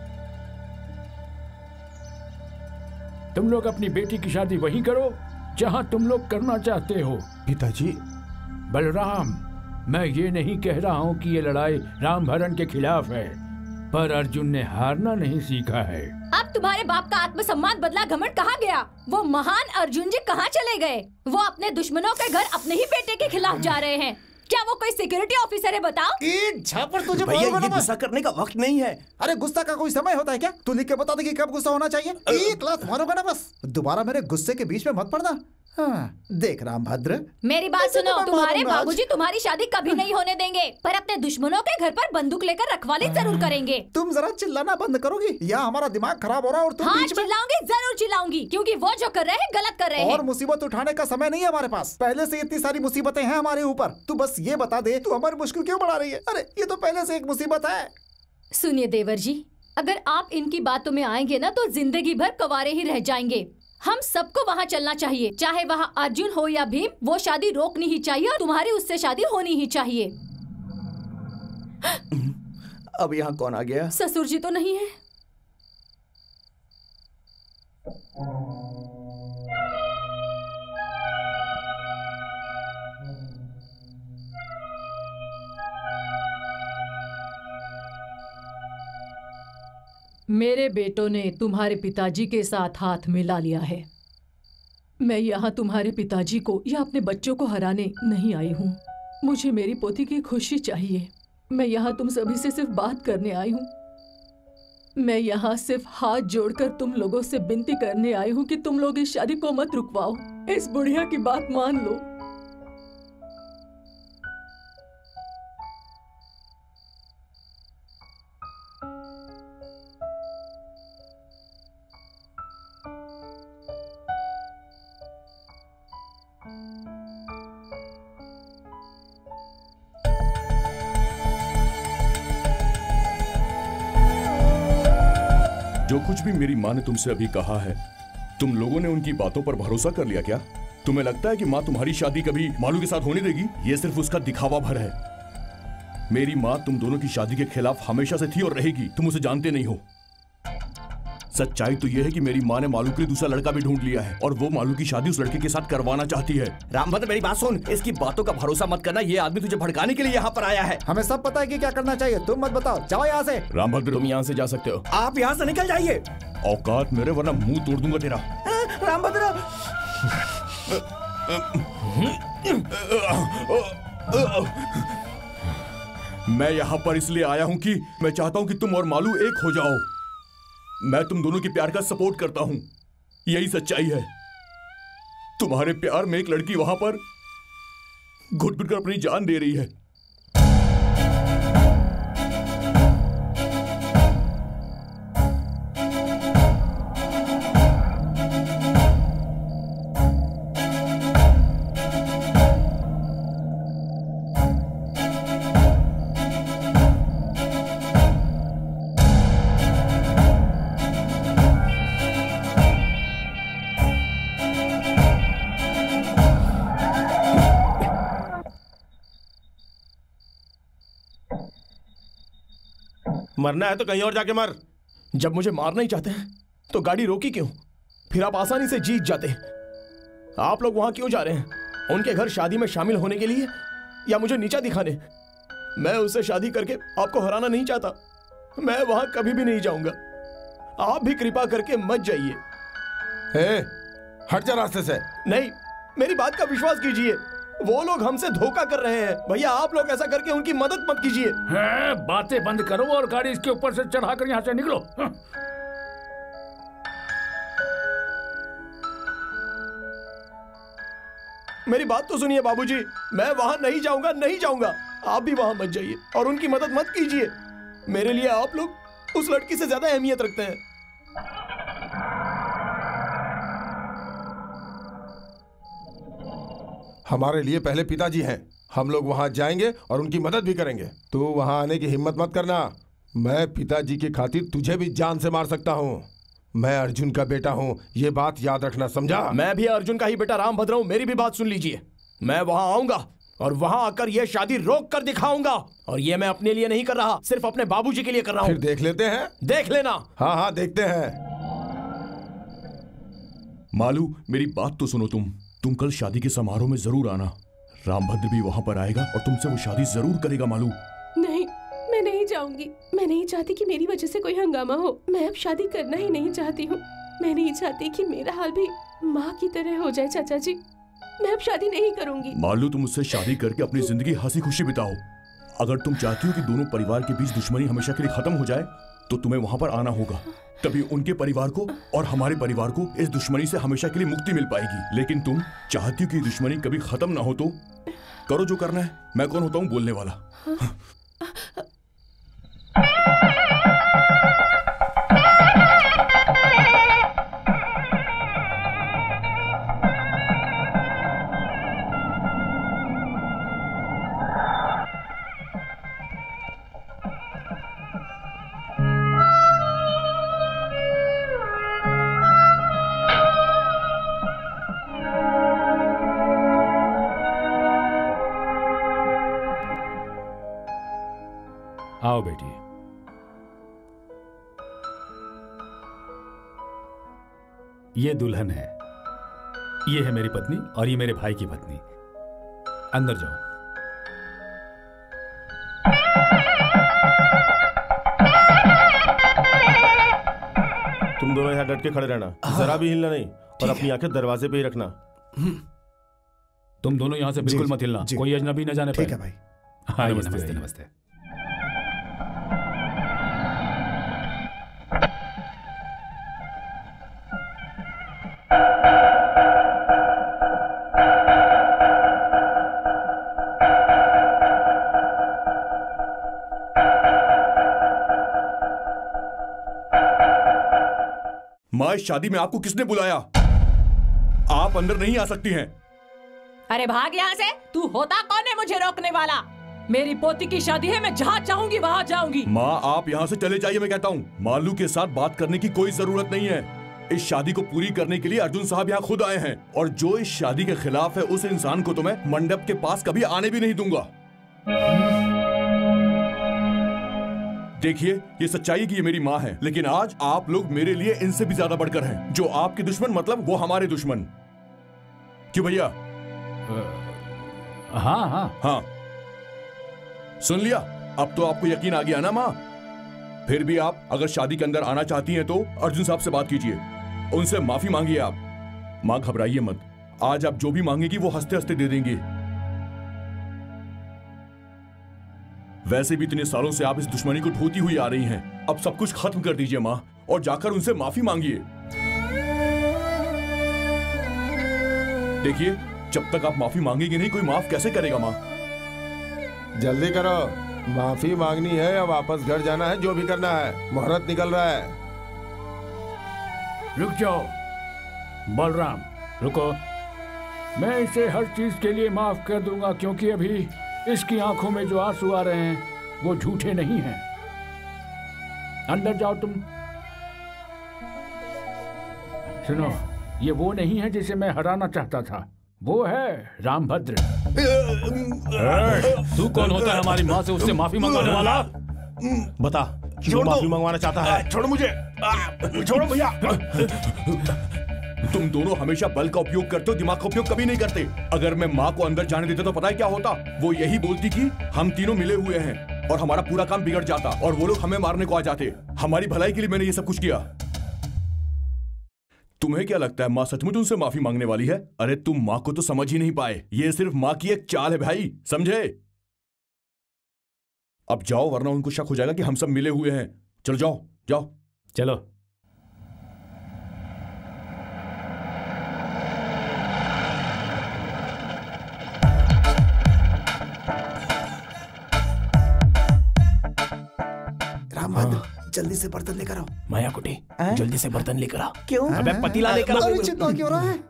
तुम लोग अपनी बेटी की शादी वहीं करो जहां तुम लोग करना चाहते हो। पिताजी। बलराम, मैं ये नहीं कह रहा हूं कि ये लड़ाई रामभरण के खिलाफ है, पर अर्जुन ने हारना नहीं सीखा है। अब तुम्हारे बाप का आत्मसम्मान बदला घमंड कहाँ गया? वो महान अर्जुन जी कहाँ चले गए? वो अपने दुश्मनों के घर अपने ही बेटे के खिलाफ जा रहे हैं। क्या वो कोई सिक्योरिटी ऑफिसर है? बताओ। झापर तुझे भैया ये गुस्सा करने का वक्त नहीं है। अरे गुस्सा का कोई समय होता है क्या? तू लिख के बता दे कि कब गुस्सा होना चाहिए। एक लात मारूंगा ना बस। दोबारा मेरे गुस्से के बीच में मत पड़ना। हाँ, देख रामभद्र, मेरी बात सुनो। तुम्हारे बाबूजी तुम्हारी शादी कभी नहीं होने देंगे, पर अपने दुश्मनों के घर पर बंदूक लेकर रखवाली जरूर करेंगे। तुम जरा चिल्लाना बंद करोगी या हमारा दिमाग खराब हो रहा है और तुम हाँ, बीच में। चिल्लाऊंगी, जरूर चिल्लाऊंगी, क्योंकि वो जो कर रहे हैं गलत कर रहे हैं। और मुसीबत उठाने का समय नहीं है हमारे पास। पहले से इतनी सारी मुसीबतें हैं हमारे ऊपर। तू बस ये बता दे, तू हमारी मुश्किल क्यों बढ़ा रही है? अरे ये तो पहले से एक मुसीबत है। सुनिए देवर जी, अगर आप इनकी बातों में आएंगे ना तो जिंदगी भर कवारे ही रह जाएंगे। हम सबको वहाँ चलना चाहिए, चाहे वहाँ अर्जुन हो या भीम। वो शादी रोकनी ही चाहिए और तुम्हारी उससे शादी होनी ही चाहिए। अब यहाँ कौन आ गया? ससुर जी तो नहीं है? मेरे बेटों ने तुम्हारे पिताजी के साथ हाथ मिला लिया है। मैं यहाँ तुम्हारे पिताजी को या अपने बच्चों को हराने नहीं आई हूँ। मुझे मेरी पोती की खुशी चाहिए। मैं यहाँ तुम सभी से सिर्फ बात करने आई हूँ। मैं यहाँ सिर्फ हाथ जोड़कर तुम लोगों से विनती करने आई हूँ कि तुम लोग इस शादी को मत रुकवाओ। इस बुढ़िया की बात मान लो। जो कुछ भी मेरी माँ ने तुमसे अभी कहा है, तुम लोगों ने उनकी बातों पर भरोसा कर लिया क्या? तुम्हें लगता है कि माँ तुम्हारी शादी कभी मालू के साथ होने देगी? ये सिर्फ उसका दिखावा भर है। मेरी माँ तुम दोनों की शादी के खिलाफ हमेशा से थी और रहेगी। तुम उसे जानते नहीं हो। सच्चाई तो यह है कि मेरी माँ ने मालू के लिए दूसरा लड़का भी ढूंढ लिया है और वो मालू की शादी उस लड़के के साथ करवाना चाहती है। रामभद्र मेरी बात सुन, इसकी बातों का भरोसा मत करना। ये आदमी तुझे भड़काने के लिए यहाँ पर आया है। हमें सब पता है कि क्या करना चाहिए। तुम मत बताओ, जाओ यहाँ से। रामभद्र, तुम यहाँ से जा सकते हो। आप यहाँ से निकल जाइए। औकात मेरे, वरना मुंह तोड़ दूंगा तेरा। रामभद्र, मैं यहाँ पर इसलिए आया हूँ कि मैं चाहता हूँ कि तुम और मालू एक हो जाओ। मैं तुम दोनों के प्यार का सपोर्ट करता हूँ, यही सच्चाई है। तुम्हारे प्यार में एक लड़की वहां पर घुट घुट कर अपनी जान दे रही है। मरना है तो कहीं और जाके मर। जब मुझे मारना ही चाहते हैं तो गाड़ी रोकी क्यों? फिर आप आसानी से जीत जाते। आप लोग वहां क्यों जा रहे हैं? उनके घर शादी में शामिल होने के लिए या मुझे नीचा दिखाने? मैं उससे शादी करके आपको हराना नहीं चाहता। मैं वहां कभी भी नहीं जाऊंगा। आप भी कृपा करके मत जाइए। हट जा रास्ते से। नहीं, मेरी बात का विश्वास कीजिए, वो लोग हमसे धोखा कर रहे हैं। भैया आप लोग ऐसा करके उनकी मदद मत कीजिए। बातें बंद करो और गाड़ी इसके ऊपर से चढ़ाकर यहाँ से निकलो। मेरी बात तो सुनिए बाबूजी, मैं वहां नहीं जाऊंगा, नहीं जाऊंगा। आप भी वहां मत जाइए और उनकी मदद मत कीजिए। मेरे लिए आप लोग उस लड़की से ज्यादा अहमियत रखते हैं। हमारे लिए पहले पिताजी हैं। हम लोग वहां जाएंगे और उनकी मदद भी करेंगे। तू वहां आने की हिम्मत मत करना। मैं पिताजी की खातिर तुझे भी जान से मार सकता हूँ। मैं अर्जुन का बेटा हूँ, ये बात याद रखना, समझा? मैं भी अर्जुन का ही बेटा रामभद्र हूँ। मेरी भी बात सुन लीजिए। मैं वहां आऊंगा और वहां आकर ये शादी रोक कर दिखाऊंगा। और ये मैं अपने लिए नहीं कर रहा, सिर्फ अपने बाबूजी के लिए कर रहा हूँ। फिर देख लेते हैं। देख लेना। हाँ हाँ देखते हैं। मालू, मेरी बात तो सुनो। तुम कल शादी के समारोह में जरूर आना। रामभद्र भी वहां पर आएगा और तुमसे वो शादी जरूर करेगा। मालू नहीं, मैं नहीं जाऊंगी। मैं नहीं चाहती कि मेरी वजह से कोई हंगामा हो। मैं अब शादी करना ही नहीं चाहती हूँ। मैं नहीं चाहती कि मेरा हाल भी माँ की तरह हो जाए। चाचा जी, मैं अब शादी नहीं करूंगी। मालू, तुम मुझसे शादी करके अपनी जिंदगी हंसी खुशी बिताओ। अगर तुम चाहती हो कि दोनों परिवार के बीच दुश्मनी हमेशा के लिए खत्म हो जाए तो तुम्हें वहां पर आना होगा। तभी उनके परिवार को और हमारे परिवार को इस दुश्मनी से हमेशा के लिए मुक्ति मिल पाएगी। लेकिन तुम चाहती हो कि दुश्मनी कभी खत्म ना हो तो करो जो करना है। मैं कौन होता हूँ बोलने वाला? आओ बेटी। ये दुल्हन है, ये है मेरी पत्नी और ये मेरे भाई की पत्नी। अंदर जाओ। तुम दोनों यहाँ डट के खड़े रहना, जरा भी हिलना नहीं और अपनी आंखें दरवाजे पे ही रखना। तुम दोनों यहाँ से बिल्कुल मत हिलना, कोई अजनबी न जाने पाए। ठीक है भाई। हाँ, नमस्ते नमस्ते। माँ, इस शादी में आपको किसने बुलाया? आप अंदर नहीं आ सकती हैं। अरे भाग यहाँ से। तू होता कौन है मुझे रोकने वाला? मेरी पोती की शादी है, मैं जहाँ चाहूंगी वहाँ जाऊंगी। माँ, आप यहाँ से चले जाइए। मैं कहता हूँ, मालू के साथ बात करने की कोई जरूरत नहीं है। इस शादी को पूरी करने के लिए अर्जुन साहब यहाँ खुद आए हैं और जो इस शादी के खिलाफ है उस इंसान को तो मैं मंडप के पास कभी आने भी नहीं दूंगा। देखिए, ये सच्चाई कि ये मेरी माँ है, लेकिन आज आप लोग मेरे लिए इनसे भी ज्यादा बढ़कर हैं। जो आपके दुश्मन मतलब वो हमारे दुश्मन। क्यों भैया? हाँ हाँ हाँ, सुन लिया। अब तो आपको यकीन आ गया ना माँ? फिर भी आप अगर शादी के अंदर आना चाहती हैं तो अर्जुन साहब से बात कीजिए, उनसे माफी मांगिए आप। माँ, घबराइए मत। आज आप जो भी मांगेगी वो हंसते हंसते दे देंगे। वैसे भी इतने सालों से आप इस दुश्मनी को ढोती हुई आ रही हैं। अब सब कुछ खत्म कर दीजिए माँ और जाकर उनसे माफी मांगिए। देखिए, जब तक आप माफी मांगेंगे नहीं, कोई माफ कैसे करेगा माँ? जल्दी करो, माफी मांगनी है या वापस घर जाना है, जो भी करना है। मुहूर्त निकल रहा है। रुक जाओ बलराम, रुको। मैं इसे हर चीज के लिए माफ कर दूंगा क्योंकि अभी इसकी आंखों में जो आंसू आ रहे हैं वो झूठे नहीं हैं। अंदर जाओ तुम। सुनो, ये वो नहीं है जिसे मैं हराना चाहता था, वो है रामभद्र। तू कौन होता है हमारी माँ से उससे माफी मंगवाने वाला? बता, क्यों माफी मंगवाना चाहता है? छोड़ो मुझे, छोड़ो भैया। तुम दोनों हमेशा बल का उपयोग करते हो, दिमाग का उपयोग कभी नहीं करते। अगर मैं माँ को अंदर जाने देता तो पता है क्या होता? वो यही बोलती कि हम तीनों मिले हुए हैं और हमारा पूरा काम बिगड़ जाता और वो लोग हमें मारने को आ जाते। हमारी भलाई के लिए मैंने ये सब कुछ किया। तुम्हें क्या लगता है माँ सचमुच उनसे माफी मांगने वाली है? अरे तुम माँ को तो समझ ही नहीं पाए। ये सिर्फ माँ की एक चाल है भाई, समझे? अब जाओ वरना उनको शक हो जाएगा कि हम सब मिले हुए हैं। चलो जाओ जाओ। चलो। जल्दी से बर्तन लेकर आओ। माया कुटी, जल्दी से बर्तन लेकर आओ। क्यों? अबे पतीला लेकर आओ। अरे चिंता क्यों रहा है?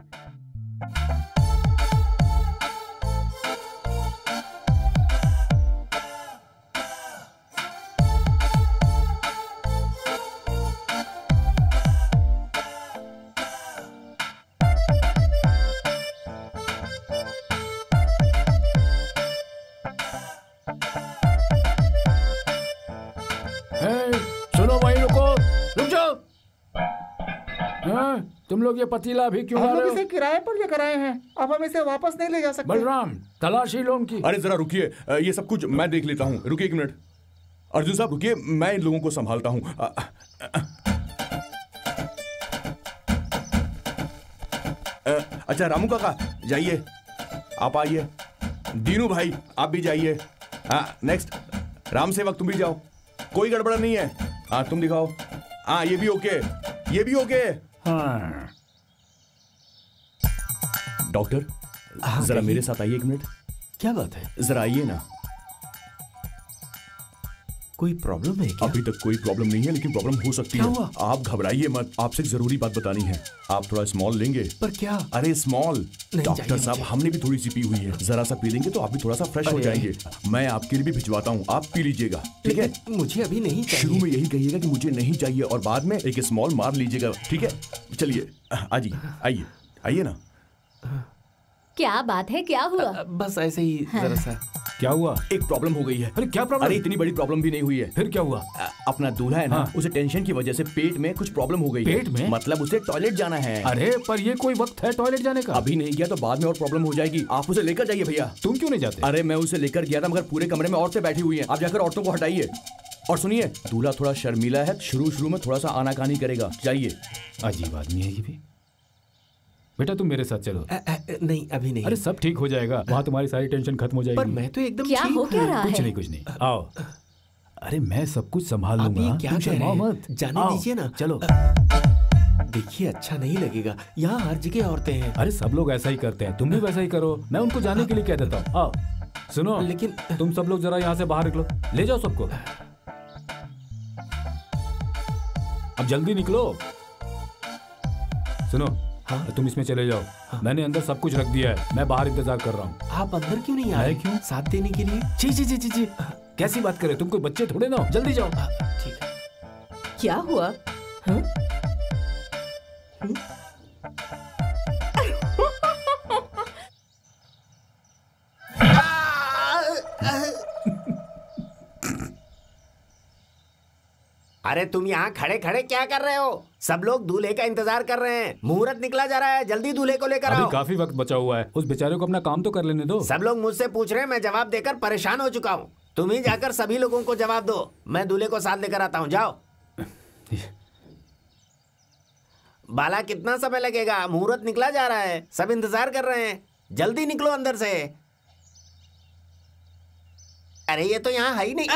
सुनो भाई, रुक जाओ। तुम लोग ये पतीला भी क्यों ला हम रहे लोग हो? इसे किराए पर लेकर आए हैं, अब हम इसे वापस नहीं ले जा सकते। बलराम, तलाशी लो उनकी। अरे जरा रुकिए, ये सब कुछ मैं देख लेता हूँ। रुकिए 1 मिनट। अर्जुन साहब रुकिए, मैं इन लोगों को संभालता हूँ। अच्छा रामू काका जाइए, आप आइए। दीनू भाई आप भी जाइए। नेक्स्ट राम सेवक तुम भी जाओ, कोई गड़बड़ नहीं है। हाँ तुम दिखाओ। हाँ ये भी ओके, ये भी ओके। हाँ। डॉक्टर जरा मेरे साथ आइए 1 मिनट। क्या बात है? जरा आइए ना। कोई प्रॉब्लम है क्या? अभी तक कोई प्रॉब्लम नहीं है, लेकिन प्रॉब्लम हो सकती है। हुआ? आप घबराइए मत, आपसे एक जरूरी बात बतानी है। आप थोड़ा स्मॉल लेंगे? पर क्या? अरे स्मॉल। डॉक्टर साहब मुझे। हमने भी थोड़ी सी पी हुई है, जरा सा पी लेंगे तो आप भी थोड़ा सा फ्रेश हो जाएंगे। मैं आपके लिए भी भिजवाता हूँ, आप पी लीजिएगा, ठीक है? मुझे अभी नहीं चाहिए। शुरू में यही कहिएगा कि मुझे नहीं चाहिए और बाद में एक स्मॉल मार लीजिएगा, ठीक है? चलिए आइए आइए ना। क्या बात है, क्या हुआ? बस ऐसे ही जरा सा। क्या हुआ? एक प्रॉब्लम हो गई है। अरे क्या प्रॉब्लम? अरे इतनी बड़ी प्रॉब्लम भी नहीं हुई है। फिर क्या हुआ? अपना दूल्हा है ना, उसे टेंशन की वजह से पेट में कुछ प्रॉब्लम हो गई है। पेट में? मतलब उसे टॉयलेट जाना है। अरे पर ये कोई वक्त है टॉयलेट जाने का? अभी नहीं गया तो बाद में और प्रॉब्लम हो जाएगी। आप उसे लेकर जाइए भैया। तुम क्यों नहीं जाते? अरे मैं उसे लेकर गया था, मगर पूरे कमरे में औरतें बैठी हुई हैं। आप जाकर औरतों को हटाइए। और सुनिए, दूल्हा थोड़ा शर्मीला है, शुरू में थोड़ा सा आनाकानी करेगा। जाइए। अजीब आदमी है ये भी। बेटा तुम मेरे साथ चलो। नहीं अभी नहीं। अरे सब ठीक हो जाएगा, वहाँ तुम्हारी सारी टेंशन खत्म हो जाएगी। पर मैं तो एकदम क्या हो क्या रहा है? कुछ नहीं आओ। अरे मैं सब कुछ संभाल लूंगा। अभी क्या तुम कह रहे शर्माओ हैं? मत। जाने आओ, दीजिए ना। चलो। देखिए अच्छा नहीं लगेगा, यहाँ हर जगह औरतें हैं। अरे सब लोग ऐसा ही करते हैं, तुम भी वैसा ही करो। मैं उनको जाने के लिए कह देता हूँ। आओ सुनो, लेकिन तुम सब लोग जरा यहाँ से बाहर निकलो, ले जाओ सबको। अब जल्दी निकलो। सुनो, हाँ तुम इसमें चले जाओ। हाँ। मैंने अंदर सब कुछ रख दिया है, मैं बाहर इंतजार कर रहा हूँ। आप अंदर क्यों नहीं आ रहे? क्यों? साथ देने के लिए। जी कैसी बात करे, तुम कोई बच्चे थोड़े ना हो। जल्दी जाओ। ठीक है। क्या हुआ? हाँ? अरे तुम यहाँ खड़े खड़े क्या कर रहे हो? सब लोग दूल्हे का इंतजार कर रहे हैं, मुहूर्त निकला जा रहा है, जल्दी दूल्हे को लेकर आओ। अभी काफी वक्त बचा हुआ है, उस बेचारे को अपना काम तो कर लेने दो। सब लोग मुझसे पूछ रहे हैं, मैं जवाब देकर परेशान हो चुका हूँ। तुम ही जाकर सभी लोगों को जवाब दो, मैं दूल्हे को साथ लेकर आता हूँ। जाओ। बाला कितना समय लगेगा? मुहूर्त निकला जा रहा है, सब इंतजार कर रहे हैं, जल्दी निकलो अंदर से। अरे ये तो यहाँ है ही नहीं।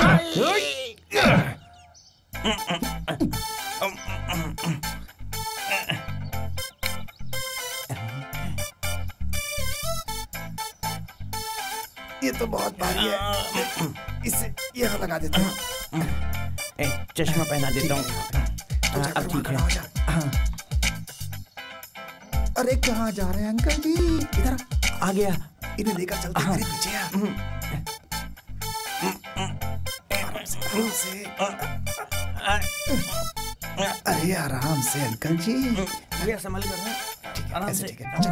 ये तो बहुत भारी है, इसे यहाँ लगा देता हूँ। चश्मा पहना देता हूँ। अब ठीक है। अरे कहाँ जा रहे हैं अंकल जी? इधर आ गया। इन्हें लेकर चलते हैं, मेरे पीछे अरे आराम से अंकल जी। ये संभल कर। ठीक है, ऐसे ठीक है। चल।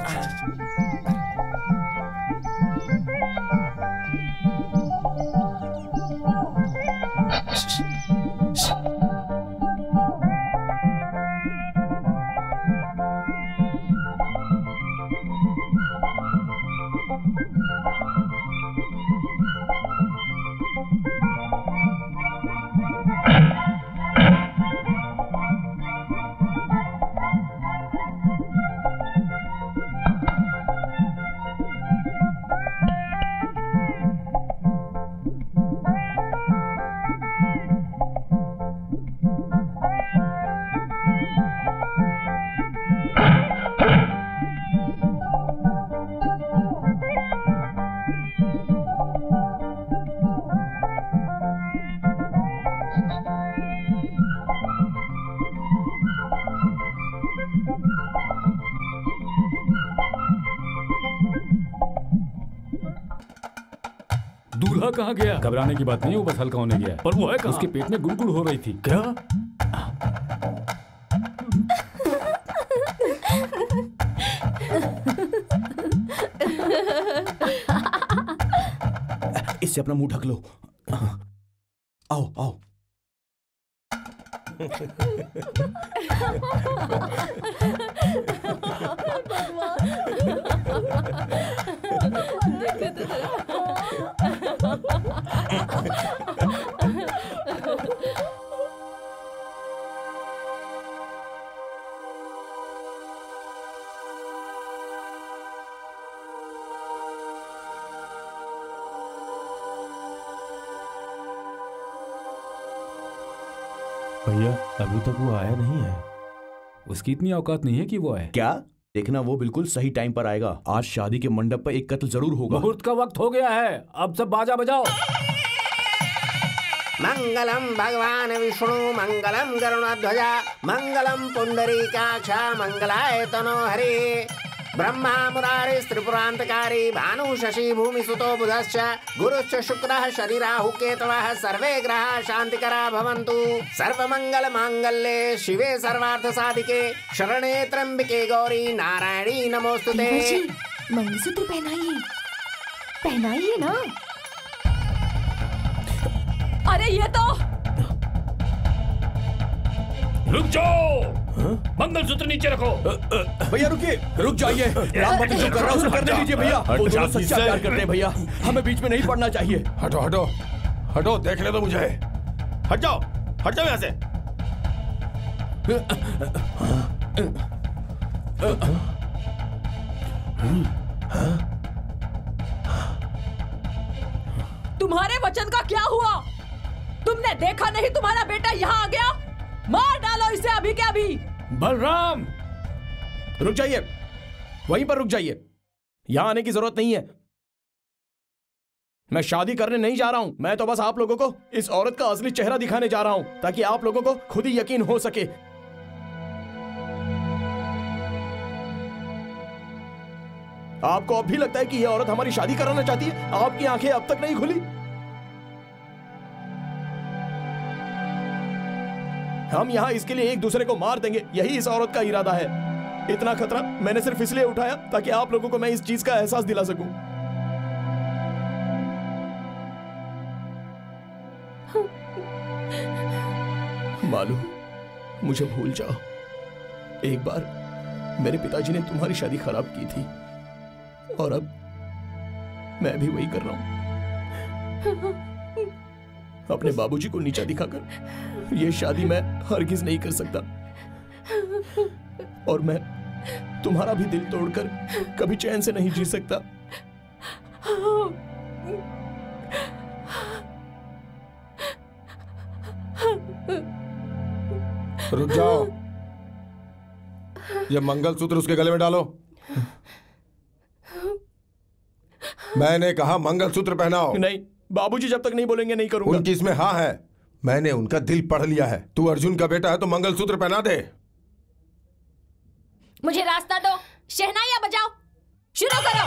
दूल्हा कहाँ गया? घबराने की बात नहीं, वो बस हल्का होने गया। पर वो है कहाँ? उसके पेट में गुड़गुड़ हो रही थी। क्या? इससे अपना मुंह ढक लो। आओ आओ। भैया अभी तक वो आया नहीं है। उसकी इतनी औकात नहीं है कि वो आए। क्या? देखना वो बिल्कुल सही टाइम पर आएगा। आज शादी के मंडप पर एक कत्ल जरूर होगा। मुहूर्त का वक्त हो गया है, अब सब बाजा बजाओ। मंगलम भगवान विष्णु मंगलम गरुणध्वजा मंगलम पुंडरीकाक्ष मंगलाय तनोहरि ब्रह्मा मुरारी त्रिपुरांतकारी भानु शशि भूमि सुतो बुधश्च गुरुश्च शुक्रः शनि राहु केतवः सर्वे ग्रहाः शांतिकरा भवन्तु सर्वमंगल मांगल्ये शिवे सर्वार्थ साधिके शरणे त्र्यंबके गौरी नारायणी नमोस्तुते। मंगलसूत्र पहनाइए ना। अरे ये तो रुक जाओ। मंगलसूत्र नीचे रखो। भैया रुकिए, रुक जाइए। राम भक्त जो कर रहा है उसे करने दीजिए भैया। वो दोनों सच्चा प्यार करते हैं भैया, हमें बीच में नहीं पड़ना चाहिए। हटो हटो हटो, देख ले तो मुझे। हट जाओ यहाँ से। तुम्हारे वचन का क्या हुआ? तुमने देखा नहीं तुम्हारा बेटा यहाँ आ गया? मार डालो इसे अभी के अभी। बलराम रुक जाइए, वहीं पर रुक जाइए। यहां आने की जरूरत नहीं है। मैं शादी करने नहीं जा रहा हूं। मैं तो बस आप लोगों को इस औरत का असली चेहरा दिखाने जा रहा हूं, ताकि आप लोगों को खुद ही यकीन हो सके। आपको अब भी लगता है कि यह औरत हमारी शादी कराना चाहती है? आपकी आंखें अब तक नहीं खुली? हम यहाँ इसके लिए एक दूसरे को मार देंगे, यही इस औरत का इरादा है। इतना खतरा मैंने सिर्फ इसलिए उठाया ताकि आप लोगों को मैं इस चीज का एहसास दिला सकूं। मालूम, मुझे भूल जाओ। एक बार मेरे पिताजी ने तुम्हारी शादी खराब की थी और अब मैं भी वही कर रहा हूं। अपने बाबूजी को नीचा दिखाकर ये शादी मैं हरगिज नहीं कर सकता, और मैं तुम्हारा भी दिल तोड़कर कभी चैन से नहीं जी सकता। रुक जाओ, ये मंगलसूत्र उसके गले में डालो। मैंने कहा मंगलसूत्र पहनाओ। नहीं, बाबूजी जब तक नहीं बोलेंगे नहीं करूंगा। उनकी इसमें हाँ है, मैंने उनका दिल पढ़ लिया है। तू अर्जुन का बेटा है तो मंगलसूत्र पहना दे। मुझे रास्ता दो, शहनाइयां बजाओ, शुरू करो।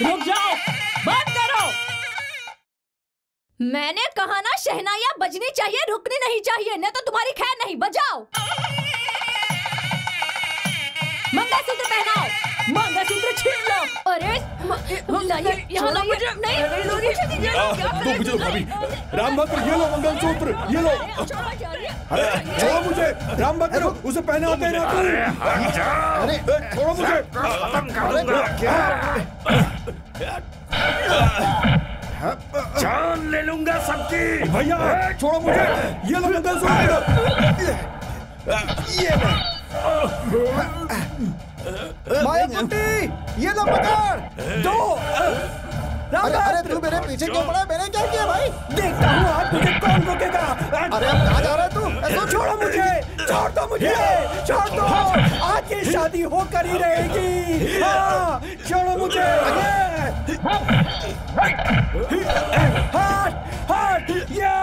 रुक जाओ, बंद करो। मैंने कहा ना शहनाइयां बजनी चाहिए, रुकनी नहीं चाहिए, नहीं तो तुम्हारी खैर नहीं। बजाओ, मंगलसूत्र पहनाओ। मंगलसूत्र छीन लो। अरे लाइए, यहाँ लाइए। नहीं, दो भाभी। राम भक्त ये लो मंगलसूत्र, ये लो। अरे छोड़ो मुझे, राम भक्त उसे पहनाते ना तू। अरे छोड़ो मुझे। जान ले लूंगा सबकी। भैया छोड़ो मुझे, ये लो मंगलसूत्र। ये माया कुंडी, ये लो पकड़। दो। अरे तू मेरे पीछे क्यों पड़ा? मैंने क्या किया भाई? देखता हूँ आज मुझे कौन रोकेगा। अरे अब कहाँ जा रहा है तू? छोड़ो मुझे, छोड़ दो मुझे, छोड़ दो। आज ये शादी होकर ही रहेगी। हाँ, छोड़ो मुझे। हट हट, ये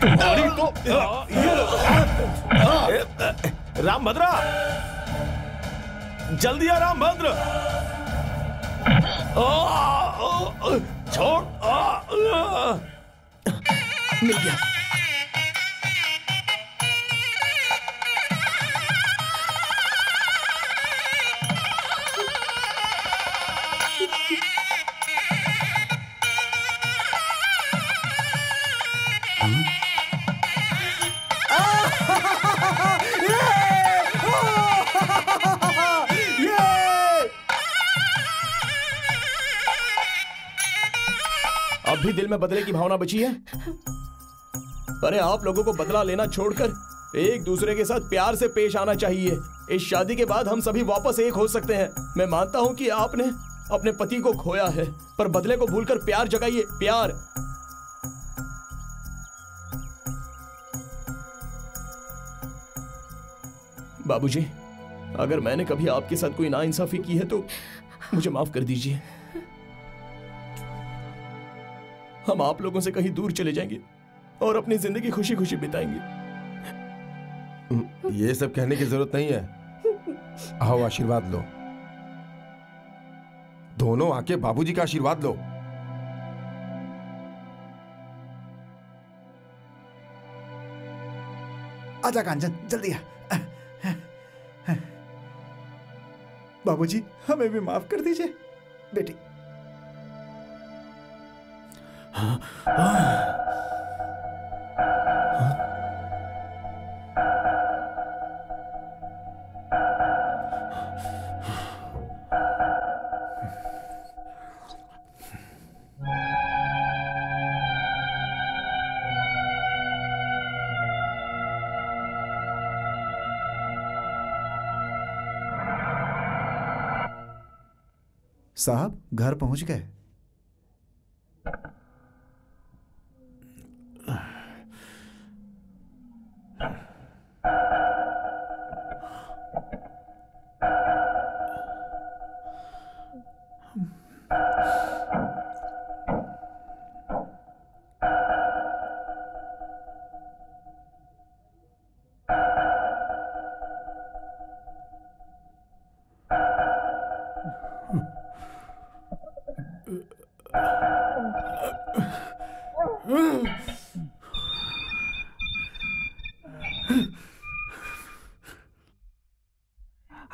तुम्हारी तो रामभद्रा, जल्दी आ रामभद्र। छोड़। मिल गया। अब भी दिल में बदले की भावना बची है? अरे आप लोगों को बदला लेना छोड़कर एक दूसरे के साथ प्यार से पेश आना चाहिए। इस शादी के बाद हम सभी वापस एक हो सकते हैं। मैं मानता हूं कि आपने अपने पति को खोया है, पर बदले को भूलकर प्यार जगाइए, प्यार। बाबूजी, अगर मैंने कभी आपके साथ कोई नाइंसाफी की है तो मुझे माफ कर दीजिए। हम आप लोगों से कहीं दूर चले जाएंगे और अपनी जिंदगी खुशी खुशी बिताएंगे। ये सब कहने की जरूरत नहीं है। आओ आशीर्वाद लो, दोनों आके बाबूजी का आशीर्वाद लो। आजा कांचन, जल्दी आ। बाबूजी, हमें भी माफ कर दीजिए बेटी। साहब, घर पहुंच गए?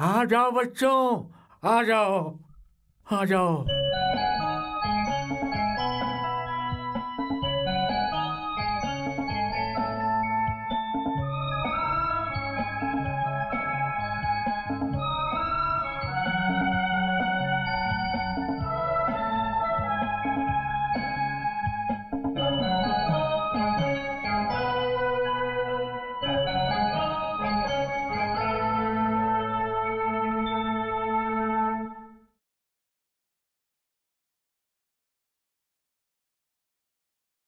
आ जाओ बच्चों, आ जाओ, आ जाओ।